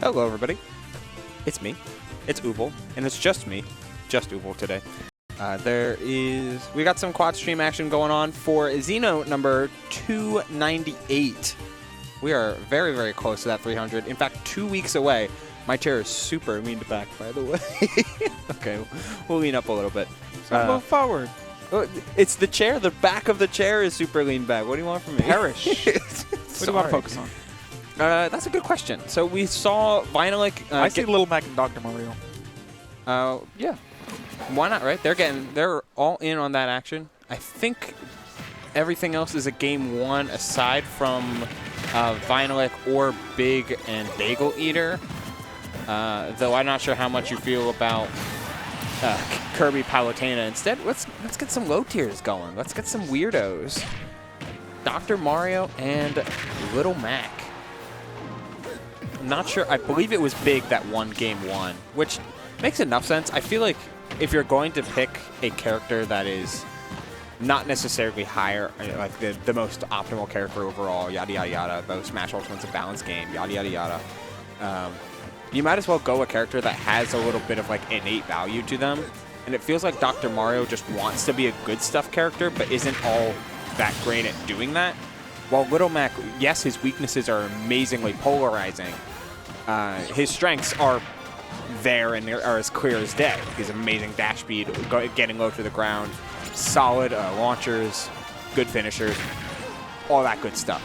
Hello, everybody. It's me. It's Ubel, and it's just me, just Ubel today. We got some Quadstream action going on for Xeno number 298. We are very, very close to that 300. In fact, 2 weeks away. My chair is super leaned back, by the way. Okay, we'll lean up a little bit. So move forward. It's the chair. The back of the chair is super leaned back. What do you want from me? Perish. What do you want to focus on? That's a good question. So we saw Vinylic. I see Little Mac and Dr. Mario. Yeah. Why not, right? They're all in on that action. I think everything else is a game one aside from Vinylic or Big and Bagel Eater. Though I'm not sure how much you feel about Kirby Palutena. Instead, let's get some low tiers going. Let's get some weirdos. Dr. Mario and Little Mac. I'm not sure. I believe it was Big that won game one, which makes enough sense. I feel like if you're going to pick a character that is not necessarily higher, like the most optimal character overall, yada, yada, yada, though Smash Ultimate's a balanced game, yada, yada, yada, you might as well go a character that has a little bit of like innate value to them. And it feels like Dr. Mario just wants to be a good stuff character, but isn't all that great at doing that. While Little Mac, yes, his weaknesses are amazingly polarizing. His strengths are there and are as clear as day. His amazing dash speed, getting low to the ground, solid launchers, good finishers, all that good stuff.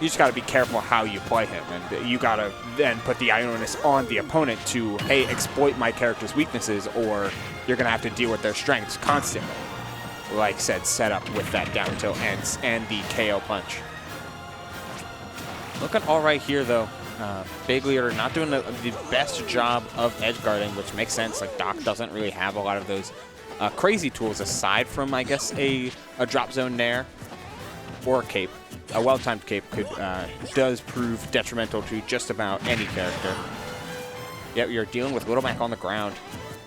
You just got to be careful how you play him, and you got to then put the onus on the opponent to, hey, exploit my character's weaknesses, or you're going to have to deal with their strengths constantly. Like said, set up with that down tilt and the KO punch. Looking all right here, though. Big Leader not doing the best job of edge guarding, which makes sense. Like, Doc doesn't really have a lot of those crazy tools aside from, I guess, a drop zone nair or a cape. A well-timed cape does prove detrimental to just about any character. Yep, you're dealing with Little Mac on the ground.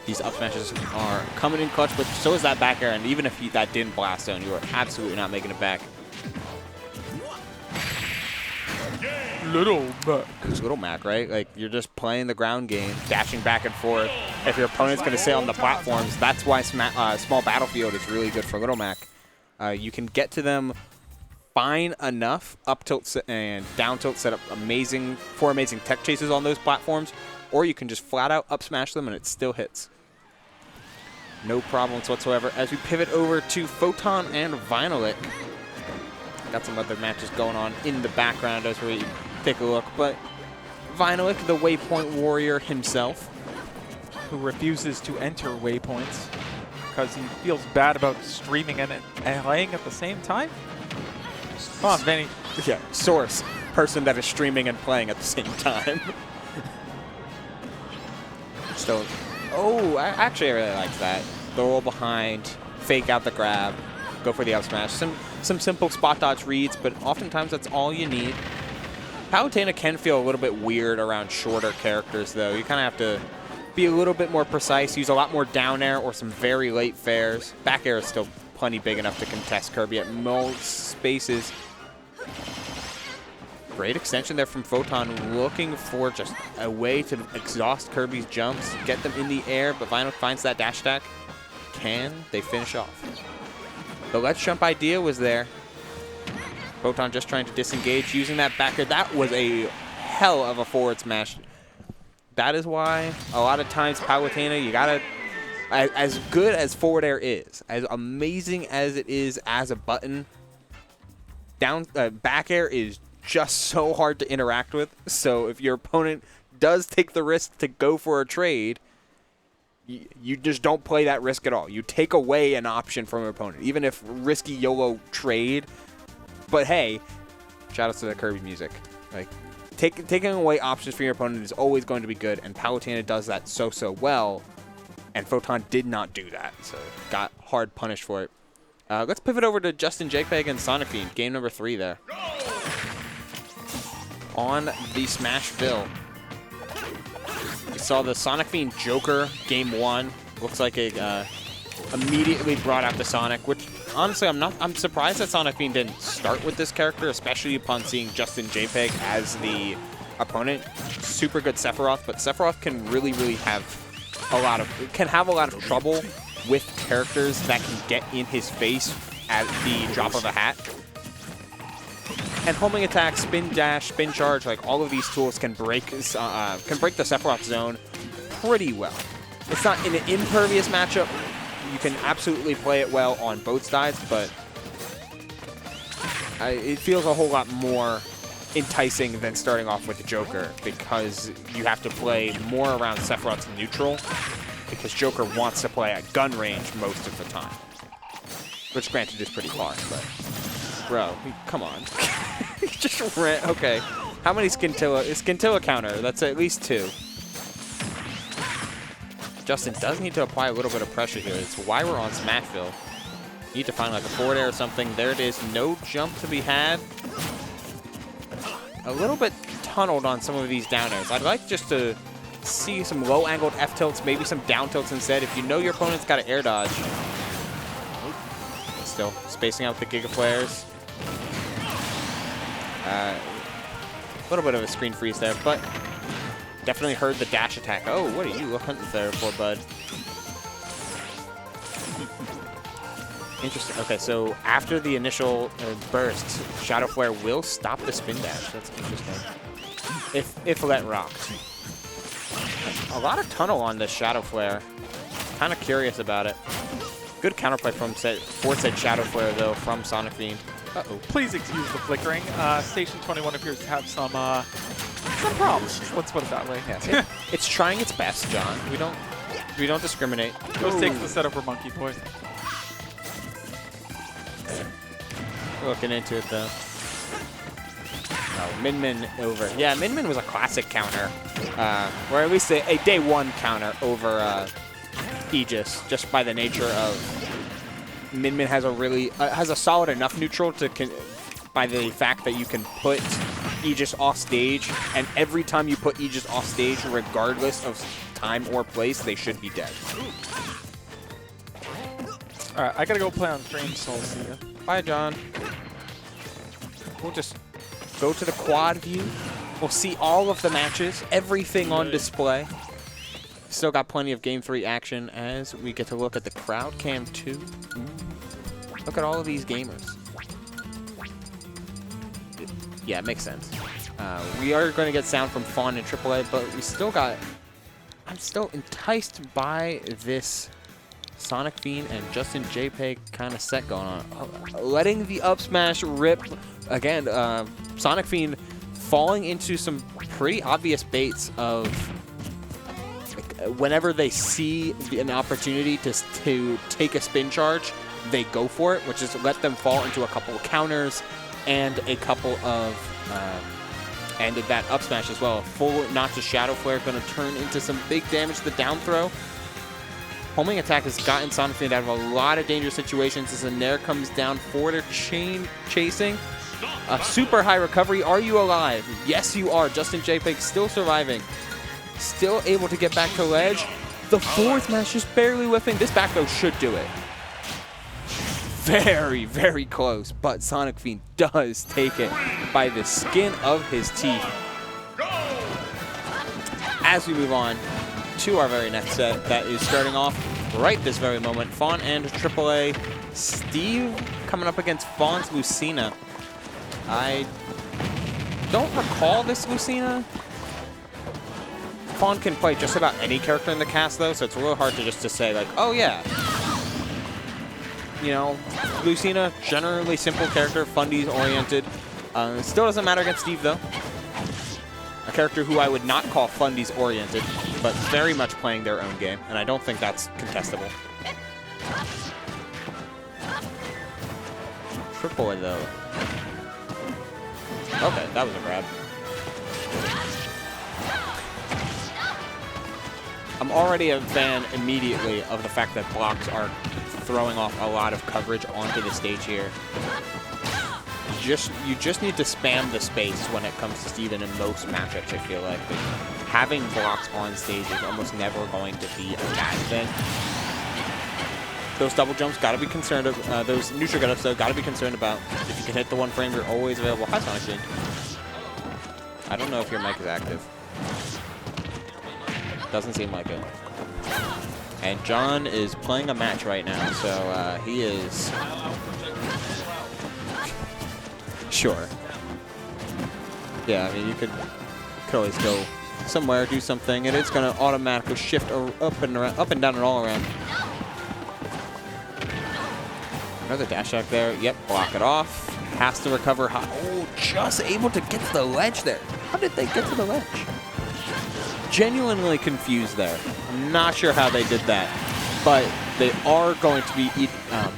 These up smashes are coming in clutch, but so is that back air, and even if that didn't blast zone, you are absolutely not making it back. Little Mac. It's Little Mac, right? Like, you're just playing the ground game, dashing back and forth. If your opponent's going to sit on the platforms, that's why Small Battlefield is really good for Little Mac. You can get to them fine enough, up tilt and down tilt, set up amazing tech chases on those platforms, or you can just flat out up smash them and it still hits. No problems whatsoever. As we pivot over to Photon and Vinylic. Got some other matches going on in the background as we take a look, but Vinylic, the Waypoint Warrior himself, who refuses to enter waypoints because he feels bad about streaming and playing at the same time. Come on, Vinny. Yeah, source. Person that is streaming and playing at the same time. Still, I really like that. The roll behind, fake out the grab, go for the up smash. Some simple spot dodge reads, but oftentimes that's all you need. Palutena can feel a little bit weird around shorter characters, though. You kind of have to be a little bit more precise, use a lot more down air or some very late fairs. Back air is still plenty big enough to contest Kirby at most spaces. Great extension there from Photon, looking for just a way to exhaust Kirby's jumps, get them in the air, but Vinyl finds that dash attack. Can they finish off? The let's jump idea was there. Photon just trying to disengage, using that back air. That was a hell of a forward smash. That is why a lot of times Palutena, you gotta, as good as forward air is, as amazing as it is as a button, back air is just so hard to interact with. So if your opponent does take the risk to go for a trade, you just don't play that risk at all. You take away an option from your opponent, even if risky YOLO trade. But hey, shout outs to the Kirby music. Like, taking away options from your opponent is always going to be good, and Palutena does that so well, and Photon did not do that, so got hard punished for it. Let's pivot over to Justinjpeg and Sonicfiend, game number 3 there. On the Smashville. We saw the Sonicfiend Joker game 1. Looks like it immediately brought out the Sonic, which honestly I'm surprised that Sonicfiend didn't start with this character, especially upon seeing Justinjpeg as the opponent. Super good Sephiroth, but Sephiroth can really have a lot of trouble with characters that can get in his face at the drop of a hat. And homing attack, spin dash, spin charge, like all of these tools can break the Sephiroth zone pretty well. It's not in an impervious matchup. You can absolutely play it well on both sides, but it feels a whole lot more enticing than starting off with the Joker, because you have to play more around Sephiroth's neutral, because Joker wants to play at gun range most of the time. Which, granted, is pretty far, but... Bro, come on. He just ran... Okay. How many Scintilla counter? That's at least 2. Justin does need to apply a little bit of pressure here. It's why we're on Smashville. Need to find like a forward air or something. There it is. No jump to be had. A little bit tunneled on some of these down airs. I'd like just to see some low-angled F-tilts, maybe some down tilts instead. If you know your opponent's got an air dodge. Still spacing out the Giga Flares. A little bit of a screen freeze there, but definitely heard the dash attack. Oh, what are you hunting there for, bud? Interesting. Okay, so after the initial burst, Shadow Flare will stop the spin dash. That's interesting. If let rocked. A lot of tunnel on this Shadow Flare. Kind of curious about it. Good counterplay from said Shadow Flare, though, from Sonicfiend. Uh-oh. Please excuse the flickering. Station 21 appears to have some problems. Let's put it that way. Yeah. It's trying its best, John. We don't discriminate. Goes takes the setup for Monkey Boy. Looking into it, though. Oh, Min over. Yeah, Min was a classic counter. Or at least a day 1 counter over Aegis, just by the nature of Min has a solid enough neutral to by the fact that you can put Aegis off stage, and every time you put Aegis off stage, regardless of time or place, they should be dead. All right, I gotta go play on stream, so I'll see you. Bye, John. We'll just go to the quad view. We'll see all of the matches, everything on display. Still got plenty of Game 3 action as we get to look at the crowd cam 2. Look at all of these gamers. Yeah, it makes sense. We are going to get sound from Fawn and AAA, but we still got... I'm still enticed by this Sonicfiend and Justinjpeg kind of set going on. Letting the up smash rip. Again, Sonicfiend falling into some pretty obvious baits of... Whenever they see an opportunity to take a spin charge, they go for it, which is let them fall into a couple of counters and a couple of and that up smash as well. Full Notch's Shadow Flare going to turn into some big damage to the down throw. Homing attack has gotten Sonicfiend out of a lot of dangerous situations as the Nair comes down for their chain chasing. A super high recovery. Are you alive? Yes, you are. Justinjpeg still surviving. Still able to get back to ledge. The fourth smash just barely whiffing. This back throw should do it. Very, very close, but Sonicfiend does take it by the skin of his teeth. As we move on to our very next set that is starting off right this very moment, Fawn and AAA. Steve coming up against Fawn's Lucina. I don't recall this Lucina. Fawn can play just about any character in the cast, though, so it's a little hard to just to say, like, oh, yeah. You know, Lucina, generally simple character, fundies-oriented. Still doesn't matter against Steve, though. A character who I would not call fundies-oriented, but very much playing their own game, and I don't think that's contestable. AAA, though. Okay, that was a grab. I'm already a fan immediately of the fact that blocks are throwing off a lot of coverage onto the stage here. You just need to spam the space when it comes to Steven in most matchups, I feel like. But having blocks on stage is almost never going to be a bad thing. Those double jumps, gotta be concerned of. Those neutral get-ups, though, gotta be concerned about. If you can hit the one frame, you're always available. Hi, Sonicfiend. I don't know if your mic is active. Doesn't seem like it. And John is playing a match right now, so he is... Sure. Yeah, I mean, you could always go somewhere, do something, and it's going to automatically shift up and down and all around. Another dash attack there. Yep, block it off. Has to recover high. Oh, just able to get to the ledge there. How did they get to the ledge? Genuinely confused there. I'm not sure how they did that, but they are going to be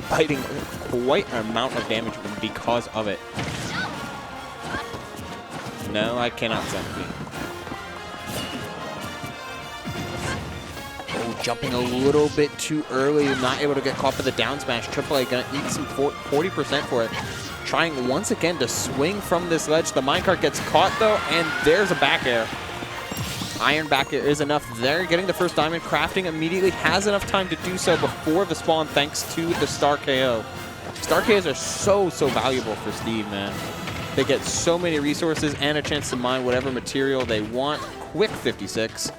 biting quite an amount of damage because of it. No, I cannot send me. Oh, jumping a little bit too early, not able to get caught by the down smash. AAA gonna eat some 40% for it. Trying once again to swing from this ledge. The minecart gets caught though, and there's a back air. Iron back air is enough there. Getting the first diamond, crafting immediately has enough time to do so before the spawn thanks to the star KO. Star KOs are so valuable for Steve, man. They get so many resources and a chance to mine whatever material they want. Quick 56.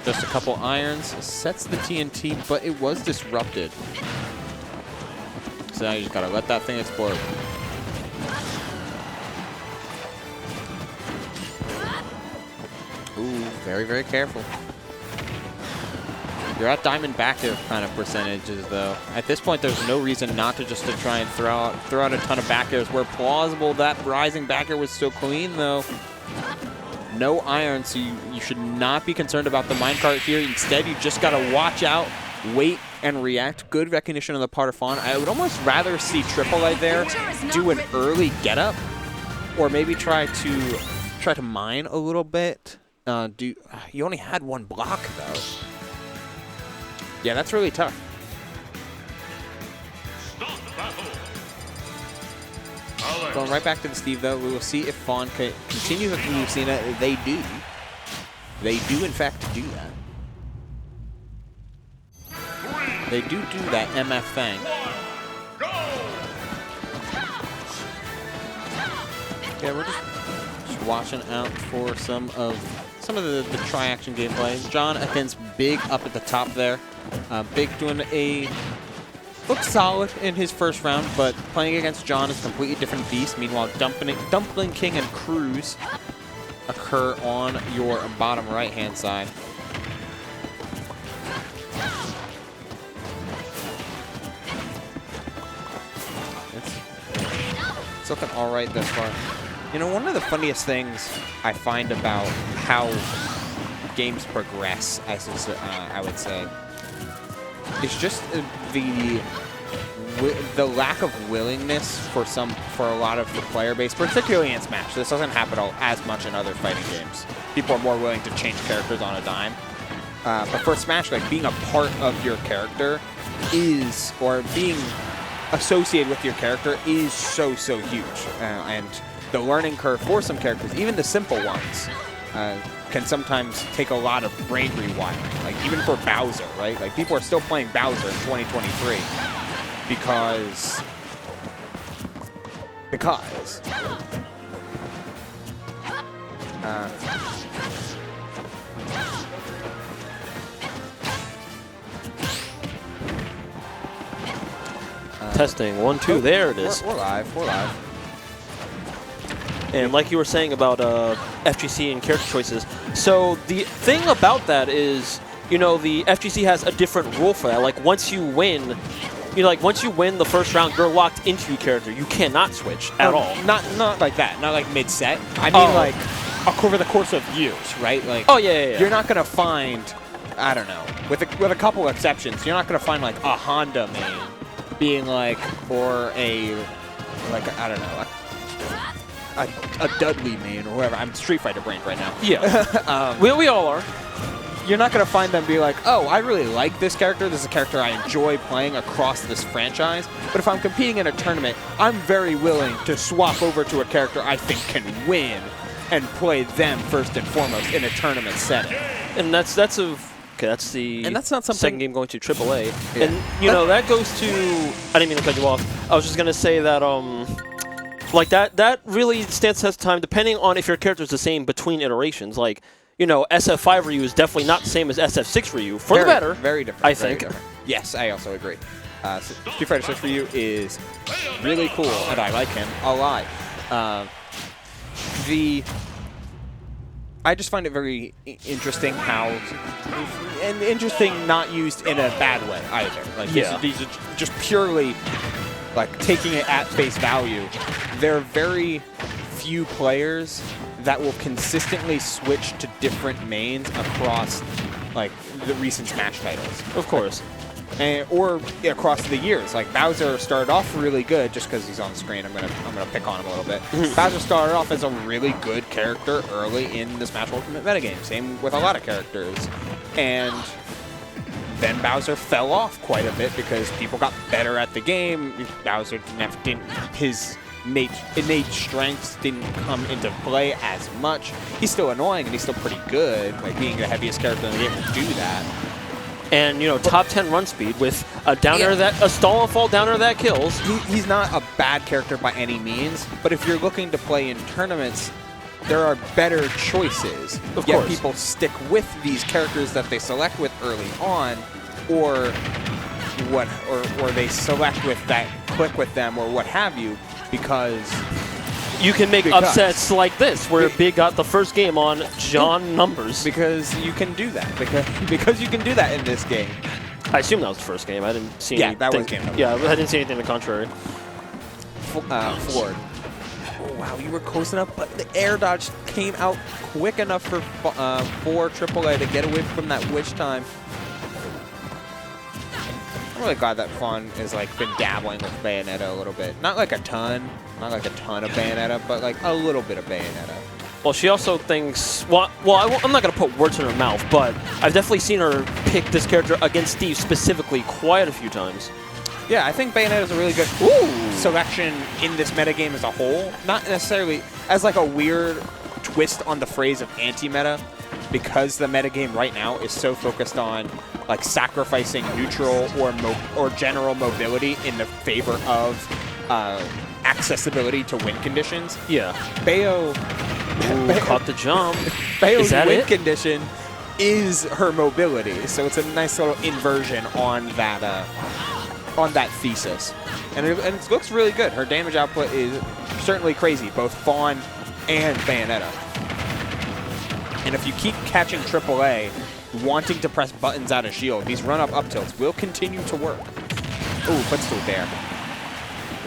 Just a couple irons. Sets the TNT, but it was disrupted. So now you just gotta let that thing explode. Ooh, very careful. You're at diamond back air kind of percentages, though. At this point, there's no reason not to just try and throw out a ton of back airs. Where plausible that rising back air was so clean, though. No iron, so you should not be concerned about the minecart here. Instead, you just got to watch out, wait, and react. Good recognition on the part of Fawn. I would almost rather see AAA there do an early get-up, or maybe try to mine a little bit. You only had one block, though. Yeah, that's really tough. Going right back to the Steve, though. We will see if Fawn can continue with Lucina. They do. They do, in fact, do that. They do that MF thing. Yeah, we're just watching out for some of the tri-action gameplay. John against Big up at the top there. Big doing looks solid in his first round, but playing against John is a completely different beast. Meanwhile, DumplingKing and Crooos occur on your bottom right-hand side. It's looking all right thus far. You know, one of the funniest things I find about how games progress, I would say, is just the lack of willingness for a lot of the player base, particularly in Smash. This doesn't happen as much in other fighting games. People are more willing to change characters on a dime. But for Smash, like, being a part of your character is, or being associated with your character is so huge. And the learning curve for some characters, even the simple ones, can sometimes take a lot of brain rewiring. Like, even for Bowser, right? Like, people are still playing Bowser in 2023 because testing 1 2. There it is. We're live. And like you were saying about FGC and character choices, so the thing about that is, you know, the FGC has a different rule for that. Like, once you win, once you win the first round, you're locked into your character. You cannot switch at all. Not like that. Not like mid-set. I mean, like, over the course of years, right? Like, oh yeah. You're not gonna find, I don't know, with a couple exceptions, you're not gonna find like a Honda main being like, or I don't know, a Dudley main or whatever. I'm Street Fighter brained right now. Yeah. We all are. You're not going to find them be like, oh, I really like this character. This is a character I enjoy playing across this franchise. But if I'm competing in a tournament, I'm very willing to swap over to a character I think can win and play them first and foremost in a tournament setting. And that's the and that's not something, second game going to AAA. Yeah. And, you know, that goes to, I didn't mean to cut you off. I was just going to say that, Like that really stands the test of time depending on if your character is the same between iterations. Like, you know, SF5 Ryu is definitely not the same as SF6 Ryu. For the better. Very different. I very think. different. Yes, I also agree. Street Fighter 6 Ryu is really cool, and I like him a lot. I just find it very interesting how, and interesting not used in a bad way either. Like these are just purely like taking it at face value. There are very few players that will consistently switch to different mains across like the recent Smash titles. Of course. Or across the years. Like Bowser started off really good, just because he's on the screen. I'm gonna pick on him a little bit. Bowser started off as a really good character early in the Smash Ultimate metagame. Same with a lot of characters. And then Bowser fell off quite a bit because people got better at the game. Bowser his innate strengths didn't come into play as much. He's still annoying and he's still pretty good. Like being the heaviest character in the game will do that. And, you know, top 10 run speed with a downer a stall and fall downer that kills. He's not a bad character by any means, but if you're looking to play in tournaments, there are better choices. Of Yet course. people stick with these characters that they select with early on, or they select with that click with them or what have you, because you can make upsets like this, where Big got the first game on John numbers. Because you can do that. Because you can do that in this game. I assume that was the first game. I didn't see anything. Yeah, that was game number. Yeah, I didn't see anything to the contrary. Ford. Oh, wow, you were close enough, but the air dodge came out quick enough for AAA to get away from that witch time. I'm really glad that Fawn has like been dabbling with Bayonetta a little bit. Not like a ton of Bayonetta, but like a little bit of Bayonetta. Well, she also thinks, I'm not going to put words in her mouth, but I've definitely seen her pick this character against Steve specifically quite a few times. Yeah, I think Bayonetta is a really good selection in this metagame as a whole. Not necessarily as like a weird twist on the phrase of anti-meta, because the metagame right now is so focused on like sacrificing neutral or general mobility in the favor of accessibility to win conditions. Yeah. Bayo caught the jump. Bayo's win condition is her mobility, so it's a nice little inversion on that thesis, and it looks really good. Her damage output is certainly crazy, both Fawn and Bayonetta. And if you keep catching AAA wanting to press buttons out of shield, these run-up tilts will continue to work. Ooh, footstool there.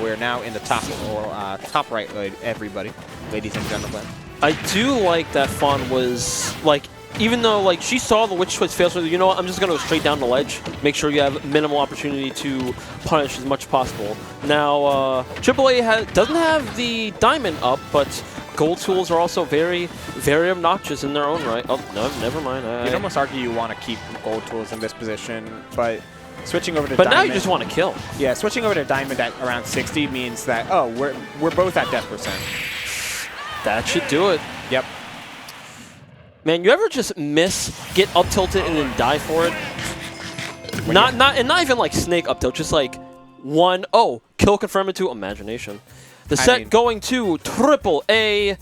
We're now in the top right, everybody, ladies and gentlemen. I do like that Fawn was, like, even though, like, she saw the witch twist fail, so you know what, I'm just going to go straight down the ledge, make sure you have minimal opportunity to punish as much as possible. Now, AAA doesn't have the diamond up, but gold tools are also very, very obnoxious in their own right. Oh, no, never mind. You'd almost argue you want to keep gold tools in this position, but switching over to But diamond, now you just want to kill. Yeah, switching over to diamond at around 60 means that, oh, we're both at death percent. That should do it. Yep. Man, you ever just get up tilted and then die for it? Not even like Snake up tilt, just like kill confirm it to imagination. The set going to AAA,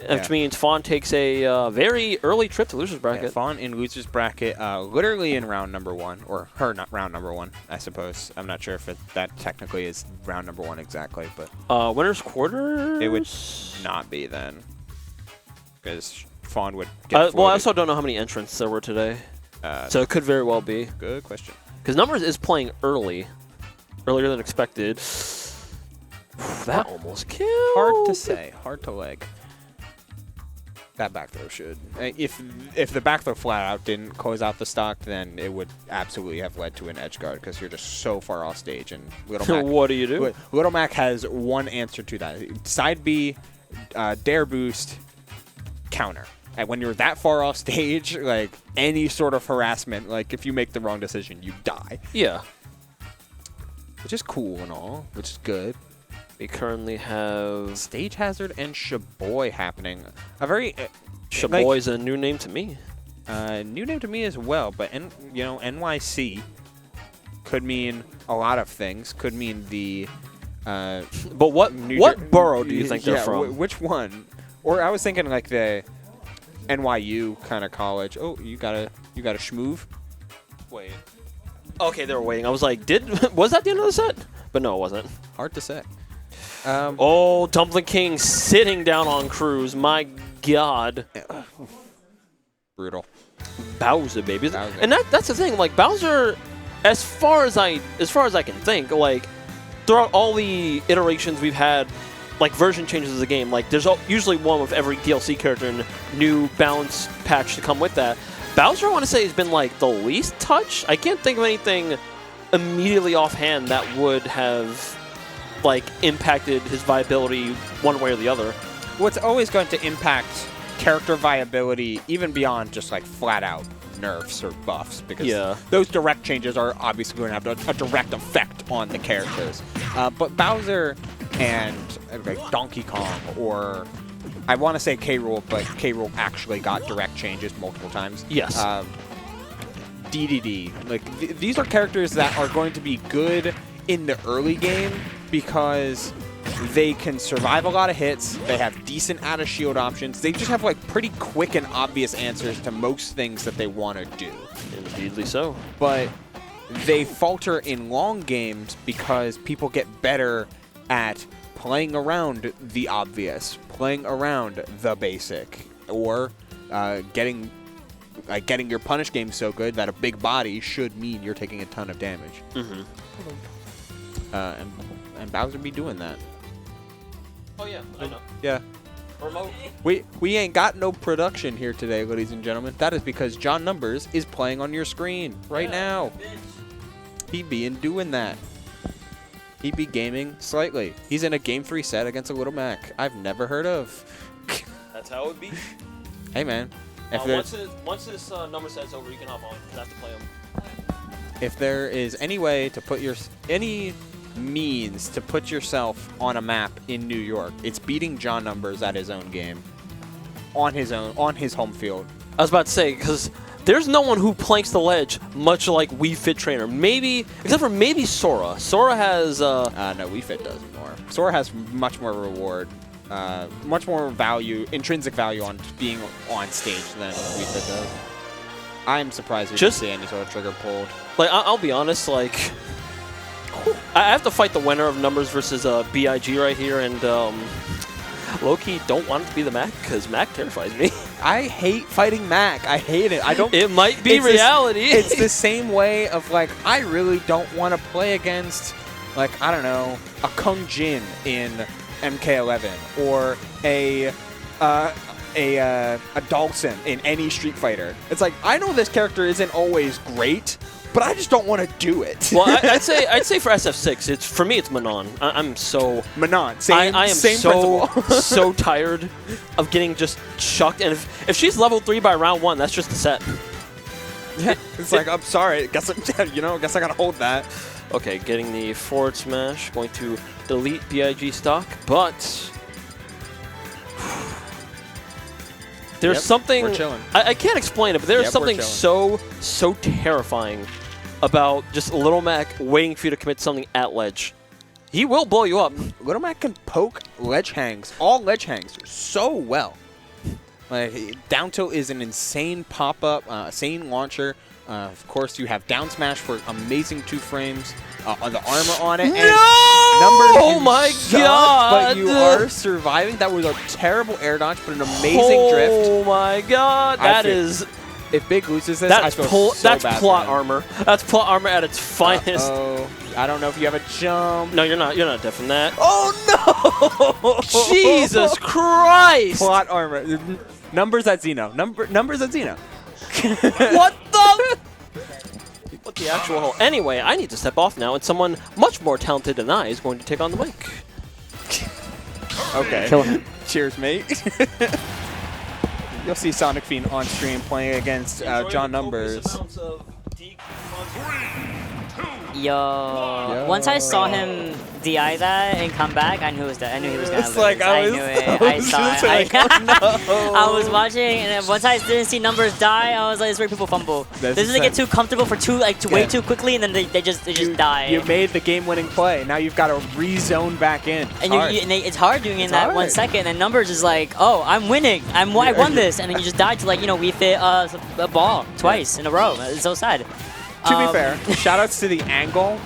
which means Fawn takes a very early trip to loser's bracket. Yeah, Fawn in loser's bracket, literally in round number 1, or her not round number 1, I suppose. I'm not sure if that technically is round number 1 exactly, but winner's quarters. It would not be then, because Fawn would get well, I also don't know how many entrants there were today, so it could very well be. Good question. Because Numbers is playing earlier than expected. That almost killed. Hard to say. Hard to leg. That back throw should. If the back throw flat out didn't close out the stock, then it would absolutely have led to an edge guard because you're just so far off stage. And Little Mac, what do you do? Little Mac has one answer to that. Side B, dare boost, counter. And when you're that far off stage, like any sort of harassment, like if you make the wrong decision, you die. Yeah. Which is cool and all, which is good. We currently have Stage Hazard and Shaboi happening. A very Shaboi is a new name to me. New name to me as well, but NYC could mean a lot of things. Could mean the But what borough do you think they're from? Which one? Or I was thinking like the NYU kind of college. Oh, you got a schmoove? Wait. Okay, they were waiting. I was like, was that the end of the set? But no, it wasn't. Hard to say. Oh, DumplingKing sitting down on Crooos. My God. Brutal. Bowser, baby. Bowser. And that's the thing. Like Bowser, as far as I can think, like throughout all the iterations we've had, like version changes of the game, like there's usually one with every DLC character and new balance patch to come with that. Bowser, I want to say, has been like the least touched. I can't think of anything immediately offhand that would have like impacted his viability one way or the other. What's always going to impact character viability, even beyond just like flat out nerfs or buffs, because those direct changes are obviously going to have a direct effect on the characters. But Bowser and like Donkey Kong, or I want to say K. Rool, but K. Rool actually got direct changes multiple times. Yes. DDD, like these are characters that are going to be good in the early game because they can survive a lot of hits. They have decent out of shield options. They just have like pretty quick and obvious answers to most things that they want to do. Indeedly so. But they falter in long games because people get better at playing around the obvious, playing around the basic, or getting your punish game so good that a big body should mean you're taking a ton of damage. Mm-hmm. And Bowser be doing that. Oh yeah, I know. Yeah. Remote. We ain't got no production here today, ladies and gentlemen. That is because John Numbers is playing on your screen right now. He be doing that. He be gaming slightly. He's in a Game 3 set against a Little Mac I've never heard of. That's how it would be. Hey man. Once this number set's over, you can hop on. You have to play them. If there is any way to put any means to put yourself on a map in New York, it's beating John Numbers at his own game, on his home field. I was about to say, because there's no one who planks the ledge much like Wii Fit Trainer. Maybe, except for maybe Sora. Sora has no, Wii Fit does more. Sora has much more reward, much more value, intrinsic value on being on stage than Wii Fit does. I'm surprised we didn't see any sort of trigger pulled. Like, I'll be honest, like, I have to fight the winner of Numbers versus BIG right here, and low-key don't want it to be the Mac, because Mac terrifies me. I hate fighting Mac. I hate it. I don't. It might be reality. It's the same way of, like, I really don't want to play against, like, I don't know, a Kung Jin in MK11, or a Dalsin in any Street Fighter. It's like, I know this character isn't always great, but I just don't want to do it. Well, I'd say for SF6, for me it's Manon. I'm so Manon. I am same so principle. so tired of getting just chucked. And if she's level 3 by round 1, that's just the set. Yeah, it's like, I'm sorry. Guess I gotta hold that. Okay, getting the forward smash, going to delete BIG stock, but there's something we're chilling. I can't explain it, but there's something so terrifying about just Little Mac waiting for you to commit something at ledge. He will blow you up. Little Mac can poke ledge hangs, all ledge hangs, so well. Like, down tilt is an insane pop-up, insane launcher. Of course, you have down smash for amazing 2 frames. On the armor on it. And Numbers, oh my god! But you are surviving. That was a terrible air dodge, but an amazing drift. Oh my god! That is. If Big loses this, I feel so that's bad plot armor. That's plot armor at its finest. I don't know if you have a jump. No, you're not. You're not different than that. Oh no! Jesus Christ! Plot armor. Numbers at Xeno. Numbers at Xeno. What the? What the actual hell? Anyway, I need to step off now, and someone much more talented than I is going to take on the mic. Okay. Kill him. Cheers, mate. You'll see Sonicfiend on stream playing against John Numbers. Yo. Once I saw him DI that and come back, I knew it was that. I knew he was gonna lose. like I knew it. I saw it. like, oh, no. I was watching, and then once I didn't see numbers die, I was like, "This is where people fumble. This is they get too comfortable for way too quickly, and then they just die." You made the game-winning play. Now you've got to rezone back in. And it's hard doing it in that 1 second. And numbers is like, "Oh, I'm winning. I won this," and then you just died to like we fit a ball twice in a row. It's so sad. To be fair, shoutouts to the angle,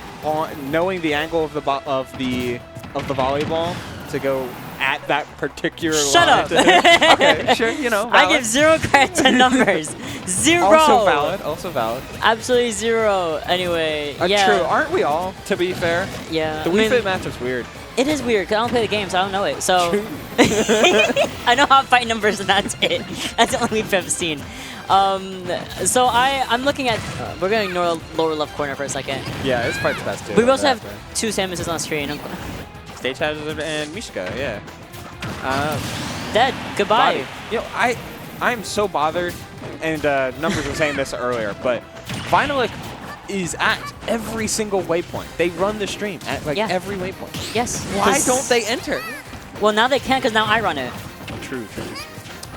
knowing the angle of the volleyball to go at that particular Shut line. up! Okay, sure, valid. I give 0 credit to numbers. 0! Also valid. Absolutely 0. Anyway, yeah. True, aren't we all, to be fair? Yeah. The Wii Fit matchup's weird. It is weird, because I don't play the game, so I don't know it. So I know how to fight numbers, and that's it. That's the only Wii Fit I've seen. So I'm looking at, we're going to ignore the lower left corner for a second. Yeah, it's quite fast too. We also have 2 Samuses on screen. Stage Hazard and Mishka, yeah. Dead. Goodbye. I'm so bothered, and Numbers was saying this earlier, but Vinylic is at every single waypoint. They run the stream at every waypoint. Yes. Why don't they enter? Well, now they can, because now I run it. True.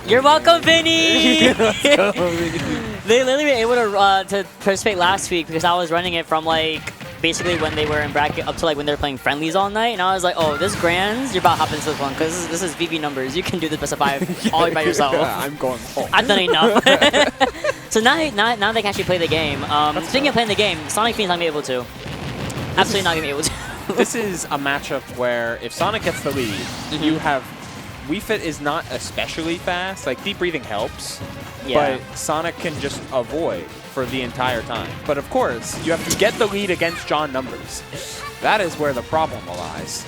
You're welcome, Vinny! They literally were able to participate last week because I was running it from basically when they were in bracket up to when they were playing friendlies all night, and I was like, oh, this Grands, you're about to hop into this one because this is VV numbers. You can do this best of 5 all by yourself. I'm going home. I've done enough. So now they can actually play the game. Speaking of playing the game, Sonicfiend's not going to be able to. Absolutely not going to be able to. This is a matchup where if Sonic gets the lead, you have Wii Fit is not especially fast. Deep breathing helps, but Sonic can just avoid for the entire time. But of course, you have to get the lead against John Numbers. That is where the problem lies.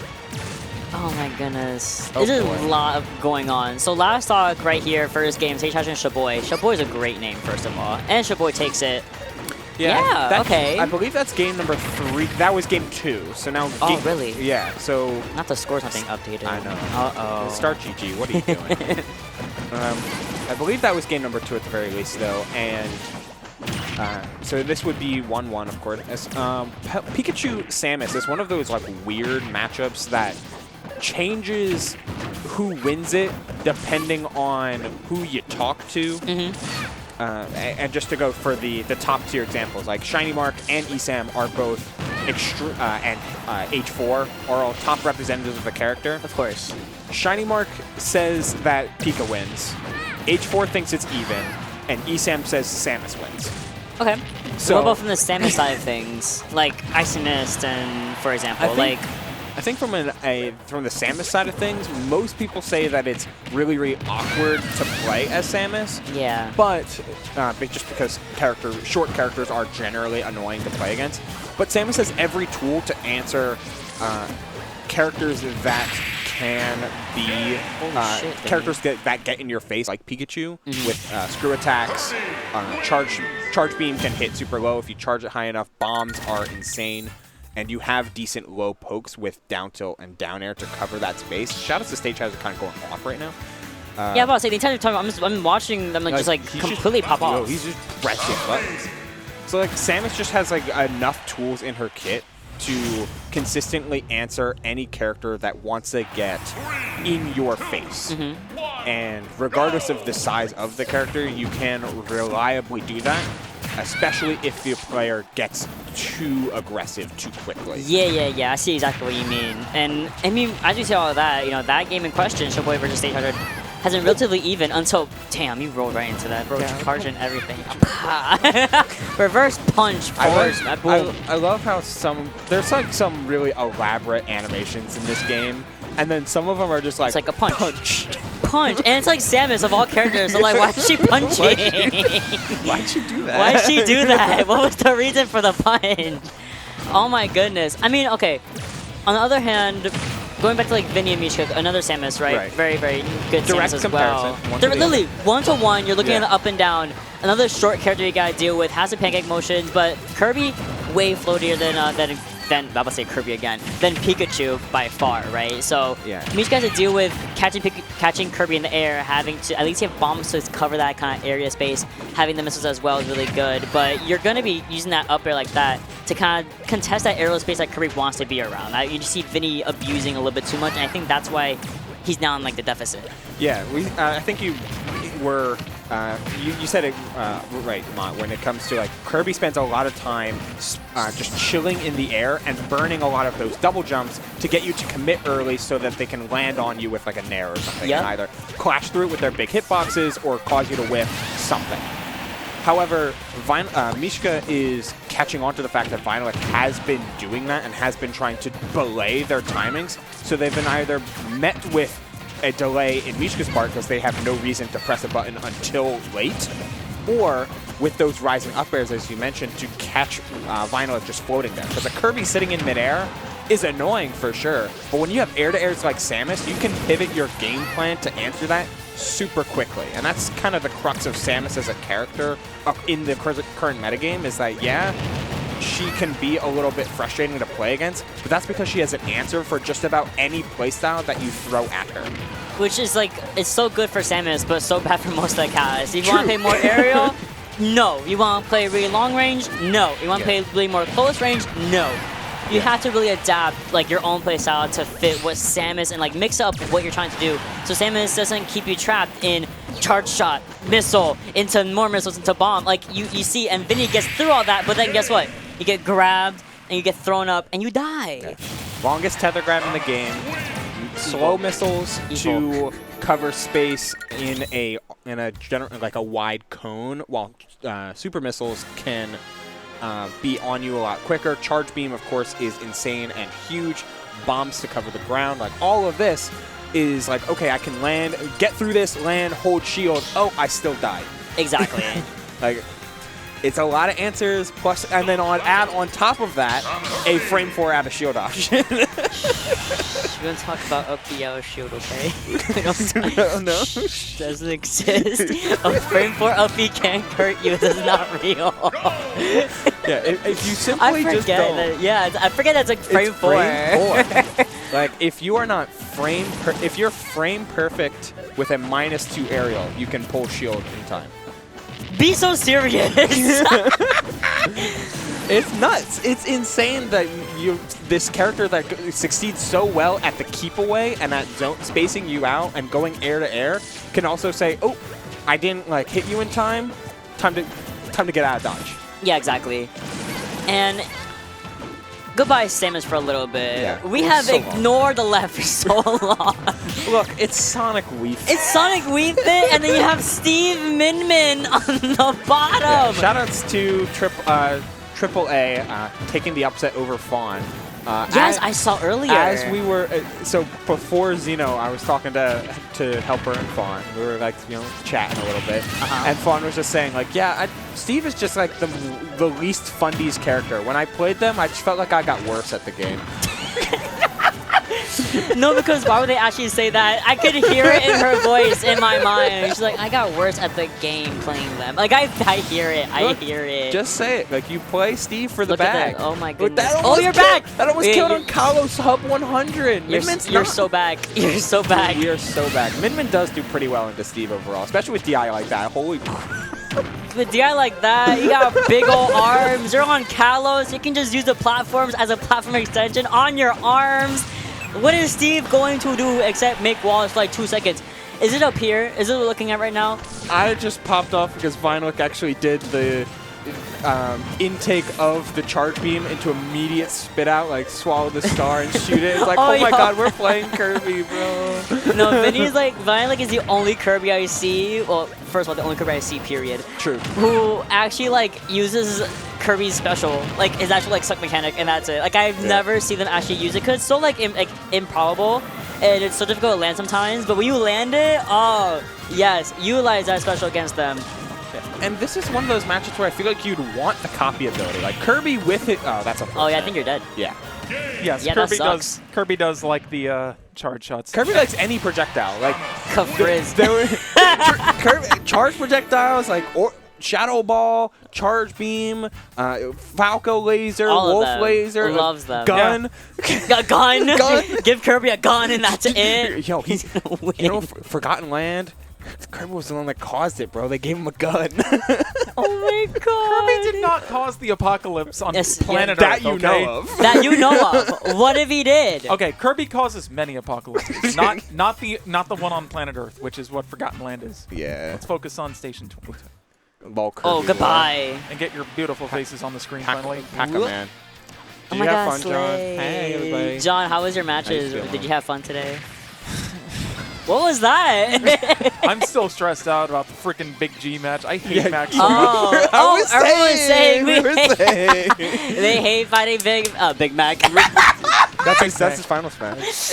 Oh my goodness. Oh, There's boy. a lot going on. So last talk right here, first game, Stage and Shaboi. Shaboi is a great name, first of all. And Shaboi takes it. Yeah, okay. I believe that's game number 3. That was game 2. So now. Oh, really? Yeah. So. Not the score's not being updated. I know. Uh-oh. Start GG. What are you doing? I believe that was game number 2 at the very least, though, and so this would be 1-1, of course. Pikachu Samus is one of those weird matchups that changes who wins it depending on who you talk to. And just to go for the top tier examples, Shiny Mark and Esam are both and H4 are all top representatives of the character. Of course. Shiny Mark says that Pika wins. H4 thinks it's even, and Esam says Samus wins. Okay. So what about from the Samus side of things, like Icy Mist, and for example, I think from the Samus side of things, most people say that it's really, really awkward to play as Samus. Yeah. But just because short characters are generally annoying to play against. But Samus has every tool to answer characters that can be characters that get in your face, like Pikachu, with screw attacks. Charge Beam can hit super low if you charge it high enough. Bombs are insane. And you have decent low pokes with down tilt and down air to cover that space. Shout out to Stage Hazard kind of going off right now. Yeah, but I'll say the entire time I'm watching them just completely pop off. He's just pressing buttons. So Samus just has enough tools in her kit to consistently answer any character that wants to get in your face. And regardless of the size of the character, you can reliably do that, especially if the player gets too aggressive too quickly. Yeah. I see exactly what you mean. And I mean, as you say all of that, that game in question, Shaboi versus Stage Hazard, has been relatively even until, damn, you rolled right into that, bro. Charge and everything. Reverse punch forward. I love how there's some really elaborate animations in this game, and then some of them are just it's like a punch. Punch. And it's like Samus of all characters, so why is she punching? Why'd she do that? Why'd she do that? What was the reason for the punch? Oh my goodness. I mean, okay. On the other hand, going back to Vinny and Mishka, another Samus, right? Very, very good Direct Samus as well. comparison. They're literally 1-to-1. You're looking at the up and down. Another short character you gotta deal with has the pancake motions, but Kirby way floatier than then I'm about to say Kirby again, then Pikachu by far, right? So Yeah. Mishka has to deal with catching Kirby in the air, having to at least have bombs to cover that kind of area space. Having the missiles as well is really good, but you're going to be using that up air like that to kind of contest that aerospace that Kirby wants to be around. You just see Vinny abusing a little bit too much, and I think that's why he's now in like the deficit. Yeah, I think you were you said it right, Mont, when it comes to like Kirby spends a lot of time just chilling in the air and burning a lot of those double jumps to get you to commit early so that they can land on you with like a nair or something and either clash through it with their big hitboxes or cause you to whiff something. However, Mishka is catching on to the fact that Vinylic has been doing that and has been trying to belay their timings, so they've been either met with a delay in Mishka's part because they have no reason to press a button until late, or with those rising up airs, as you mentioned, to catch Vinylic just floating there. Because a Kirby sitting in midair is annoying for sure, but when you have air-to-airs like Samus, you can pivot your game plan to answer that super quickly. And that's kind of the crux of Samus as a character in the current metagame, is that, yeah, she can be a little bit frustrating to play against, but that's because she has an answer for just about any playstyle that you throw at her. Which is like, it's so good for Samus, but so bad for most of the cast. You want to play more aerial? No. You want to play really long range? No. You want to play really more close range? No. You have to really adapt like your own playstyle to fit what Samus and like mix up what you're trying to do. So Samus doesn't keep you trapped in charge shot, missile, into more missiles, into bomb. Like you see, and Vinny gets through all that, but then guess what? You get grabbed and you get thrown up and you die. Yeah. Longest tether grab in the game. Slow missiles to cover space in a like a wide cone, while super missiles can be on you a lot quicker. Charge beam, of course, is insane and huge. Bombs to cover the ground. Like all of this is like, okay, I can land, get through this, land, hold shield. Oh, I still died. Exactly. Like, it's a lot of answers, plus, and then add on top of that, a frame 4 out of shield option. We're going to talk about up the yellow shield, okay? No. Doesn't exist. A frame 4 up can't hurt you. This is not real. Yeah, if you simply just don't. I forget that's like frame 4. Like, if you are not if you're frame perfect with a -2 aerial, you can pull shield in time. Be so serious. It's nuts. It's insane that this character that succeeds so well at the keep away and at spacing you out and going air to air can also say, "Oh, I didn't like hit you in time. Time to get out of dodge." Yeah, exactly. And goodbye Samus for a little bit. Yeah, we have so ignored the left for so long. Look, it's Sonic Wii Fit. It's Sonic Wii Fit, and then you have Steve Min on the bottom. Yeah, shoutouts to AAA taking the upset over Fawn. Yes, I saw earlier. As we were, so before Xeno, I was talking to HelpR and Fawn. We were like, chatting a little bit, and Fawn was just saying like, yeah, Steve is just like the least fundies character. When I played them, I just felt like I got worse at the game. No, because why would they actually say that? I could hear it in her voice in my mind. She's like, I got worse at the game playing them. Like, I hear it. I hear it. Just say it. Like, you play Steve for the Look bag. At that. Oh, my goodness. You're back. That almost killed on Kalos Hub 100. You're so back. You're so back. We are so back. Min does do pretty well into Steve overall, especially with DI like that. Holy With DI like that, you got big old arms. You're on Kalos. You can just use the platforms as a platform extension on your arms. What is Steve going to do except make walls for like 2 seconds? Is it up here? Is it what we're looking at right now? I just popped off because Vinylic actually did the intake of the charge beam into immediate spit out, like swallow the star and shoot it. It's like, oh my god, we're playing Kirby, bro. No, Vinny's like, Vinylic is the only Kirby I see, well, first of all, the only Kirby I see, period. True. Who actually like uses Kirby's special, like his actual like suck mechanic, and that's it. Like I've never seen them actually use it because it's so like improbable and it's so difficult to land sometimes. But when you land it, oh yes, utilize that special against them. And this is one of those matches where I feel like you'd want the copy ability, like Kirby with it. Oh, that's a. Oh yeah, I think you're dead. Yeah. Yes, yeah, Kirby does like the charge shots. Kirby likes any projectile, like Kafriz. Kirby charge projectiles, like or Shadow Ball, Charge Beam, Falco Laser, All of Wolf them. Laser, Loves them. Gun. A gun. Gun. Give Kirby a gun and that's it. Yo, he's gonna win. you know, Forgotten Land. Kirby was the one that caused it, bro. They gave him a gun. Oh my god. Kirby did not cause the apocalypse on Yes, planet that Earth. you Okay? know of. That you know of. What if he did? Okay, Kirby causes many apocalypses, not the one on planet Earth, which is what Forgotten Land is. Yeah. Let's focus on Station 22 Lol, Kirby Oh, goodbye. and get your beautiful faces on the screen finally. Pac-Man. Oh Did my you have god, fun, John? Slay. Hey, everybody. John, how was your matches? feeling? Did you have fun today? What was that? I'm still stressed out about the freaking Big G match. I hate Max so much. Oh, everyone's saying we were saying. they hate fighting Big Mac. That's his final smash.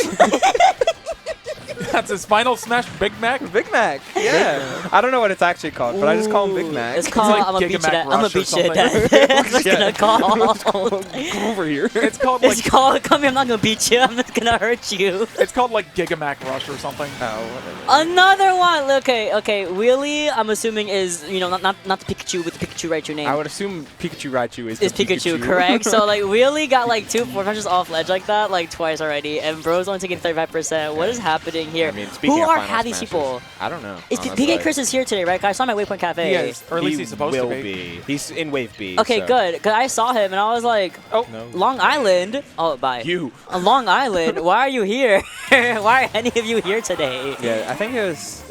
That's his final smash, Big Mac. Big Mac. Yeah. I don't know what it's actually called, but I just call him Big Mac. It's called like I'm gonna beat you Giga Mac to I'm gonna Rush or beat you to something. death. That's what it's gonna call. Come over here. It's called like It's called come here, I'm not gonna beat you, I'm just gonna hurt you. it's called like Giga Mac Rush or something. Oh, whatever. Another one. Okay. Wheelie, I'm assuming is not the Pikachu with the pikachuraichu name. I would assume Pikachu Is Pikachu correct? So like Wheelie got like 2 4 punches off ledge like that like twice already, and Bro's only taking 35%. What is happening here? I mean, speaking Who of are final half these smashes, people? I don't know. Is honestly. PkChris is here today, right? 'Cause I saw him at Waypoint Cafe. He is, or at least He he's supposed to will be. He's in Wave B. Okay, so. good. Because I saw him and I was like, Oh, No. Long Island. Oh, bye. You. Long Island. Why are you here? Why are any of you here today? Yeah, I think it was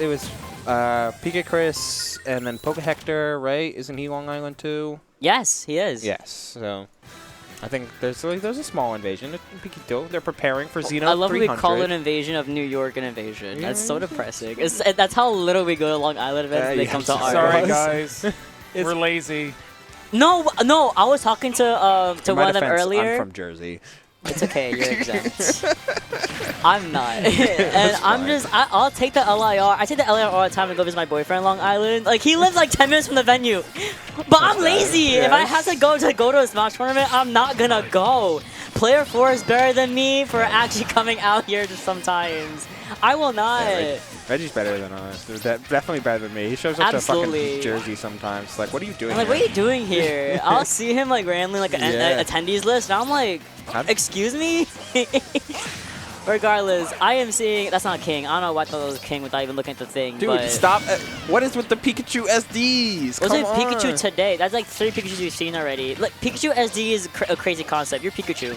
PkChris and then Pokehector, right? Isn't he Long Island too? Yes, he is. Yes. So I think there's a small invasion at Pikachu. They're preparing for Xeno298. I love when we call it an invasion of New York an invasion. That's so depressing. That's how little we go to Long Island events and they yeah, come to I'm ours. sorry guys, we're lazy. No, I was talking to one of them earlier. I'm from Jersey. It's okay, you're exempt. I'm not. And I'll take the LIR. I take the LIR all the time to go visit my boyfriend in Long Island. Like, he lives like 10 minutes from the venue. But I'm lazy. If I have to go to a Smash tournament, I'm not gonna go. Player 4 is better than me for actually coming out here sometimes. I will not. Yeah, Reggie's better than us. Definitely better than me. He shows up Absolutely. to fucking Jersey sometimes. Like, what are you doing I'm like, here? what are you doing here? I'll see him like randomly like Yeah. attendees list, and I'm like, excuse me? Regardless, I am seeing, that's not King. I don't know why I thought that was King without even looking at the thing. Dude, but stop. What is with the Pikachu SDs? What's Come with on. Pikachu today? That's like 3 Pikachus we've seen already. Like, Pikachu SD is a crazy concept. You're Pikachu.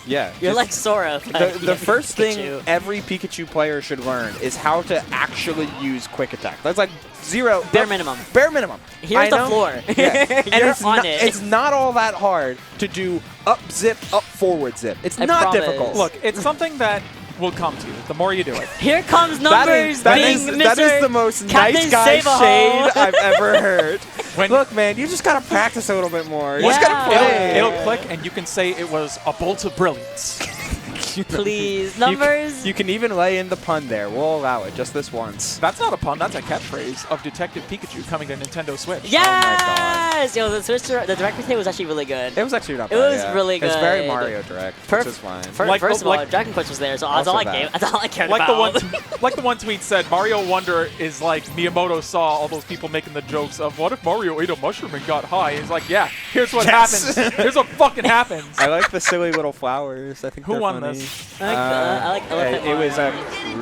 Yeah. You're just- like Sora. The first thing Pikachu. every Pikachu player should learn is how to actually use Quick Attack. That's like zero. Bare minimum. Bare minimum. Here's I the know. floor. Yeah. And You're it's on not, it. It's not all that hard to do up zip, up forward zip. It's I not promise. difficult. Look, it's something that will come to you the more you do it. Here comes That numbers is, that being is, Mr. that is the most Captain nice guy Save-A-Ho. shade I've ever heard. When- Look, man, you just gotta practice a little bit more. You Yeah. just gotta play. It'll click, and you can say it was a bolt of brilliance. Please, numbers. You can even lay in the pun there. We'll allow it just this once. That's not a pun. That's a catchphrase of Detective Pikachu coming to Nintendo Switch. Yes! Yo, the direct today was actually really good. It was actually not It bad. was yeah. really It's very good. Mario Direct, which is fine. First of all, like- Dragon Quest was there, so that's Also all I that. gave. That's all I cared Like about. the one tweet said, Mario Wonder is like Miyamoto saw all those people making the jokes of what if Mario ate a mushroom and got high? He's like, yeah, here's what Yes. happens. Here's what fucking happens. I like the silly little flowers. I think Who they're won funny. this? I like It was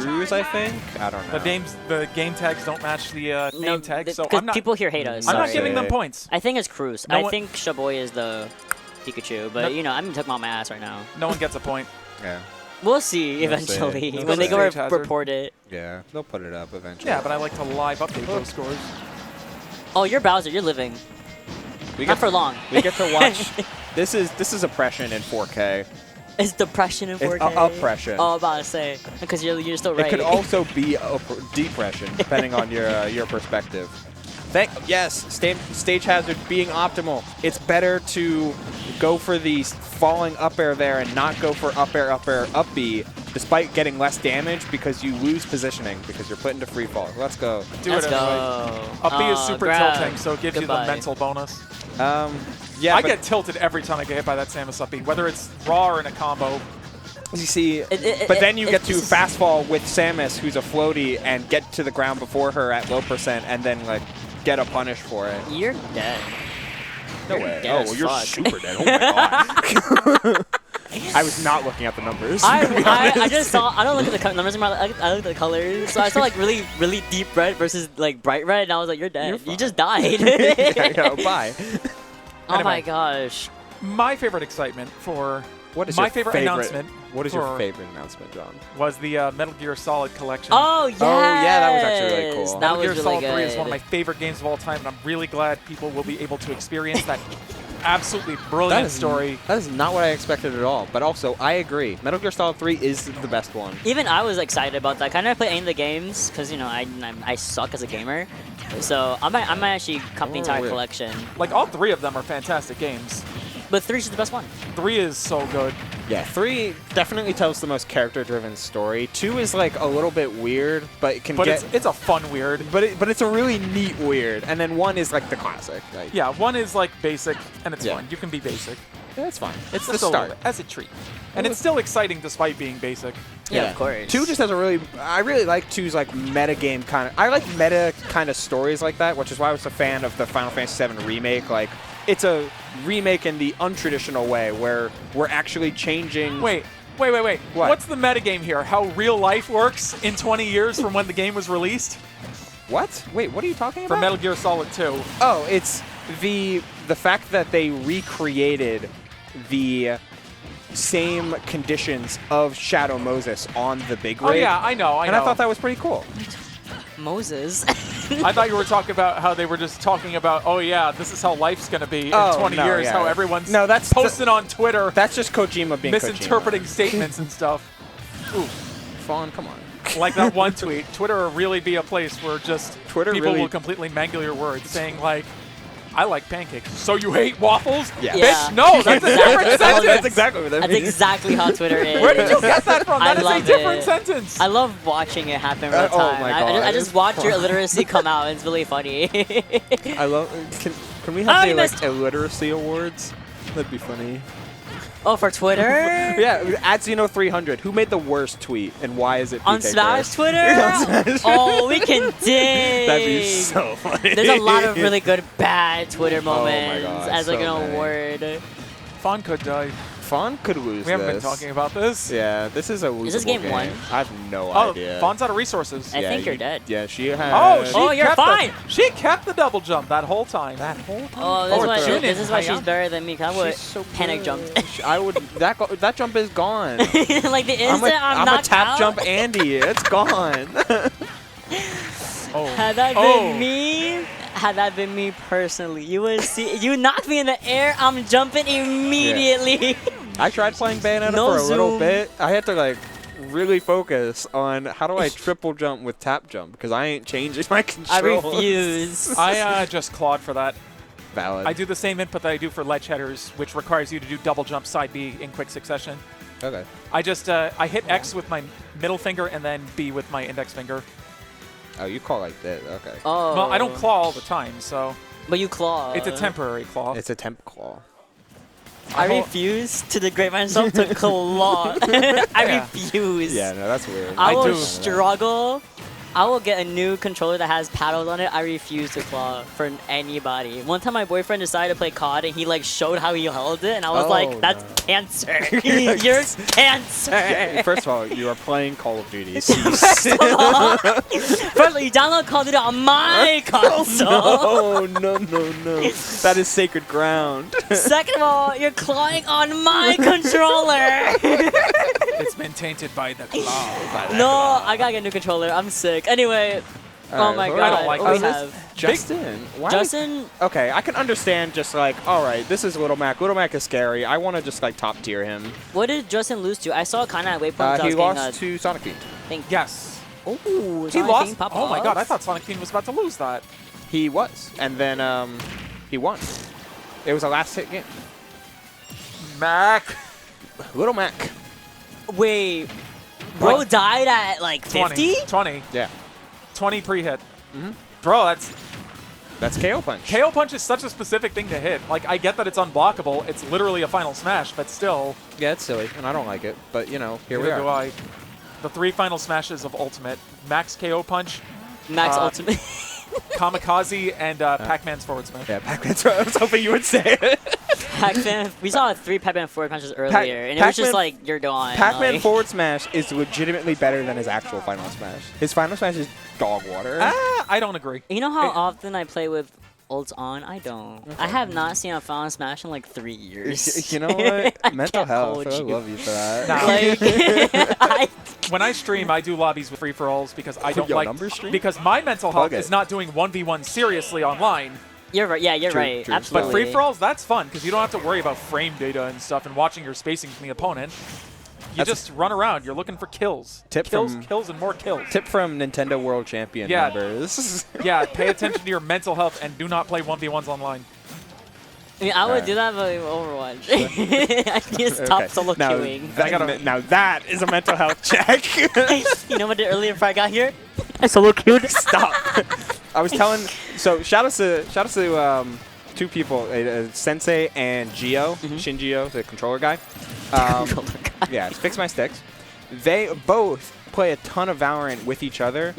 Crooos, I think. I don't know. The game tags don't match the name tags, so because I'm not. people here hate us. I'm not sorry. giving them points. I think it's Crooos. No I one- think Shaboi is the Pikachu, but No- you know, I'm talking about my ass right now. No one gets a point. Yeah, We'll see We'll see. eventually We'll when they see. go Stage hazard. report it. yeah, they'll put it up eventually. Yeah, but I like to live update those scores. Oh, you're Bowser. You're living. we Not get for long. we get to watch. This is oppression in 4K. It's depression in It's 4K. oppression. Oh, I'm about to say because you're still right. It could also be depression, depending on your perspective. Yes, stage hazard being optimal. It's better to go for the falling up air there and not go for up air, up B, despite getting less damage because you lose positioning because you're put into free fall. Let's go. Do Let's it anyway. go. Up B is super grab. tilting, so it gives Goodbye. you the mental bonus. Yeah, I but get tilted every time I get hit by that Samus up B, whether it's raw or in a combo. you see, but then you get to fast fall with Samus, who's a floaty, and get to the ground before her at low percent, and then like get a punish for it. You're dead. No way. dead as Oh, you're fuck. super dead. Oh my god. I was not looking at the numbers. I just saw. I don't look at the numbers. I look at the colors. So I saw like really deep red versus like bright red, and I was like, "You're dead. You just died." Yeah, bye. Oh Anyway. my gosh. My favorite excitement for What is my your favorite announcement What is your for- favorite announcement, John? was the Metal Gear Solid collection. Oh yes. yeah, that was actually really cool. That Metal was Gear really Solid good. 3 is one of my favorite games of all time, and I'm really glad people will be able to experience that absolutely brilliant story. That is not what I expected at all. But also, I agree. Metal Gear Solid 3 is the best one. Even I was excited about that. I never played any of the games because, you know, I suck as a gamer. So I might actually cop the entire weird. collection. Like, all 3 of them are fantastic games. But 3 is the best one. 3 is so good. Yeah, 3 definitely tells the most character-driven story. 2 is like a little bit weird, but it can But get. it's a fun weird. But it's a really neat weird. And then 1 is like the classic. Like, Yeah, 1 is like basic, and it's Yeah. fun. You can be basic. yeah, it's fine. It's the Just a little start. bit, as a treat. And it's still exciting despite being basic. Yeah, of course. 2 just has a really. I really like 2's like meta game kind of. I like meta kind of stories like that, which is why I was a fan of the Final Fantasy VII remake. Like, it's a remake in the untraditional way where we're actually changing. Wait. What? What's the metagame here? How real life works in 20 years from when the game was released? What? Wait, what are you talking For about? Metal Gear Solid 2. Oh, it's the fact that they recreated the same conditions of Shadow Moses on the big rig. Oh, yeah, I know. And I thought that was pretty cool. Moses. I thought you were talking about how they were just talking about, oh, yeah, this is how life's going to be in 20 no, years, yeah. how everyone's No, that's posting on Twitter, That's just Kojima being misinterpreting statements and stuff. Ooh. Kojima. Fawn, come on. Like that one tweet. Twitter will really be a place where just Twitter people really- will completely mangle your words, saying, like, I like pancakes. So you hate waffles? Yeah. Yeah. Bitch, no, that's a different sentence. That's exactly what that That's means. exactly how Twitter is. Where did you get that from? I That is a love different it. sentence. I love watching it happen real Oh time. my I God. just watch your illiteracy come out. It's really funny. I love. Can we Oh, have you the like missed. illiteracy awards? That'd be funny. Oh, for Twitter? Yeah, at Xeno300. Who made the worst tweet and why is it On PkChris? Slash Twitter? On Slash. Oh, we can dig. That'd be so funny. There's a lot of really good bad Twitter my moments God, as like so an many. award. Fawn could die. Fawn could lose We haven't been this. talking about this. Yeah, this is a losable this game one? I have no Oh, idea. Fawn's out of resources. I Yeah, think you're dead. Yeah, she has. Oh, she Oh, you're kept fine. She kept the double jump that whole time. that whole time. Oh, this, Oh, is why, it's Junin, this is why she's Hiya. better than me. 'Cause I would She's so panic good. jumped. I would. That jump is gone. like the instant I'm I'm a knocked tap out. jump Andy. It's gone. Oh. Had that Oh. been me, had that been me personally, you would see. You knocked me in the air. I'm jumping immediately. I tried playing Bayonetta No for a little zoom. bit. I had to like really focus on how do I triple jump with tap jump because I ain't changing my I controls. refuse. I just clawed for that. Valid. I do the same input that I do for ledge headers, which requires you to do double jump side B in quick succession. Okay. I just I hit X with my middle finger and then B with my index finger. Oh, you call like that. Okay. Oh. Well, I don't claw all the time, so But you claw. it's a temporary claw. It's a temp claw. I refuse to degrade myself to claw. I Yeah. refuse. Yeah, no, that's weird. I I will do. struggle. I will get a new controller that has paddles on it. I refuse to claw for anybody. One time my boyfriend decided to play COD and he like showed how he held it and I was Oh, like, that's no. cancer. You're cancer. Yeah, first of all, you are playing Call of Duty. First of all, you download Call of Duty on my console. no. That is sacred ground. Second of all, you're clawing on my controller. It's been tainted by the claw. No, I gotta get a new controller. I'm sick. Anyway, oh my who- god. I don't like what we this. have. Justin. Why? Justin, Okay, I can understand just like, all right, this is Little Mac. Little Mac is scary. I want to just like top tier him. what did Justin lose to? I saw it kind of at waypoints. He lost to Sonicfiend. Yes. Ooh, He Sonic lost. King pop Oh my off. god, I thought Sonicfiend was about to lose that. He was, and then he won. It was a last hit game. Mac. Little Mac. Wait, bro What? died at like 50? 20. Yeah. 20 pre-hit. Mhm. Bro, that's That's KO punch. KO punch is such a specific thing to hit. Like, I get that it's unblockable. It's literally a final smash, but still, Yeah, it's silly, and I don't like it. But you know, here we neither do are. I. The 3 final smashes of Ultimate. Max KO punch. Max Uh, Ultimate. Kamikaze and Pac-Man's forward smash. Yeah, Pac-Man's. I was hoping you would say it. Pac-Man. We saw 3 Pac-Man forward punches earlier, and it was just like, you're gone. Pac-Man like. forward smash is legitimately better than his actual final smash. His final smash is dog water. I don't agree. You know how often I play with ults on? I don't. I have not seen a Fawn smash in like 3 years. You know what? I Mental can't health. hold I you. love you for that. Like, When I stream, I do lobbies with free-for-alls because I don't Yo, like number stream? because my mental Plug health it. is not doing 1v1 seriously online. you're right. Yeah, you're True, right. true. Absolutely. But free-for-alls, that's fun because you don't have to worry about frame data and stuff and watching your spacing from the opponent. You just run around. You're looking for kills. Kills, and more kills. Tip from Nintendo World Champion Yeah. members. Yeah, pay attention to your mental health and do not play 1v1s online. I mean, I would Alright. do that with Overwatch. I need to stop solo queuing. Now that is a mental health check. You know what I did earlier before I got here? I solo queued. Stop. I was telling. So shout out to 2 people, Sensei and Gio, Shinjio, the controller guy. Yeah, it's Fix My Sticks. They both play a ton of Valorant with each other,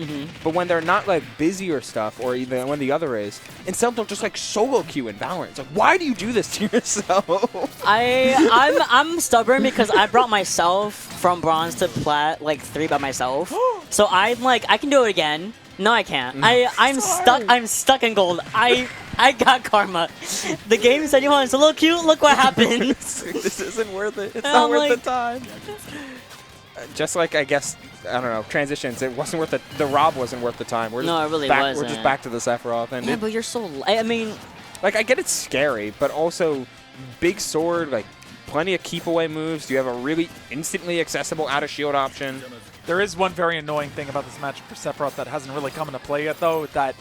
but when they're not like busy or stuff, or even when the other is, instead they'll just like solo queue in Valorant. It's like, why do you do this to yourself? I'm stubborn because I brought myself from bronze to plat like 3 by myself. So I'm like, I can do it again. No, I can't. I'm stuck. I'm stuck in gold. I got karma. The game said you want to solo queue. Look what happened. This isn't worth it. It's And not I'm worth like- the time. Just like, I guess, I don't know, transitions. It wasn't worth it. The Rob wasn't worth the time. We're just No, it really back, wasn't. We're just back to the Sephiroth. And Yeah, it, but you're so. I mean, like, I get it's scary, but also big sword, like, plenty of keep away moves. You have a really instantly accessible out of shield option. There is one very annoying thing about this matchup for Sephiroth that hasn't really come into play yet, though, that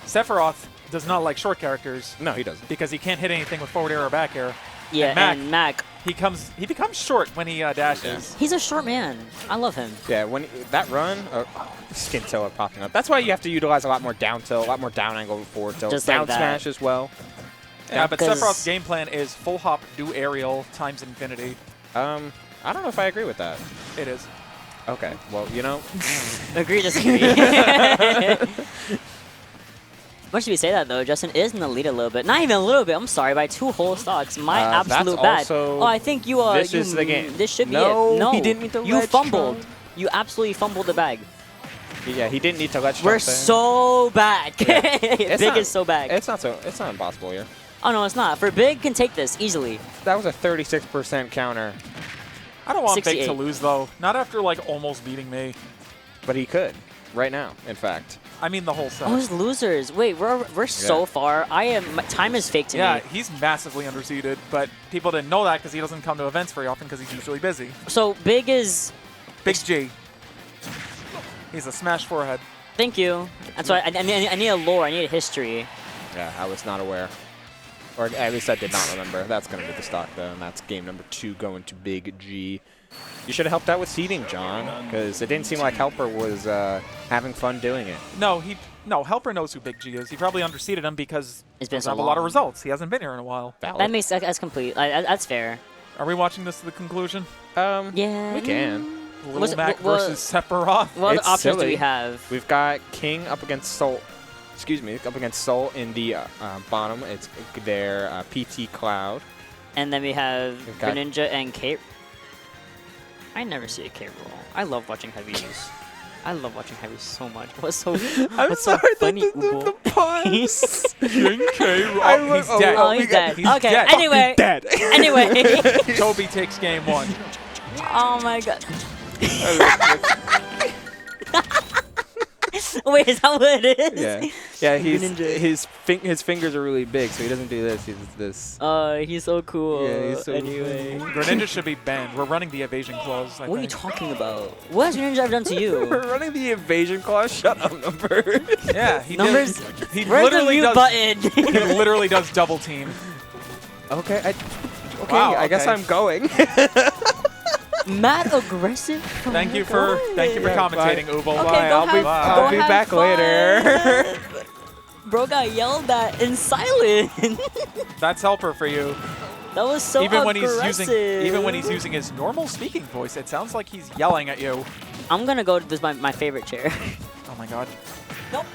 Sephiroth does not like short characters No, he doesn't. because he can't hit anything with forward air or back air. yeah, And Mac. He becomes short when he dashes. He's a short man. I love him. Yeah, when that run, skin tilt popping up. That's why you have to utilize a lot more down tilt, a lot more down angle forward tilt, Just down like that. smash as well. Yeah, but 'cause- Sephiroth's game plan is full hop, do aerial times infinity. I don't know if I agree with that. It is. Okay, well, you know, Agree, disagree. What should we say that though? Justin is in the lead a little bit. Not even a little bit. I'm sorry, by 2 whole stocks. My That's absolute bad. also- Oh, I think you this is the game. This should be No, it. No, he didn't meet the you ledge fumbled. trump. You absolutely fumbled the bag. yeah, he didn't need to let We're so bad. It's Big not- is so bad. It's not impossible here. Oh no, it's not. For Big can take this easily. That was a 36% counter, I don't want Big 68. to lose, though. Not after, like, almost beating me. but he could right now, in fact. I mean, the whole set. Oh, it's losers. Wait, we're so far. Time is fake to Yeah, me. he's massively underseeded, but people didn't know that because he doesn't come to events very often because he's usually busy. So Big is. Big G. He's a smash forehead. Thank you. That's why I need a lore. I need a history. Yeah, I was not aware. Or at least I did not remember. That's going to be the stock, though, and that's game number 2 going to Big G. You should have helped out with seeding, John, because it didn't seem like HelpR was having fun doing it. No, HelpR knows who Big G is. He probably underseeded him because It's he been doesn't so have a lot of long. results. He hasn't been here in a while. That makes that's complete. That's fair. Are we watching this to the conclusion? Yeah. We can. Little Mac versus Sephiroth. What It's other options do silly. we have? We've got King up against Soul. Excuse me, up against Soul in the bottom. It's their PT Cloud. And then we have We've got- Greninja and Kate. I never see a Kate roll. I love watching heavies. I love watching heavies so much. What's so funny, Ubo? puns. He's dead. Oh, he's dead. He's Okay, dead. anyway. Dead. Anyway. Tobe takes game 1. Oh my god. Wait, is that what it is? Yeah. Greninja. His fingers are really big, so he doesn't do this. He does this. He's so cool. Yeah, he's so anyway. Greninja should be banned. We're running the evasion clause. I What are you think. talking about? What has Greninja ever done to you? We're running the evasion clause. Shut up, number. Yeah, he Numbers. did. He Where's the literally mute does. button? He literally does double team. Okay. Wow, I guess okay. I'm going. Mad aggressive. Thank you for commentating, Ubal. Okay, Bye, go I'll be- have- I'll go be have back fun. later. Bro got yelled at in silence. That's HelpR for you. That was so Even aggressive. when he's using his normal speaking voice, it sounds like he's yelling at you. I'm gonna go to this my favorite chair. Oh my god. Nope.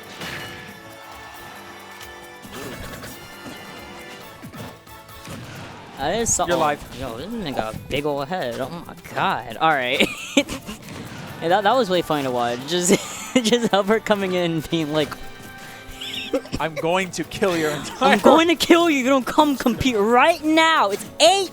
You're live. Yo, this nigga got a big old head. Oh my god. Alright. Yeah, that was really funny to watch. Just HelpR coming in and being like, I'm going to kill your entire... I'm going to kill you. You don't come compete right now. It's 8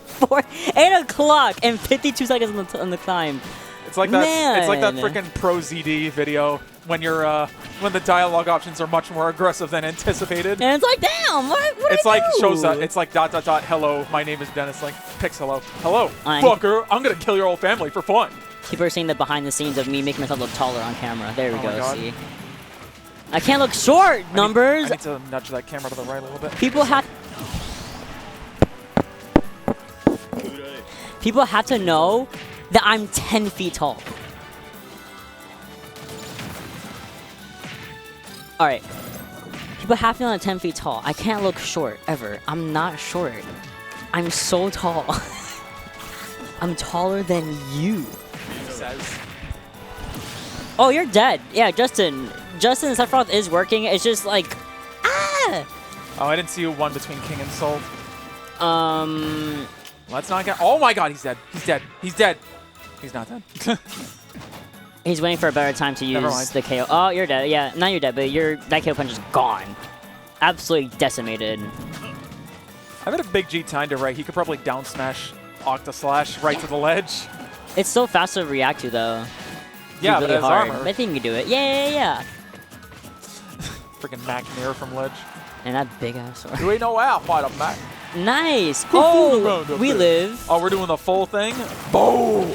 o'clock and 52 seconds on the climb. It's like that. Man. It's like that freaking Pro ZD video when you're when the dialogue options are much more aggressive than anticipated. And it's like, damn, what It's I like do? shows up. It's like ... Hello, my name is Dennis. Like picks hello. Hello, I'm- fucker. I'm gonna kill your whole family for fun. People are seeing the behind the scenes of me making myself look taller on camera. There we Oh my go. God. See, I can't look short. Numbers. I need to nudge that camera to the right a little bit. People have to know that I'm 10 feet tall. All right. People have to know I'm 10 feet tall. I can't look short ever. I'm not short. I'm so tall. I'm taller than you. Says. Oh, you're dead. Yeah, Justin. Justin's Sephiroth is working. It's just like, ah. Oh, I didn't see one between King and Soul. Um. Let's not get. Oh my God, he's dead. He's dead. He's dead. He's not dead. He's waiting for a better time to Never mind. use the KO. Oh, you're dead. Yeah, now you're dead, but that KO punch is gone. Absolutely decimated. I bet if Big G timed it right, he could probably down smash Octa Slash right to the ledge. It's so fast to react to, though. Yeah, It's but his hard. armor. But I think you can do it. Yeah. Freaking Mac Mirror from ledge. And that big ass sword. You ain't no out, fight up, Mac. Nice. Fool Oh, around up we there. live. Oh, we're doing the full thing? Boom!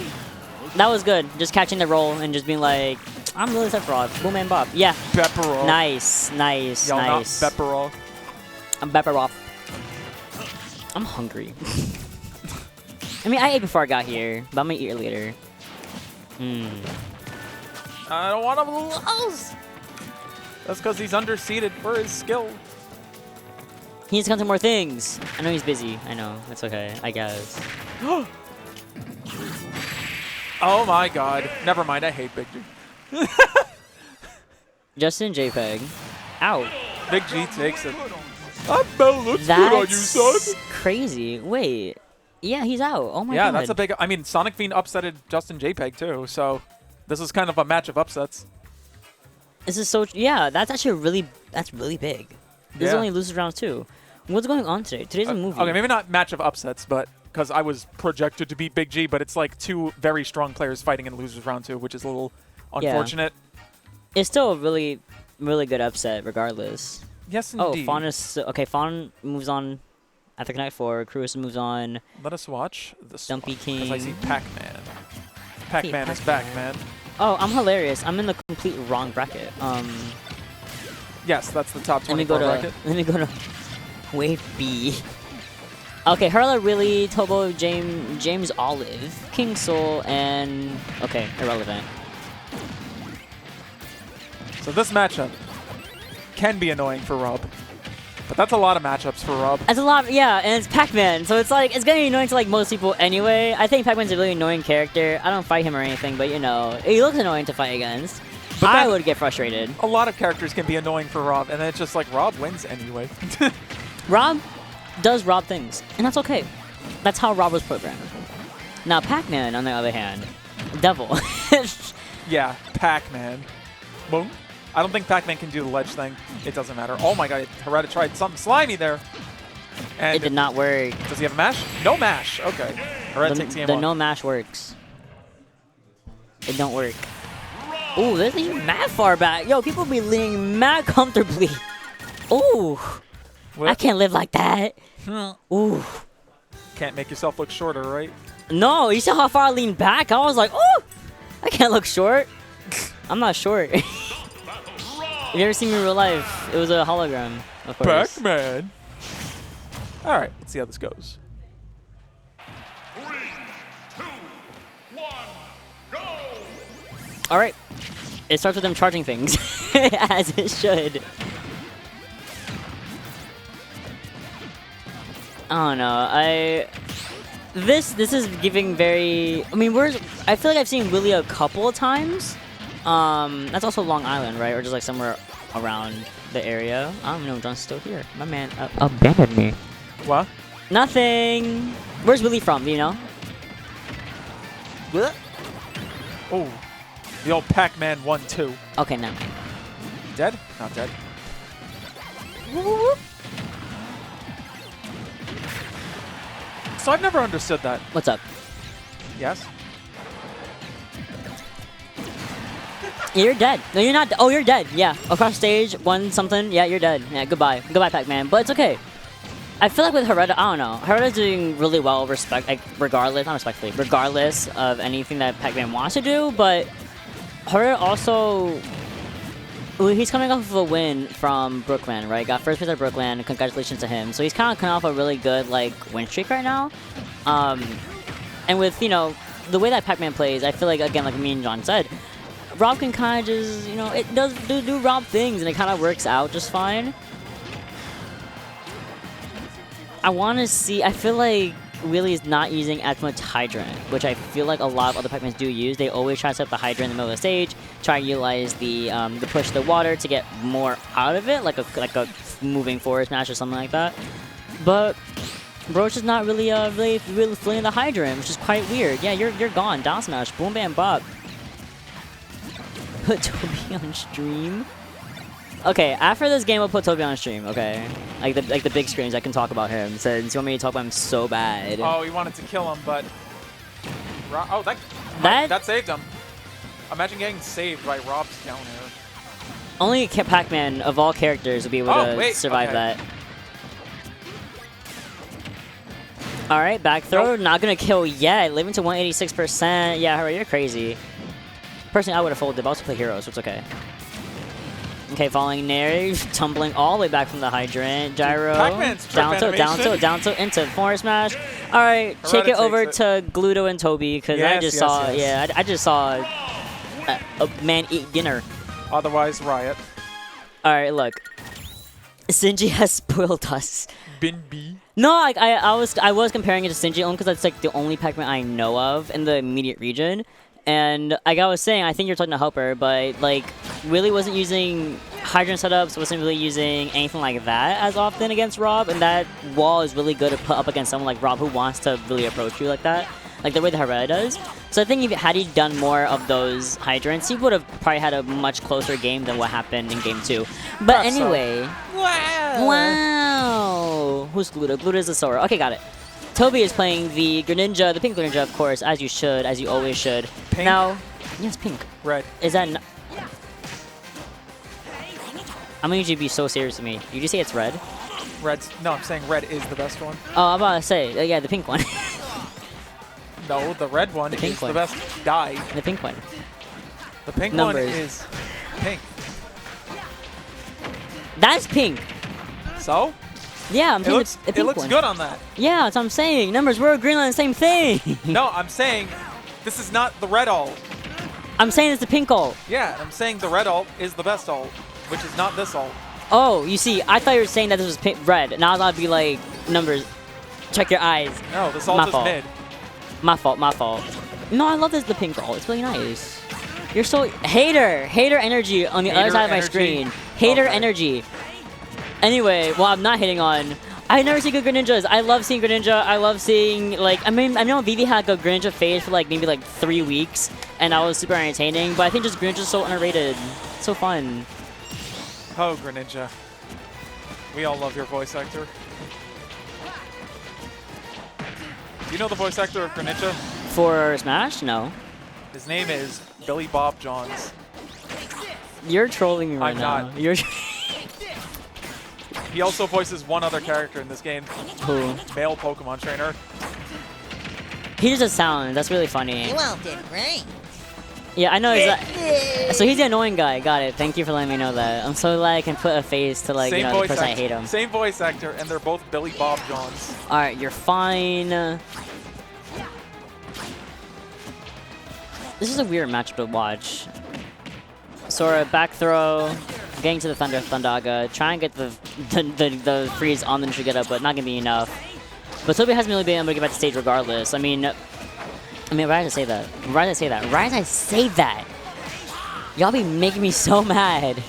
That was good. Just catching the roll and just being like, I'm really Sephiroth. Boom and bop. Yeah. Pepperol. Nice. Y'all not Pepperol. I'm Pepperol. I'm hungry. I mean, I ate before I got here, but I'm gonna eat later. I don't want to lose. That's because he's underseated for his skill. He needs to come to more things. I know he's busy. I know. It's okay. I guess. Oh my God. Never mind. I hate Big G. Justinjpeg. Ow. Big G takes it. I bet looks good on you, son. That's crazy. Wait. Yeah, he's out. Oh my god. Yeah, that's a big. I mean, Sonicfiend upsetted Justinjpeg too, so this is kind of a match of upsets. This is so. Yeah, that's actually that's really big. This is Yeah. only losers round 2. What's going on today? Today's a movie. Okay, maybe not match of upsets, but because I was projected to beat Big G, but it's like two very strong players fighting in losers round 2, which is a little unfortunate. It's still a really, really good upset, regardless. Yes, Oh, indeed. Fawn is okay. Fawn moves on after Connect 4. Crooos moves on. Let us watch the DumplingKing. because I see Pac-Man. Pac-Man is back, man. Oh, I'm hilarious. I'm in the complete wrong bracket. Yes, that's the top Let me 24 go to. bracket. Let me go to wave B. Okay, Hareta, really, Tobe, Jamezolive, King Soul, and okay, irrelevant. So this matchup can be annoying for Rob, but that's a lot of matchups for Rob. That's a lot, yeah, and it's Pac-Man, so it's like, it's gonna be annoying to like most people anyway. I think Pac-Man's a really annoying character. I don't fight him or anything, but you know, he looks annoying to fight against. But I that- would get frustrated. A lot of characters can be annoying for Rob, and then it's just like Rob wins anyway. Rob does Rob things, and that's okay. That's how Rob was programmed. Now Pac-Man, on the other hand, devil. Yeah, Pac-Man. Boom. I don't think Pac-Man can do the ledge thing. It doesn't matter. Oh my god, Hareta tried something slimy there. And It did not work. Does he have a mash? No mash. Okay. Hareta takes game The one. no mash works. It don't work. Ooh, this is mad far back. Yo, people be leaning mad comfortably. Ooh, I can't live like that. Ooh. Can't make yourself look shorter, right? No, you saw how far I leaned back? I was like, oh, I can't look short. I'm not short. If you ever seen me in real life, it was a hologram, of course. Pac-Man. All right, let's see how this goes. 3, 2, 1, go! All right. It starts with them charging things, as it should. I don't know. This is giving very. I mean, I feel like I've seen Willie a couple of times. That's also Long Island, right? Or just like somewhere around the area. I don't know. John's still here. My man abandoned me. What? Nothing. Where's Willie from? Do you know? Oh, the old Pac-Man 1-2. Okay, no. Dead? Not dead. So I've never understood that. What's up? Yes? You're dead. No, you're not. Oh, you're dead. Yeah. Across stage, won something. Yeah, you're dead. Yeah, goodbye. Goodbye, Pac-Man. But it's okay. I feel like with Hareta, I don't know. Hareta's doing really well, regardless of anything that Pac-Man wants to do. But Hareta also, he's coming off of a win from Brooklyn, right? Got first place at Brooklyn. Congratulations to him. So he's kind of coming off a really good win streak right now. And with the way that Pac-Man plays, I feel like again, like me and John said, Rob can kind of just it does do Rob things, and it kind of works out just fine. I feel like Wheelie is not using as much Hydrant, which I feel like a lot of other Pac-Mans do use. They always try to set up the Hydrant in the middle of the stage, try to utilize the push the water to get more out of it, like a moving forward smash or something like that. But Broach is not really really feeling the Hydrant, which is quite weird. Yeah, you're gone. Down smash, boom bam bop. Put Tobe on stream. Okay, after this game, we'll put Tobe on stream. Okay, like the big screens. I can talk about him. Since you want me to talk about him so bad. Oh, he wanted to kill him, but that saved him. Imagine getting saved by Rob's down air. Only Pac-Man of all characters would be able to survive that. All right, back throw. Nope. Not gonna kill yet. Living to 186%. Yeah, Hareta, you're crazy. Personally, I would have folded, but I also play heroes, so it's okay. Okay, falling Nair, tumbling all the way back from the Hydrant. Gyro, down tilt, into forward smash. All right, take it over to Gluto and Tobe, because I just saw a man eat dinner. Otherwise, Riot. All right, look. Sinji has spoiled us. Bin B. No, I was comparing it to Sinji only because that's like the only Pac-Man I know of in the immediate region. And like I was saying, I think you're talking to HelpR, but like really wasn't using Hydrant setups, wasn't really using anything like that as often against Rob, and that wall is really good to put up against someone like Rob who wants to really approach you like that, like the way the Hareta does. So I think had he done more of those Hydrants, he would have probably had a much closer game than what happened in Game 2. But anyway, wow! Who's Gluto? Gluto is the Sora. Okay, got it. Tobe is playing the Greninja, the pink Greninja, of course, as you should, as you always should. Pink? Now, yes, pink. Red. Is that? I'm gonna need you to be so serious with me. You just say it's red? No, I'm saying red is the best one. Oh, I'm about to say, yeah, the pink one. No, the red one is the best dye. The pink one. The pink one is pink. That's pink. So? Yeah, I'm saying it looks good on that. Yeah, that's what I'm saying. Numbers, we're agreeing on the same thing. No, I'm saying this is not the red alt. I'm saying it's the pink alt. Yeah, I'm saying the red alt is the best alt, which is not this alt. Oh, you see, I thought you were saying that this was pink, red. Now I'll be like, Numbers, check your eyes. No, this alt is mid. My fault. No, I love the pink alt. It's really nice. You're so hater energy on the other side of my screen. Hater energy. Anyway, well, I'm not hitting on. I never see good Greninjas. I love seeing Greninja. I love seeing I know Vivi had a Greninja phase for maybe 3 weeks, and that was super entertaining. But I think just Greninja's so underrated. It's so fun. Oh, Greninja. We all love your voice actor. Do you know the voice actor of Greninja? For Smash? No. His name is Billy Bob Johns. You're trolling me right now. I'm not. He also voices one other character in this game. Who? Male Pokemon trainer. He just does sound. That's really funny. You all did great. Yeah, I know. So he's the annoying guy. Got it. Thank you for letting me know that. I'm so glad I can put a face to the person I hate him. Same voice actor, and they're both Billy Bob Johns. All right, you're fine. This is a weird matchup to watch. Sora back throw, getting to the Thundaga, trying to get the freeze on the neutral get up, but not gonna be enough. But Tobe hasn't really been able to get back to stage regardless. I mean, why did I say that? Why did I say that? Why did I say that? Y'all be making me so mad.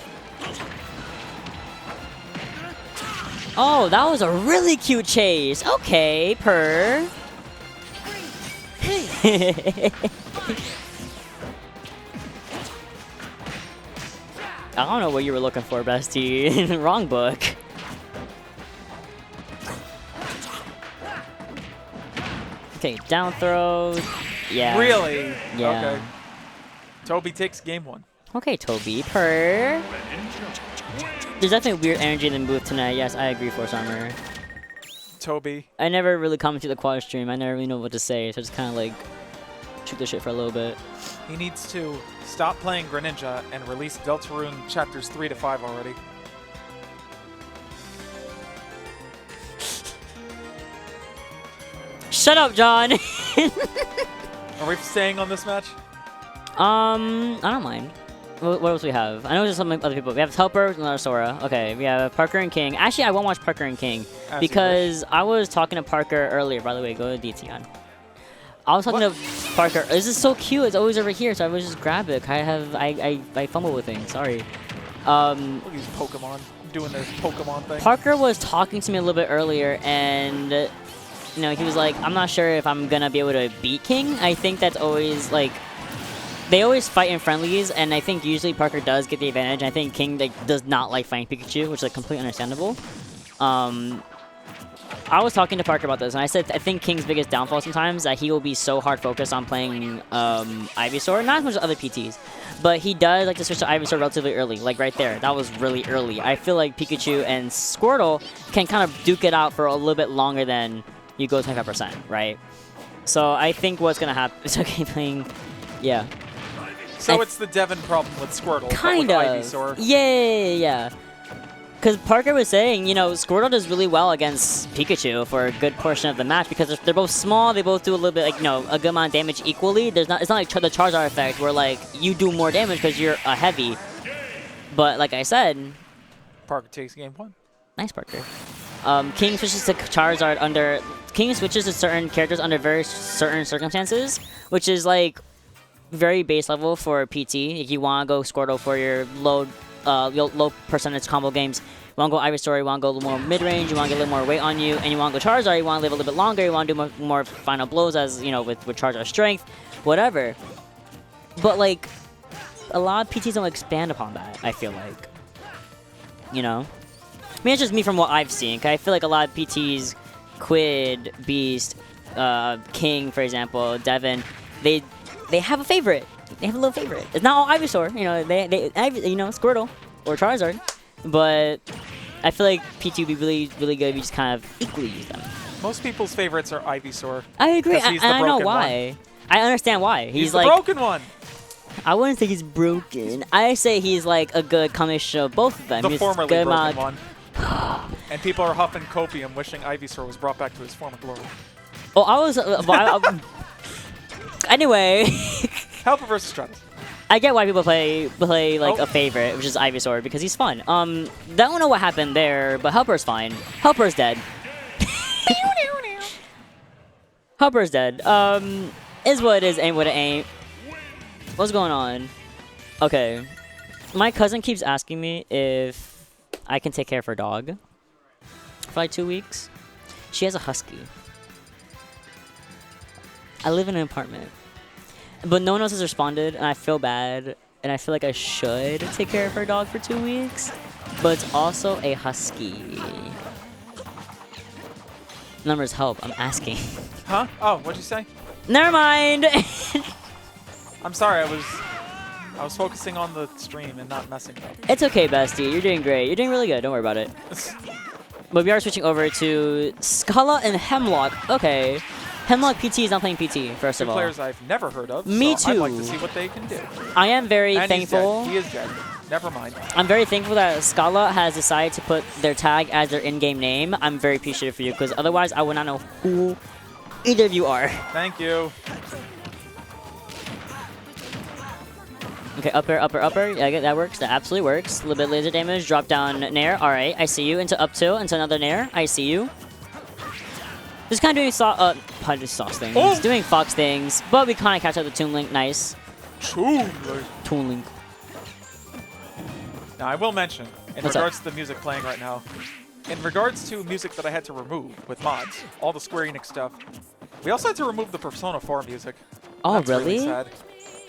Oh, that was a really cute chase. Okay, purr. I don't know what you were looking for, bestie. Wrong book. Okay, down throw. Yeah. Really? Yeah. Okay. Tobe takes game 1. Okay, Tobe. Purr. There's definitely weird energy in the booth tonight. Yes, I agree, Force Armor. Tobe. I never really commented the Quadstream. I never really know what to say, so I just kind of like shoot the shit for a little bit. He needs to stop playing Greninja and release Deltarune chapters 3 to 5 already. Shut up, John. Are we staying on this match? I don't mind. What else we have? I know there's some other people. We have HelpR, another Sora. Okay, we have parkr and King. Actually, I won't watch parkr and King As because I was talking to parkr earlier. By the way, go to DT on. I was talking to parkr. This is so cute. It's always over here, so I would just grab it. I fumble with things. Sorry. Look at these Pokemon doing their Pokemon thing. Parkr was talking to me a little bit earlier, and you know, he was like, "I'm not sure if I'm gonna be able to beat King." I think that's always like. They always fight in friendlies, and I think usually parkr does get the advantage. I think King does not like fighting Pikachu, which is like completely understandable. I was talking to parkr about this, and I said I think King's biggest downfall sometimes is that he will be so hard focused on playing Ivysaur, not as much as other PTs, but he does like to switch to Ivysaur relatively early, like right there. That was really early. I feel like Pikachu and Squirtle can kind of duke it out for a little bit longer than you go 25%, right? So I think what's gonna happen is okay playing, yeah. So it's the Devon problem with Squirtle, Kind but of. with Ivysaur. Yeah. Because parkr was saying, you know, Squirtle does really well against Pikachu for a good portion of the match because they're both small. They both do a little bit, like, you know, a good amount of damage equally. It's not like the Charizard effect where, like, you do more damage because you're a heavy. But like I said, Parkr takes game 1. nice parkr. King switches to Charizard under... King switches to certain characters under very certain circumstances, which is, like, very base level for PT. If you want to go Squirtle for your low percentage combo games, you want to go Ivysaur, you want to go a little more mid-range, you want to get a little more weight on you, and you want to go Charizard, you want to live a little bit longer, you want to do more final blows as, you know, with Charizard strength, whatever. But, like, a lot of PTs don't expand upon that, I feel like. You know? I mean, it's just me from what I've seen, because I feel like a lot of PTs, Quid, Beast, King, for example, Devon, they have a favorite. They have a little favorite. It's not all Ivysaur, you know. You know, Squirtle or Charizard, but I feel like PT would be really good if you just kind of equally use them. Most people's favorites are Ivysaur. I agree, 'cause he's and the I know broken why. one. I understand why. He's the like broken one. I wouldn't say he's broken. I say he's like a good combination of both of them. The He's formerly good broken amount- one. And people are huffing copium, wishing Ivysaur was brought back to his former glory. Oh, I was. Anyway. HelpR versus Stratas. I get why people play like a favorite, which is Ivysaur, because he's fun. Don't know what happened there, but HelpR's fine. HelpR's dead. HelpR's dead. Is what it is, ain't what it ain't. What's going on? Okay. My cousin keeps asking me if I can take care of her dog for like 2 weeks. She has a husky. I live in an apartment. But no one else has responded, and I feel bad, and I feel like I should take care of her dog for 2 weeks. But it's also a husky. Numbers help, I'm asking. Huh? Oh, what'd you say? Never mind! I'm sorry, I was focusing on the stream and not messing up. It's okay, bestie. You're doing great. You're doing really good. Don't worry about it. But we are switching over to Skahla and Hemlock. Okay. Hemlock PT is not playing PT, first of all. Players I've never heard of. Me so I'd like too. to see what they can do. I am very And thankful. He is dead. Never mind. I'm very thankful that Skahla has decided to put their tag as their in-game name. I'm very appreciative for you, because otherwise I would not know who either of you are. Thank you. Okay, upper. Yeah, that works. That absolutely works. A little bit laser damage. Drop down Nair. All right, I see you. Into up two. Into another Nair. I see you. Just kind of doing sauce things. Oh! Doing fox things, but we kind of catch up the Toon Link. Nice. Toon Link. Now, I will mention, in What's regards to the music playing right now, in regards to music that I had to remove with mods, all the Square Enix stuff, we also had to remove the Persona 4 music. Oh, That's really? sad.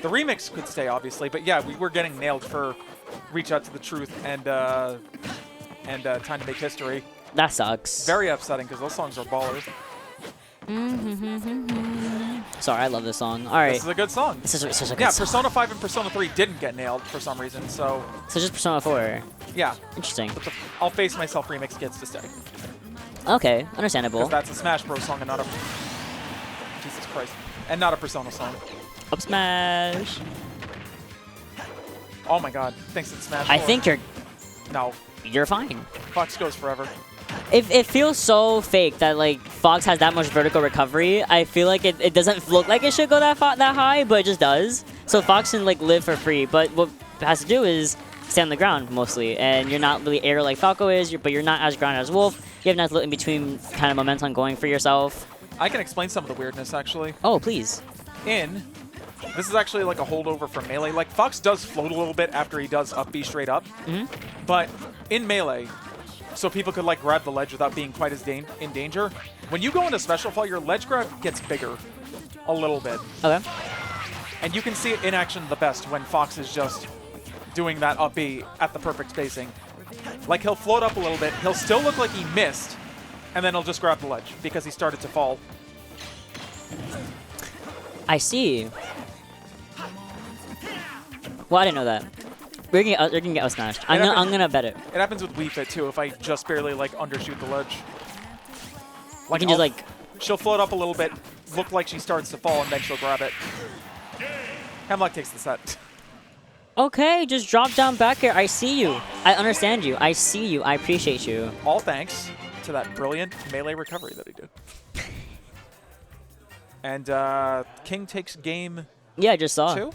The remix could stay, obviously, but yeah, we were getting nailed for Reach Out to the Truth and Time to Make History. That sucks. Very upsetting because those songs are ballers. Sorry, I love this song. All right. This is a good song. This is such a good Yeah, song. Persona 5 and Persona 3 didn't get nailed for some reason, so So just Persona 4. yeah. Interesting. But the I'll Face Myself remix gets to stay. Okay, understandable. Because that's a Smash Bros. Song and not a... Jesus Christ. And not a Persona song. Up smash. Oh my god. Thinks it's Smash I 4. think No. you're fine. Fox goes forever. It feels so fake that like Fox has that much vertical recovery. I feel like it doesn't look like it should go that high, but it just does. So Fox can like live for free, but what it has to do is stay on the ground mostly, and you're not really air like Falco is, but you're not as ground as Wolf. You have nice little in between kind of momentum going for yourself. I can explain some of the weirdness actually. Oh please. This is actually like a holdover from Melee. Like Fox does float a little bit after he does up B straight up, but in Melee, so people could like grab the ledge without being quite as in danger. When you go into Special Fall, your ledge grab gets bigger a little bit. Okay. And you can see it in action the best when Fox is just doing that up B at the perfect spacing. Like he'll float up a little bit, he'll still look like he missed, and then he'll just grab the ledge because he started to fall. I see. Well, I didn't know that. We're gonna get us smashed. I'm gonna bet it. It happens with Wii Fit too if I just barely like undershoot the ledge. I can just like. She'll float up a little bit, look like she starts to fall, and then she'll grab it. Hemlock takes the set. Okay, just drop down back here. I see you. I understand you. I see you. I appreciate you. All thanks to that brilliant melee recovery that he did. And King takes game Yeah, I just saw. 2.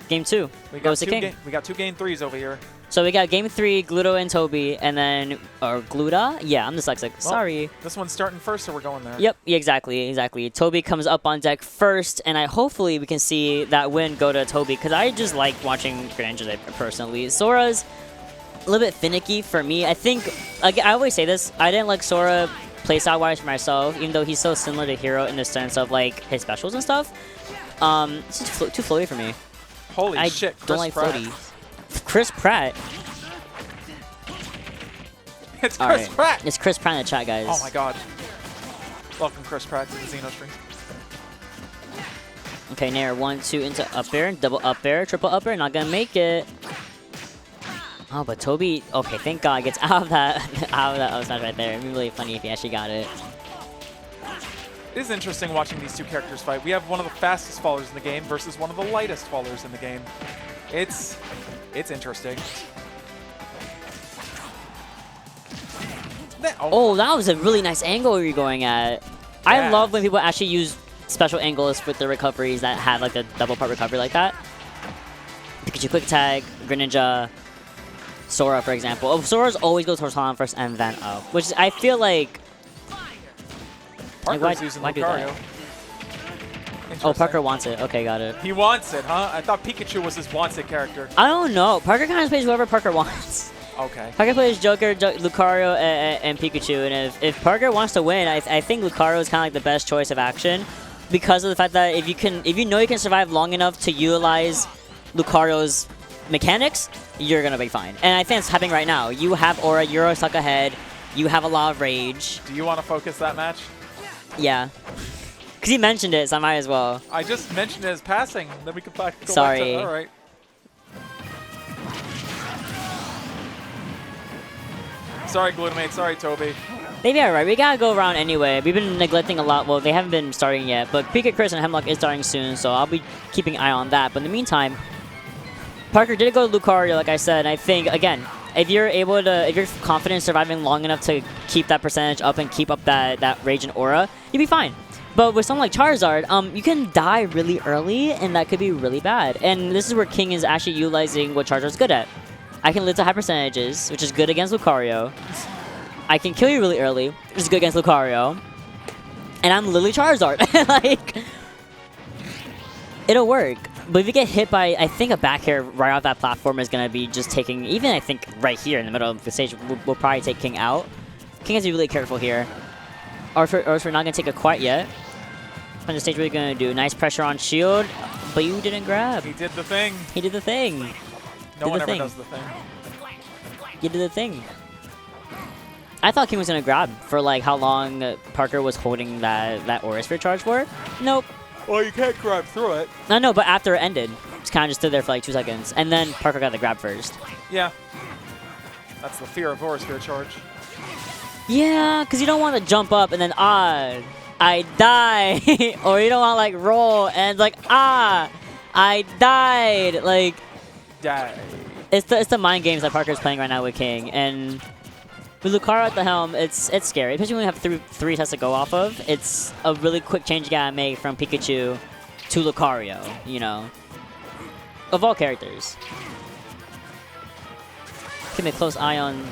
Game 2. We Goes got to King. we got 2 game 3s over here. So we got game 3, Gluto and Tobe, and then or Gluta. Yeah, I'm dyslexic. Well, Sorry. This one's starting first, so we're going there. Yep. Yeah, exactly. Tobe comes up on deck first, and hopefully we can see that win go to Tobe because I just like watching Greninja personally. Sora's a little bit finicky for me. I think I always say this. I didn't like Sora playstyle wise for myself, even though he's so similar to Hero in the sense of like his specials and stuff. It's just too floaty for me. Holy shit, Chris don't like Pratt. floaty. Chris Pratt. It's Chris Alright. Pratt! It's Chris Pratt in the chat, guys. Oh my god. Welcome, Chris Pratt, to the Xeno stream. Okay, Nair 1, 2 into up air, double up air, triple up air, not gonna make it. Oh, but Tobe, okay, thank God, gets out of that up smash right there. It'd be really funny if he actually got it. It is interesting watching these two characters fight. We have one of the fastest fallers in the game versus one of the lightest fallers in the game. It's interesting. Oh, that was a really nice angle you're going at. I Yeah. love when people actually use special angles with the recoveries that have like the double part recovery like that. Pikachu quick tag, Greninja, Sora, for example. Oh, Sora's always goes towards Holland first and then up, which I feel like. Parker's using why do Lucario. that? Oh, Interesting. Parker wants it. Okay, got it. He wants it, huh? I thought Pikachu was his wants it character. I don't know. Parker kind of plays whoever Parker wants. Okay. Parker plays Joker, Lucario, and Pikachu, and if Parker wants to win, I think Lucario is kind of like the best choice of action because of the fact that if you know you can survive long enough to utilize Lucario's mechanics, you're gonna be fine. And I think it's happening right now. You have Aura, you're stuck ahead, you have a lot of rage. Do you want to focus that match? Yeah. Because you mentioned it, so I might as well. I just mentioned it as passing. Then we can go Sorry. back to... All right. Sorry, Glutamate. Sorry, Tobe. Maybe alright, we gotta go around anyway. We've been neglecting a lot. Well, they haven't been starting yet, but PkChris and Hemlock is starting soon, so I'll be keeping an eye on that. But in the meantime, Parker did go to Lucario, like I said. And I think, again, if you're confident in surviving long enough to keep that percentage up and keep up that rage and aura, you'll be fine. But with something like Charizard, you can die really early, and that could be really bad. And this is where King is actually utilizing what Charizard's good at. I can live to high percentages, which is good against Lucario. I can kill you really early, which is good against Lucario. And I'm literally Charizard. Like, it'll work. But if you get hit by, I think a back air right off that platform is going to be just taking, even I think right here in the middle of the stage, we'll probably take King out. King has to be really careful here. Or if we're not going to take it quite yet. On the stage, what are you going to do? Nice pressure on shield, but you didn't grab. He did the thing. He did the thing. No one ever does the thing. You did the thing. I thought King was going to grab for like how long parkr was holding that Aura Sphere charge for. Nope. Well, you can't grab through it. I know, but after it ended, just kind of just stood there for like 2 seconds. And then parkr got the grab first. Yeah. That's the fear of Aura Sphere charge. Yeah, because you don't want to jump up and then, I die. Or you don't want to like roll and like, I died. Like, Die. it's the mind games that parkr's playing right now with King. And with Lucario at the helm, it's scary, especially when you have three tests to go off of. It's a really quick change you gotta make from Pikachu to Lucario, you know, of all characters. Keeping a close eye on